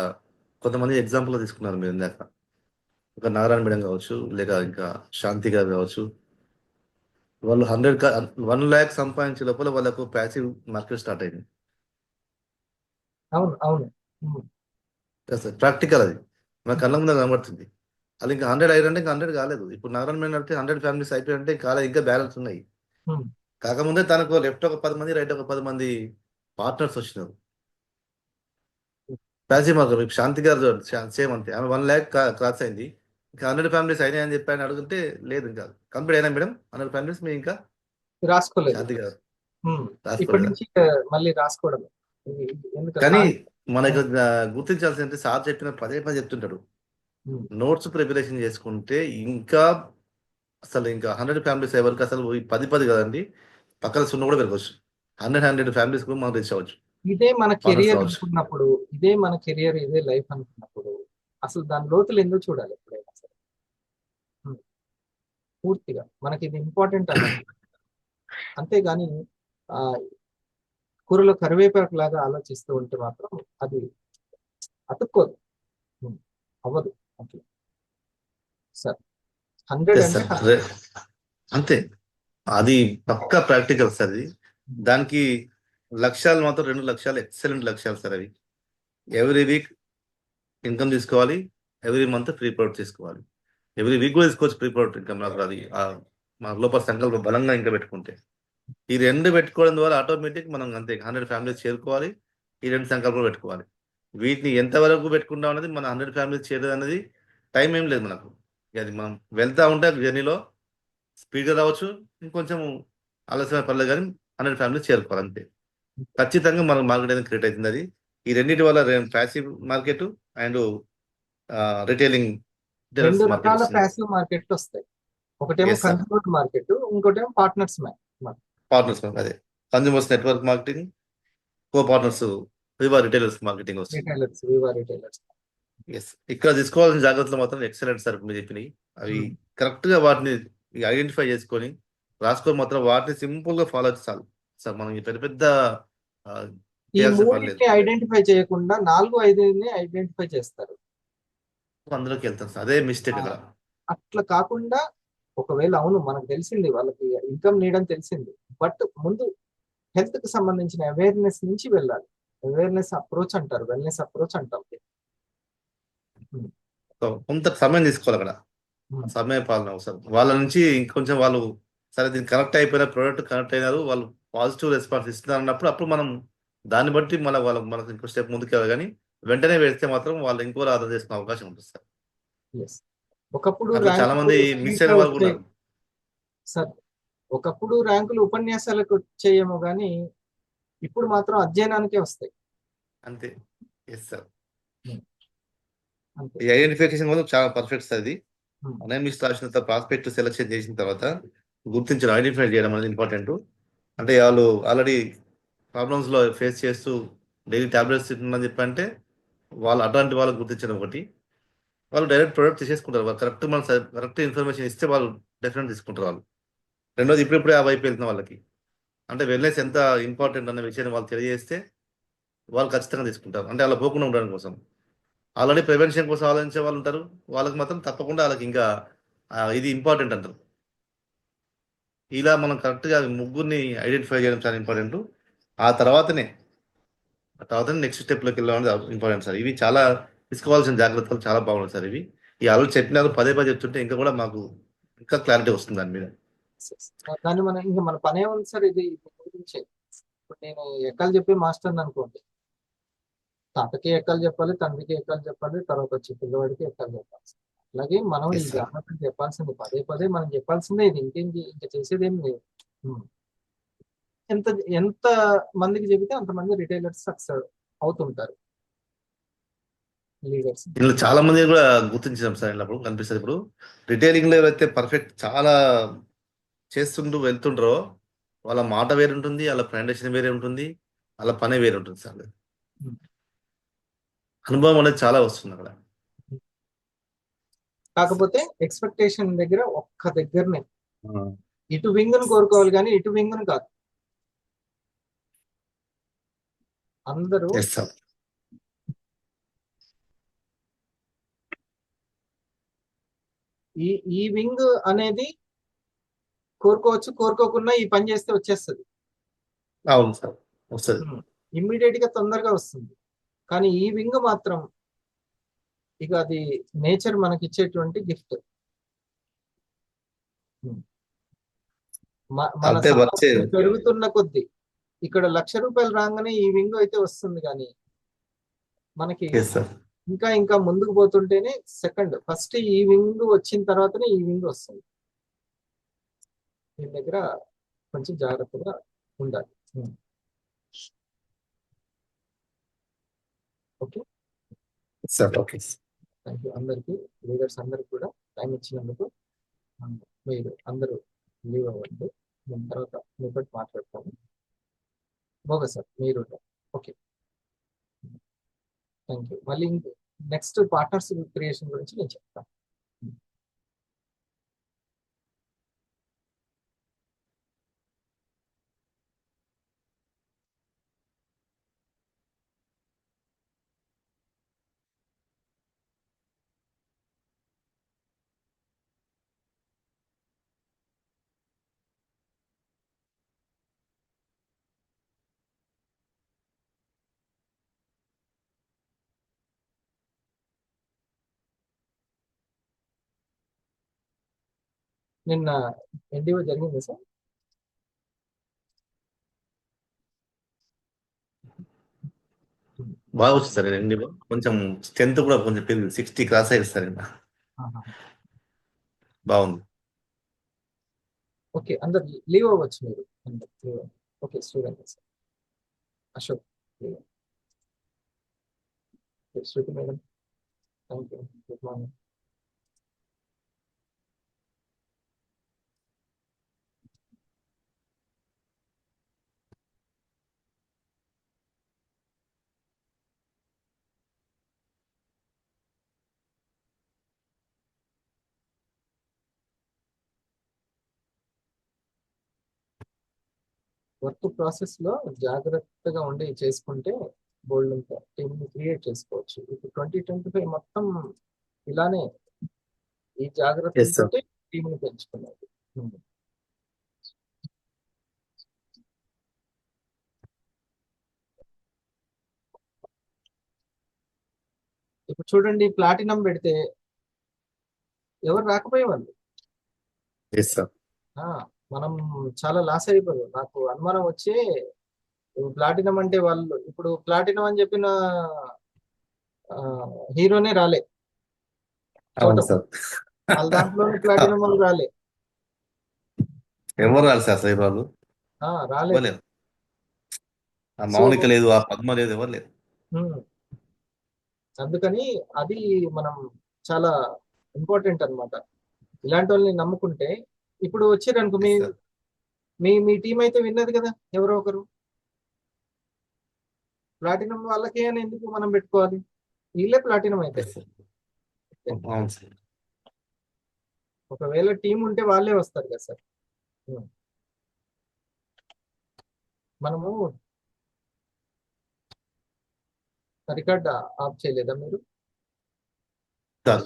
కొంతమంది ఎగ్జాంపుల్ తీసుకున్నారు మీరు ఇందాక. ఒక నారాయణ మేడం కావచ్చు, లేక ఇంకా శాంతి గారు కావచ్చు. వాళ్ళు 1 lakh సంపాదించే లోపల వాళ్ళకు ప్యాసివ్ మార్కెట్ స్టార్ట్ అయింది. అవును అవును సార్ ప్రాక్టికల్, అది మన కళ్ళ ముందు కనబడుతుంది. అది ఇంకా 100 అయ్యారంటే ఇంకా 100 కాలేదు. ఇప్పుడు నారాయణ మేడం అంటే 100 ఫ్యామిలీస్ అయిపోయారంటే కాలేదు, ఇంకా బ్యాలెన్స్ ఉన్నాయి. కాకముందే తనకు లెఫ్ట్ ఒక 10 మంది, రైట్ ఒక 10 మంది పార్ట్నర్స్ వచ్చినారు. ప్యాసివ్ మార్కెట్ శాంతి గారు సేమ్ అంతే. ఆమె 1 lakh క్రాస్ అయింది. ఇంకా 100 ఫ్యామిలీస్ అయినాయి అని చెప్పి ఆయన అడుగుతుంటే లేదు, ఇంకా కంప్లీట్ అయినా మేడం 100 ఫ్యామిలీస్ మేము ఇంకా రాసుకోలేదు. శాంతి గారు ఇప్పటి నుంచి మళ్ళీ రాసుకోవడం. కానీ మనకు గుర్తించాల్సిందంటే సార్ చెప్పిన పదే చెప్తుంటాడు, నోట్స్ ప్రిపరేషన్ చేసుకుంటే ఇంకా అసలు ఇంకా 100 ఫ్యామిలీస్ ఎవరికి అసలు 10 కదండి, పక్కన 0 కూడా పెరగవచ్చు. 100 ఫ్యామిలీస్ కూడా మనం రీచ్ అవ్వచ్చు. ఇదే మన పార్ట్నర్స్ కెరియర్ రావచ్చు. అనుకున్నప్పుడు, ఇదే మన కెరియర్, ఇదే లైఫ్ అనుకున్నప్పుడు అసలు దాని లోతులు ఎందుకు చూడాలి ఎప్పుడైనా సరే. ఉమ్, పూర్తిగా మనకి ఇది ఇంపార్టెంట్ అన్నట్టు. అంతేగాని ఆ కూరలో కరివేపాకు లాగా ఆలోచిస్తూ ఉంటే మాత్రం అది అతుక్కోదు. ఉమ్, అవ్వదు అట్లా. సార్ 100 ఎస్ అంటే సార్. అంతే, అది పక్కా ప్రాక్టికల్ సార్. అది దానికి లక్ష్యాలు మాత్రం 2 లక్ష్యాలు ఎక్సలెంట్ లక్ష్యాలు సార్. అవి ఎవ్రీ వీక్ ఇన్కమ్ తీసుకోవాలి, ఎవ్రీ మంత్ ఫ్రీ ప్రొడక్ట్ తీసుకోవాలి. ఎవ్రీ వీక్ కూడా తీసుకోవచ్చు ఫ్రీ ప్రొడక్ట్ ఇన్కమ్. నాకు అది మన లోపల సంకల్పం బలంగా ఇంకా పెట్టుకుంటే ఈ 2 పెట్టుకోవడం ద్వారా ఆటోమేటిక్ మనం అంతే 100 ఫ్యామిలీస్ చేరుకోవాలి. ఈ 2 సంకల్పం పెట్టుకోవాలి. వీటిని ఎంతవరకు పెట్టుకుంటాం అనేది మన 100 ఫ్యామిలీస్ చేరేది అనేది టైం ఏం లేదు మనకు. ఇక అది మనం వెళ్తా ఉంటే జర్నీలో స్పీడ్గా రావచ్చు, ఇంకొంచెం ఆలస్యమైన పర్లేదు, కానీ 100 ఫ్యామిలీస్ చేరుకోవాలి అంతే. ఖచ్చితంగా మనకు మార్కెట్ అనేది క్రియేట్ అవుతుంది. అది ఈ రెండింటి వల్ల passive market and retailing 2 market రకాల వస్తుంది. ప్యాసివ్ మార్కెట్లు వస్తాయి. ఒకటేమో ఎస్ సార్. కన్స్యూమర్ మార్కెట్, ఇంకోటేమో పార్ట్నర్స్ మార్కెట్. పార్ట్నర్స్ అదే consumers network marketing, co partners వివా రిటైలర్స్ మార్కెటింగ్ వస్తుంది. రిటైలర్స్, వివా రిటైలర్స్. ఎస్, ఇక్కడ తీసుకోవాల్సిన జాగ్రత్తలు మాత్రం ఎక్సలెంట్ సార్. మీరు చెప్పినవి అవి కరెక్ట్ గా వాటిని ఐడెంటిఫై చేసుకొని రాసుకొని మాత్రం వాటిని సింపుల్ గా ఫాలో అయితే చాలు సార్. మనం ఈ పెద్ద పెద్ద ఈ చేయాల్సిన పని లేదు. 3ని ఐడెంటిఫై చేయకుండా 4-5ని ఐడెంటిఫై చేస్తారు. అందులోకి వెళ్తాం సార్, అదే మిస్టేక్ అక్కడ. అట్లా కాకుండా ఒకవేళ అవును మనకు తెలిసింది వాళ్ళకి ఇన్కమ్ నీడ్ అని తెలిసింది, బట్ ముందు హెల్త్ కి సంబంధించిన అవేర్నెస్ నుంచి వెళ్ళాలి. అవేర్నెస్ అప్రోచ్ అంటారు, వెల్నెస్ అప్రోచ్ అంటాం. సో కొంత సమయం తీసుకోవాలి అక్కడ, సమయ పాలన అవసరం. వాళ్ళ నుంచి ఇంకొంచెం వాళ్ళు సరే దీనికి కనెక్ట్ అయిపోయిన ప్రోడక్ట్ కనెక్ట్ అయినారు, వాళ్ళు పాజిటివ్ రెస్పాన్స్ ఇస్తున్నారు అన్నప్పుడు అప్పుడు మనం దాన్ని బట్టి మనకు ఇంకో స్టెప్ ముందుకు వెళ్ళాలి. కానీ వెంటనే వెళ్తే మాత్రం వాళ్ళు ఇంకో ఆర్డర్ చేసుకునే అవకాశం ఉంటుంది సార్. Yes. ఒకప్పుడు అట్లా చాలా మంది మిస్ అయిన వాళ్ళు కూడా ఉన్నారు. సార్ ఒకప్పుడు ర్యాంకులు ఉపన్యాసాలకు వచ్చేయేమో కానీ ఇప్పుడు మాత్రం అధ్యయనానికే వస్తాయి. అంతే. Yes sir. అంతే. ఈ ఐడెంటిఫికేషన్ కూడా చాలా పర్ఫెక్ట్ సార్. ఇది ఆన్లైన్ లిస్ట్ రాసిన తర్వాత ప్రాస్పెక్ట్ సెలెక్షన్ చేసిన తర్వాత గుర్తించడం, ఐడెంటిఫై చేయడం అనేది ఇంపార్టెంట్. అంటే వాళ్ళు ఆల్రెడీ ప్రాబ్లమ్స్ లో ఫేస్ చేస్తూ డైలీ టాబ్లెట్స్ తింటుందని చెప్పంటే వాళ్ళు అటువంటి వాళ్ళకి గుర్తించడం ఒకటి. వాళ్ళు డైరెక్ట్ ప్రొడక్ట్ తీసేసుకుంటారు. వాళ్ళు కరెక్ట్ మనం కరెక్ట్ ఇన్ఫర్మేషన్ ఇస్తే వాళ్ళు డెఫినెట్ తీసుకుంటారు వాళ్ళు. రెండోది ఇప్పుడిప్పుడే ఆ వైపు వెళ్తున్న వాళ్ళకి అంటే వెల్నెస్ ఎంత ఇంపార్టెంట్ అన్న విషయాన్ని వాళ్ళు తెలియజేస్తే వాళ్ళు ఖచ్చితంగా తీసుకుంటారు. అంటే అలా పోకుండా ఉండడం కోసం ఆల్రెడీ ప్రివెన్షన్ కోసం ఆలోచించే వాళ్ళు ఉంటారు. వాళ్ళకి మాత్రం తప్పకుండా వాళ్ళకి ఇంకా ఇది ఇంపార్టెంట్ అంటారు. ఇలా మనం కరెక్ట్గా ముగ్గురిని ఐడెంటిఫై చేయడం చాలా ఇంపార్టెంట్. ఆ తర్వాతనే నెక్స్ట్ స్టెప్లోకి వెళ్ళడం అనేది ఇంపార్టెంట్ సార్. ఇవి చాలా తీసుకోవాల్సిన జాగ్రత్తలు చాలా బాగున్నాయి సార్. ఇవి ఈ ఆల్రెడీ చెప్పినారు, పదే పదే చెప్తుంటే ఇంకా కూడా మాకు ఇంకా క్లారిటీ వస్తుంది దాని మీద. దాన్ని మనం ఇంకా మన పనే ఉంది సార్. ఇది గురించి ఇప్పుడు నేను ఎక్కలు చెప్పి మాస్టర్ అనుకోండి, తాతకి ఎక్కలు చెప్పాలి, తండ్రికి ఎక్కలు చెప్పాలి, తర్వాత వచ్చి పిల్లవాడికి ఎక్కలు చెప్పాలి. అలాగే మనం ఈ జాగ్రత్తలు చెప్పాల్సింది పదే పదే మనం చెప్పాల్సిందే. ఇది ఇంకా చేసేది ఏం లేదు. ఎంత ఎంత మందికి చెబితే అంతమంది రిటైలర్స్ సక్సెస్ అవుతుంటారు, లీడర్స్. ఇందులో చాలా మంది కూడా గుర్తించాం సార్. వెళ్ళినప్పుడు కనిపిస్తుంది. ఇప్పుడు రిటైలింగ్ లో ఎవరైతే పర్ఫెక్ట్ చాలా చేస్తుంటూ వెళ్తుండ్రో వాళ్ళ మాట వేరే ఉంటుంది, వాళ్ళ ప్రజెంటేషన్ వేరే ఉంటుంది, వాళ్ళ పనే వేరే ఉంటుంది సార్. అనుభవం అనేది చాలా వస్తుంది అక్కడ. కాకపోతే ఎక్స్పెక్టేషన్ దగ్గర ఒక్క దగ్గరనే ఇటు వింగును కోరుకోవాలి కానీ ఇటు వింగును కాదు. అందరూ ఈ వింగ్ అనేది కోరుకోవచ్చు, కోరుకోకుండా ఈ పని చేస్తే వచ్చేస్తుంది. అవును సార్, వస్తుంది ఇమ్మీడియట్ గా తొందరగా వస్తుంది. కానీ ఈ వింగ్ మాత్రం ఇక అది నేచర్ మనకి ఇచ్చేటువంటి గిఫ్ట్. మన సంపాదన పెరుగుతున్న కొద్దీ ఇక్కడ ₹1,00,000 రాగానే ఈ వింగ్ అయితే వస్తుంది. కానీ మనకి ఇంకా ఇంకా ముందుకు పోతుంటేనే ఫస్ట్ ఈ వింగ్ వచ్చిన తర్వాతనే ఈ వింగ్ వస్తుంది. దీని దగ్గర కొంచెం జాగ్రత్తగా ఉండాలి. Okay sir. Okay, thank you అందరికీ, లీడర్స్ అందరికి కూడా టైం ఇచ్చినందుకు. మీరు అందరూ లీవ్ అవ్వండి, నేను తర్వాత మీతో మాట్లాడతాను. ఓకే సార్, మీరు ఓకే, థ్యాంక్ యూ. మళ్ళీ నెక్స్ట్ పార్ట్నర్స్ క్రియేషన్ గురించి నేను చెప్తాను. నిన్న ఎన్డీఓ జరిగింది సార్. బాగా వచ్చింది సార్ అండి. కొంచెం స్ట్రెంత్ కూడా కొంచెం పెరిగింది, 60 క్రాస్ అయ్యింది సార్ నిన్న. బాగుంది. ఓకే, అందరు లీవ్ అవ్వచ్చు మీరు. Okay, student sir Ashok leave. Okay, Shruti madam, thank you, good morning. Work process లో జాగ్రత్తగా ఉండి చేసుకుంటే బోల్డ్ టీమ్ ని క్రియేట్ చేసుకోవచ్చు. ఇప్పుడు 2025 మొత్తం ఇలానే ఈ Yes, sir. జాగ్రత్తలతో టీమ్ ని పెంచుకున్నది. ఇప్పుడు చూడండి, ప్లాటినం పెడితే ఎవరు రాకపోయేవాళ్ళు. Yes, sir. మనం చాలా లాస్ అయిపోయాం. నాకు అనుమానం వచ్చి ప్లాటినం అంటే వాళ్ళు ఇప్పుడు ప్లాటినం అని చెప్పిన హీరోనే రాలే, అవును సార్. వాళ్ళ దాంట్లోనే ప్లాటినం వాళ్ళు రాలే. ఎవరు రాదు సార్ అసలు వాళ్ళు రాలేదు. ఇవ్వలేదు. ఆ మౌనిక లేదు, ఆ పద్మ లేదు, ఎవరు లేదు. అందుకని అది మనం చాలా ఇంపార్టెంట్ అన్నమాట. ఇలాంటి వాళ్ళని నమ్ముకుంటే ఇప్పుడు వచ్చారనుకో, మీ Yes, sir. మీ మీ టీం అయితే విన్నది కదా, ఎవరో ఒకరు ప్లాటినం వాళ్ళకే అని ఎందుకు మనం పెట్టుకోవాలి? వీళ్ళే ప్లాటినం అయితే. Yes, sir. అవును సార్. ఒకవేళ టీం ఉంటే వాళ్ళే వస్తారు కదా సార్. మనము రికార్డ్ ఆఫ్ చేయలేదా మీరు? సార్